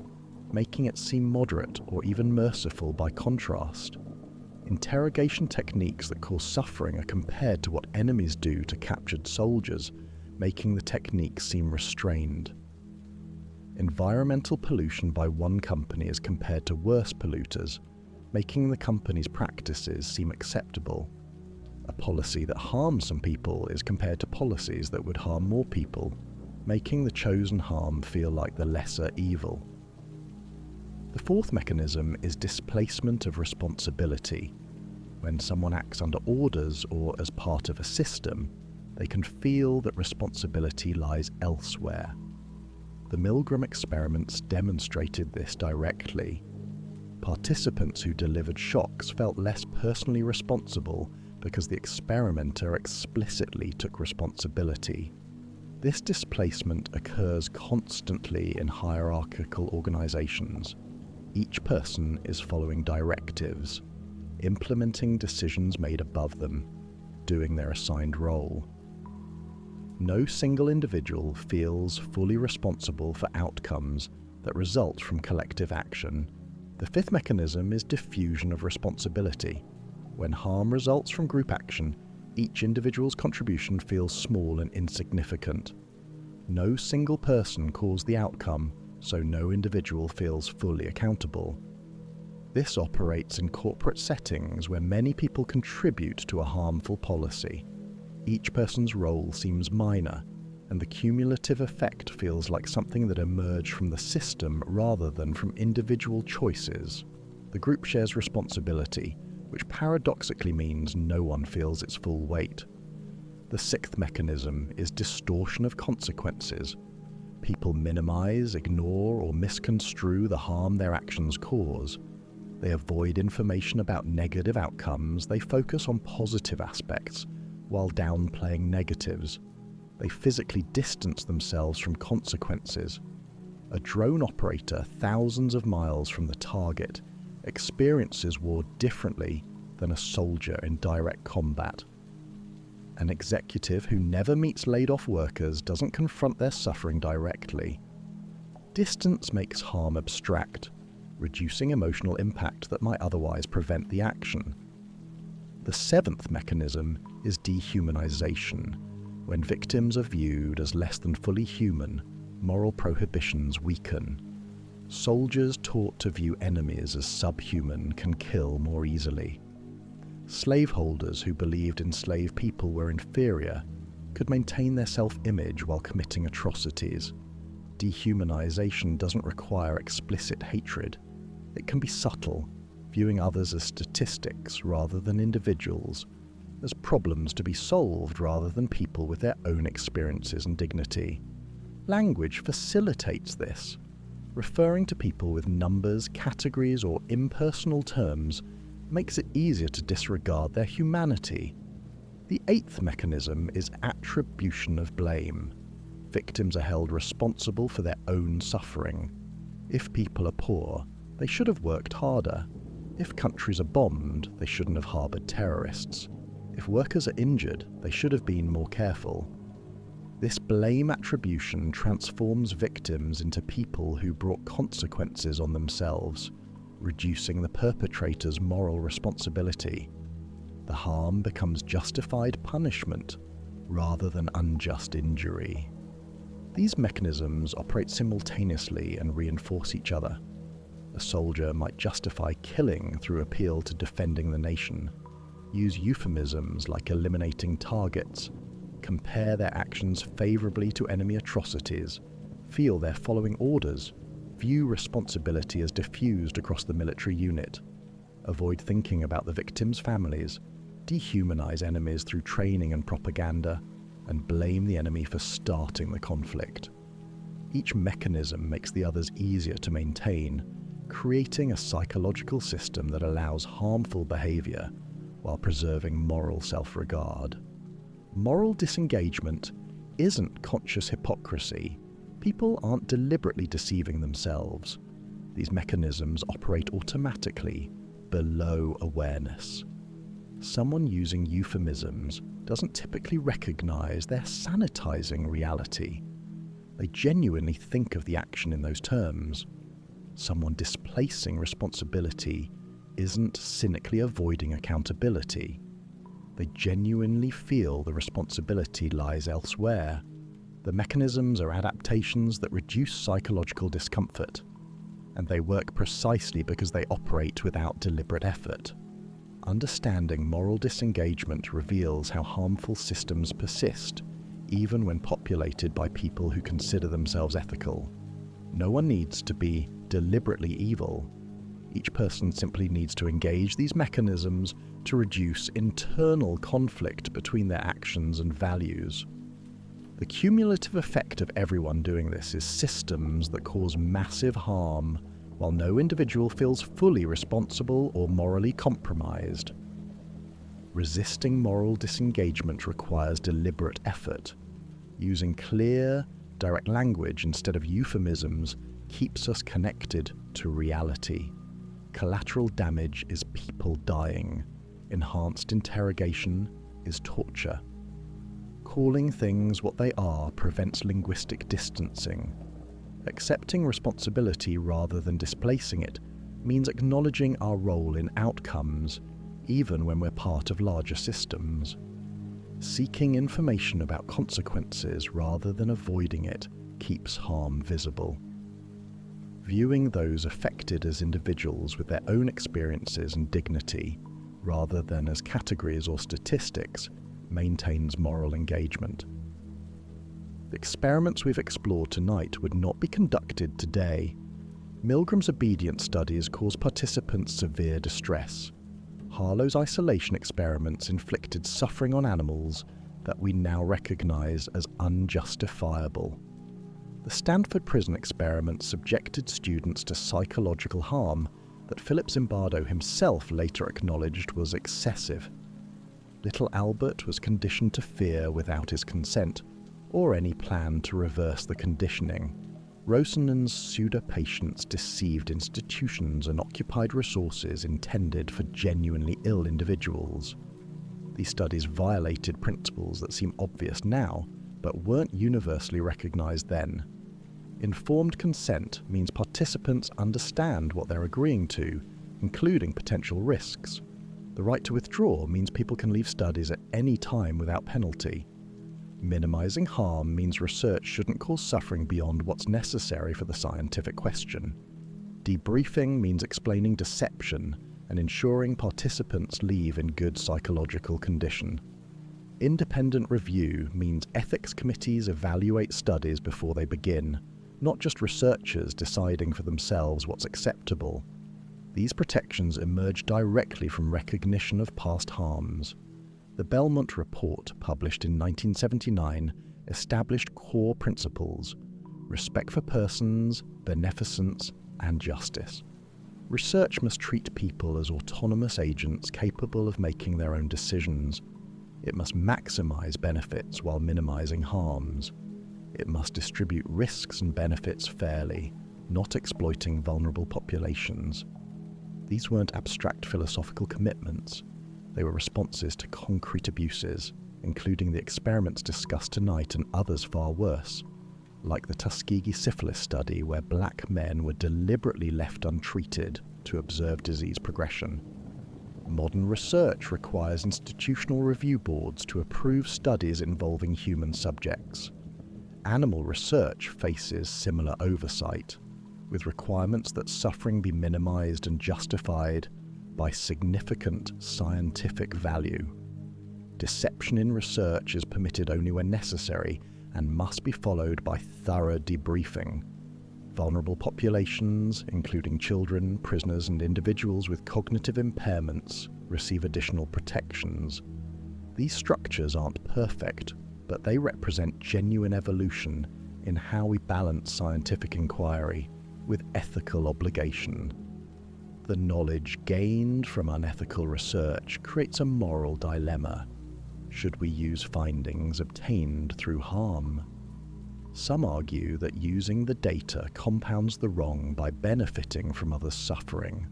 making it seem moderate or even merciful by contrast. Interrogation techniques that cause suffering are compared to what enemies do to captured soldiers, making the technique seem restrained. Environmental pollution by one company is compared to worse polluters, making the company's practices seem acceptable. A policy that harms some people is compared to policies that would harm more people, making the chosen harm feel like the lesser evil. The fourth mechanism is displacement of responsibility. When someone acts under orders or as part of a system, they can feel that responsibility lies elsewhere. The Milgram experiments demonstrated this directly. Participants who delivered shocks felt less personally responsible because the experimenter explicitly took responsibility. This displacement occurs constantly in hierarchical organizations. Each person is following directives, implementing decisions made above them, doing their assigned role. No single individual feels fully responsible for outcomes that result from collective action. The fifth mechanism is diffusion of responsibility. When harm results from group action, each individual's contribution feels small and insignificant. No single person caused the outcome, so no individual feels fully accountable. This operates in corporate settings where many people contribute to a harmful policy. Each person's role seems minor, and the cumulative effect feels like something that emerged from the system rather than from individual choices. The group shares responsibility, which paradoxically means no one feels its full weight. The sixth mechanism is distortion of consequences. People minimize, ignore, or misconstrue the harm their actions cause. They avoid information about negative outcomes. They focus on positive aspects while downplaying negatives. They physically distance themselves from consequences. A drone operator thousands of miles from the target experiences war differently than a soldier in direct combat. An executive who never meets laid-off workers doesn't confront their suffering directly. Distance makes harm abstract, reducing emotional impact that might otherwise prevent the action. The seventh mechanism is dehumanization. When victims are viewed as less than fully human, moral prohibitions weaken. Soldiers taught to view enemies as subhuman can kill more easily. Slaveholders who believed enslaved people were inferior could maintain their self-image while committing atrocities. Dehumanization doesn't require explicit hatred. It can be subtle, viewing others as statistics rather than individuals, as problems to be solved rather than people with their own experiences and dignity. Language facilitates this. Referring to people with numbers, categories, or impersonal terms makes it easier to disregard their humanity. The eighth mechanism is attribution of blame. Victims are held responsible for their own suffering. If people are poor, they should have worked harder. If countries are bombed, they shouldn't have harbored terrorists. If workers are injured, they should have been more careful. This blame attribution transforms victims into people who brought consequences on themselves, reducing the perpetrator's moral responsibility. The harm becomes justified punishment rather than unjust injury. These mechanisms operate simultaneously and reinforce each other. A soldier might justify killing through appeal to defending the nation, use euphemisms like eliminating targets, compare their actions favorably to enemy atrocities, feel they're following orders, view responsibility as diffused across the military unit, avoid thinking about the victims' families, dehumanize enemies through training and propaganda, and blame the enemy for starting the conflict. Each mechanism makes the others easier to maintain, creating a psychological system that allows harmful behavior while preserving moral self-regard. Moral disengagement isn't conscious hypocrisy. People aren't deliberately deceiving themselves. These mechanisms operate automatically, below awareness. Someone using euphemisms doesn't typically recognize they're sanitizing reality. They genuinely think of the action in those terms. Someone displacing responsibility isn't cynically avoiding accountability. They genuinely feel the responsibility lies elsewhere. The mechanisms are adaptations that reduce psychological discomfort, and they work precisely because they operate without deliberate effort. Understanding moral disengagement reveals how harmful systems persist, even when populated by people who consider themselves ethical. No one needs to be deliberately evil. Each person simply needs to engage these mechanisms to reduce internal conflict between their actions and values. The cumulative effect of everyone doing this is systems that cause massive harm, while no individual feels fully responsible or morally compromised. Resisting moral disengagement requires deliberate effort. Using clear, direct language instead of euphemisms keeps us connected to reality. Collateral damage is people dying. Enhanced interrogation is torture. Calling things what they are prevents linguistic distancing. Accepting responsibility rather than displacing it means acknowledging our role in outcomes, even when we're part of larger systems. Seeking information about consequences rather than avoiding it keeps harm visible. Viewing those affected as individuals with their own experiences and dignity, rather than as categories or statistics, maintains moral engagement. The experiments we've explored tonight would not be conducted today. Milgram's obedience studies cause participants severe distress. Harlow's isolation experiments inflicted suffering on animals that we now recognize as unjustifiable. The Stanford Prison experiment subjected students to psychological harm that Philip Zimbardo himself later acknowledged was excessive. Little Albert was conditioned to fear without his consent, or any plan to reverse the conditioning. Rosenen's pseudo-patients deceived institutions and occupied resources intended for genuinely ill individuals. These studies violated principles that seem obvious now, but weren't universally recognized then. Informed consent means participants understand what they're agreeing to, including potential risks. The right to withdraw means people can leave studies at any time without penalty. Minimizing harm means research shouldn't cause suffering beyond what's necessary for the scientific question. Debriefing means explaining deception and ensuring participants leave in good psychological condition. Independent review means ethics committees evaluate studies before they begin, not just researchers deciding for themselves what's acceptable. These protections emerge directly from recognition of past harms. The Belmont Report, published in 1979, established core principles: respect for persons, beneficence, and justice. Research must treat people as autonomous agents capable of making their own decisions. It must maximize benefits while minimizing harms. It must distribute risks and benefits fairly, not exploiting vulnerable populations. These weren't abstract philosophical commitments. They were responses to concrete abuses, including the experiments discussed tonight and others far worse, like the Tuskegee syphilis study where black men were deliberately left untreated to observe disease progression. Modern research requires institutional review boards to approve studies involving human subjects. Animal research faces similar oversight, with requirements that suffering be minimized and justified by significant scientific value. Deception in research is permitted only when necessary and must be followed by thorough debriefing. Vulnerable populations, including children, prisoners, and individuals with cognitive impairments, receive additional protections. These structures aren't perfect, but they represent genuine evolution in how we balance scientific inquiry with ethical obligation. The knowledge gained from unethical research creates a moral dilemma. Should we use findings obtained through harm? Some argue that using the data compounds the wrong by benefiting from others' suffering.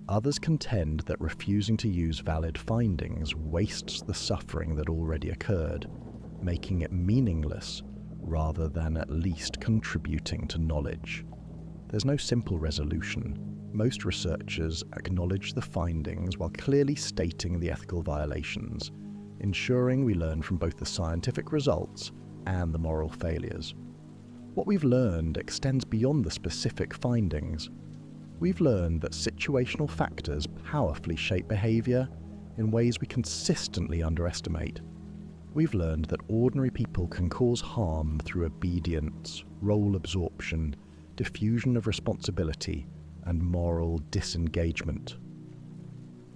Others contend that refusing to use valid findings wastes the suffering that already occurred, making it meaningless rather than at least contributing to knowledge. There's no simple resolution. Most researchers acknowledge the findings while clearly stating the ethical violations, ensuring we learn from both the scientific results and the moral failures. What we've learned extends beyond the specific findings. We've learned that situational factors powerfully shape behavior in ways we consistently underestimate. We've learned that ordinary people can cause harm through obedience, role absorption, diffusion of responsibility, and moral disengagement.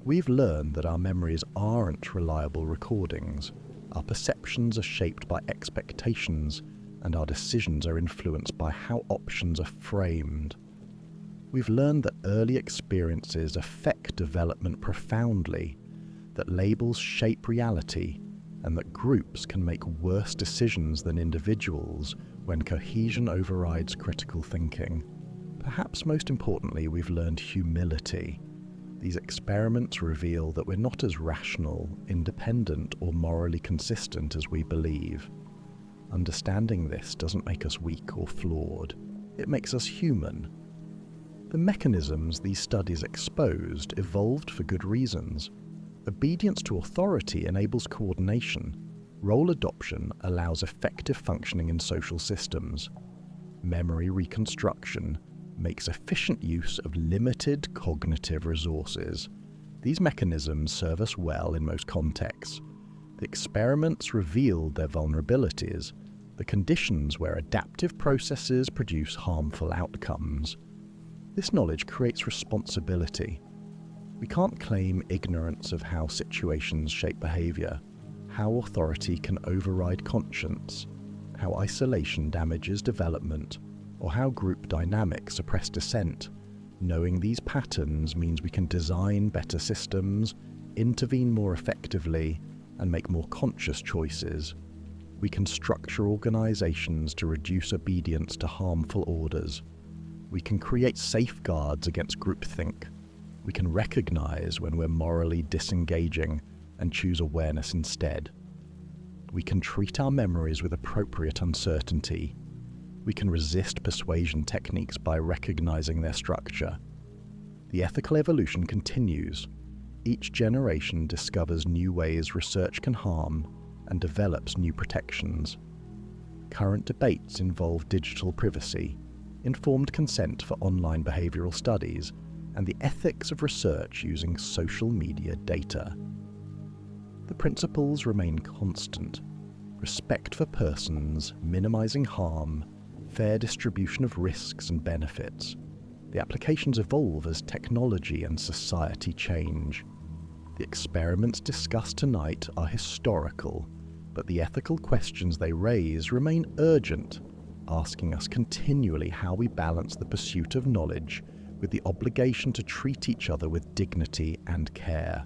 We've learned that our memories aren't reliable recordings, our perceptions are shaped by expectations, and our decisions are influenced by how options are framed. We've learned that early experiences affect development profoundly, that labels shape reality, and that groups can make worse decisions than individuals when cohesion overrides critical thinking. Perhaps most importantly, we've learned humility. These experiments reveal that we're not as rational, independent, or morally consistent as we believe. Understanding this doesn't make us weak or flawed. It makes us human. The mechanisms these studies exposed evolved for good reasons. Obedience to authority enables coordination. Role adoption allows effective functioning in social systems. Memory reconstruction makes efficient use of limited cognitive resources. These mechanisms serve us well in most contexts. The experiments revealed their vulnerabilities, the conditions where adaptive processes produce harmful outcomes. This knowledge creates responsibility. We can't claim ignorance of how situations shape behavior, how authority can override conscience, how isolation damages development, or how group dynamics suppress dissent. Knowing these patterns means we can design better systems, intervene more effectively, and make more conscious choices. We can structure organizations to reduce obedience to harmful orders. We can create safeguards against groupthink. We can recognize when we're morally disengaging and choose awareness instead. We can treat our memories with appropriate uncertainty. We can resist persuasion techniques by recognizing their structure. The ethical evolution continues. Each generation discovers new ways research can harm and develops new protections. Current debates involve digital privacy, informed consent for online behavioral studies, and the ethics of research using social media data. The principles remain constant: respect for persons, minimizing harm, fair distribution of risks and benefits. The applications evolve as technology and society change. The experiments discussed tonight are historical, but the ethical questions they raise remain urgent, asking us continually how we balance the pursuit of knowledge with the obligation to treat each other with dignity and care.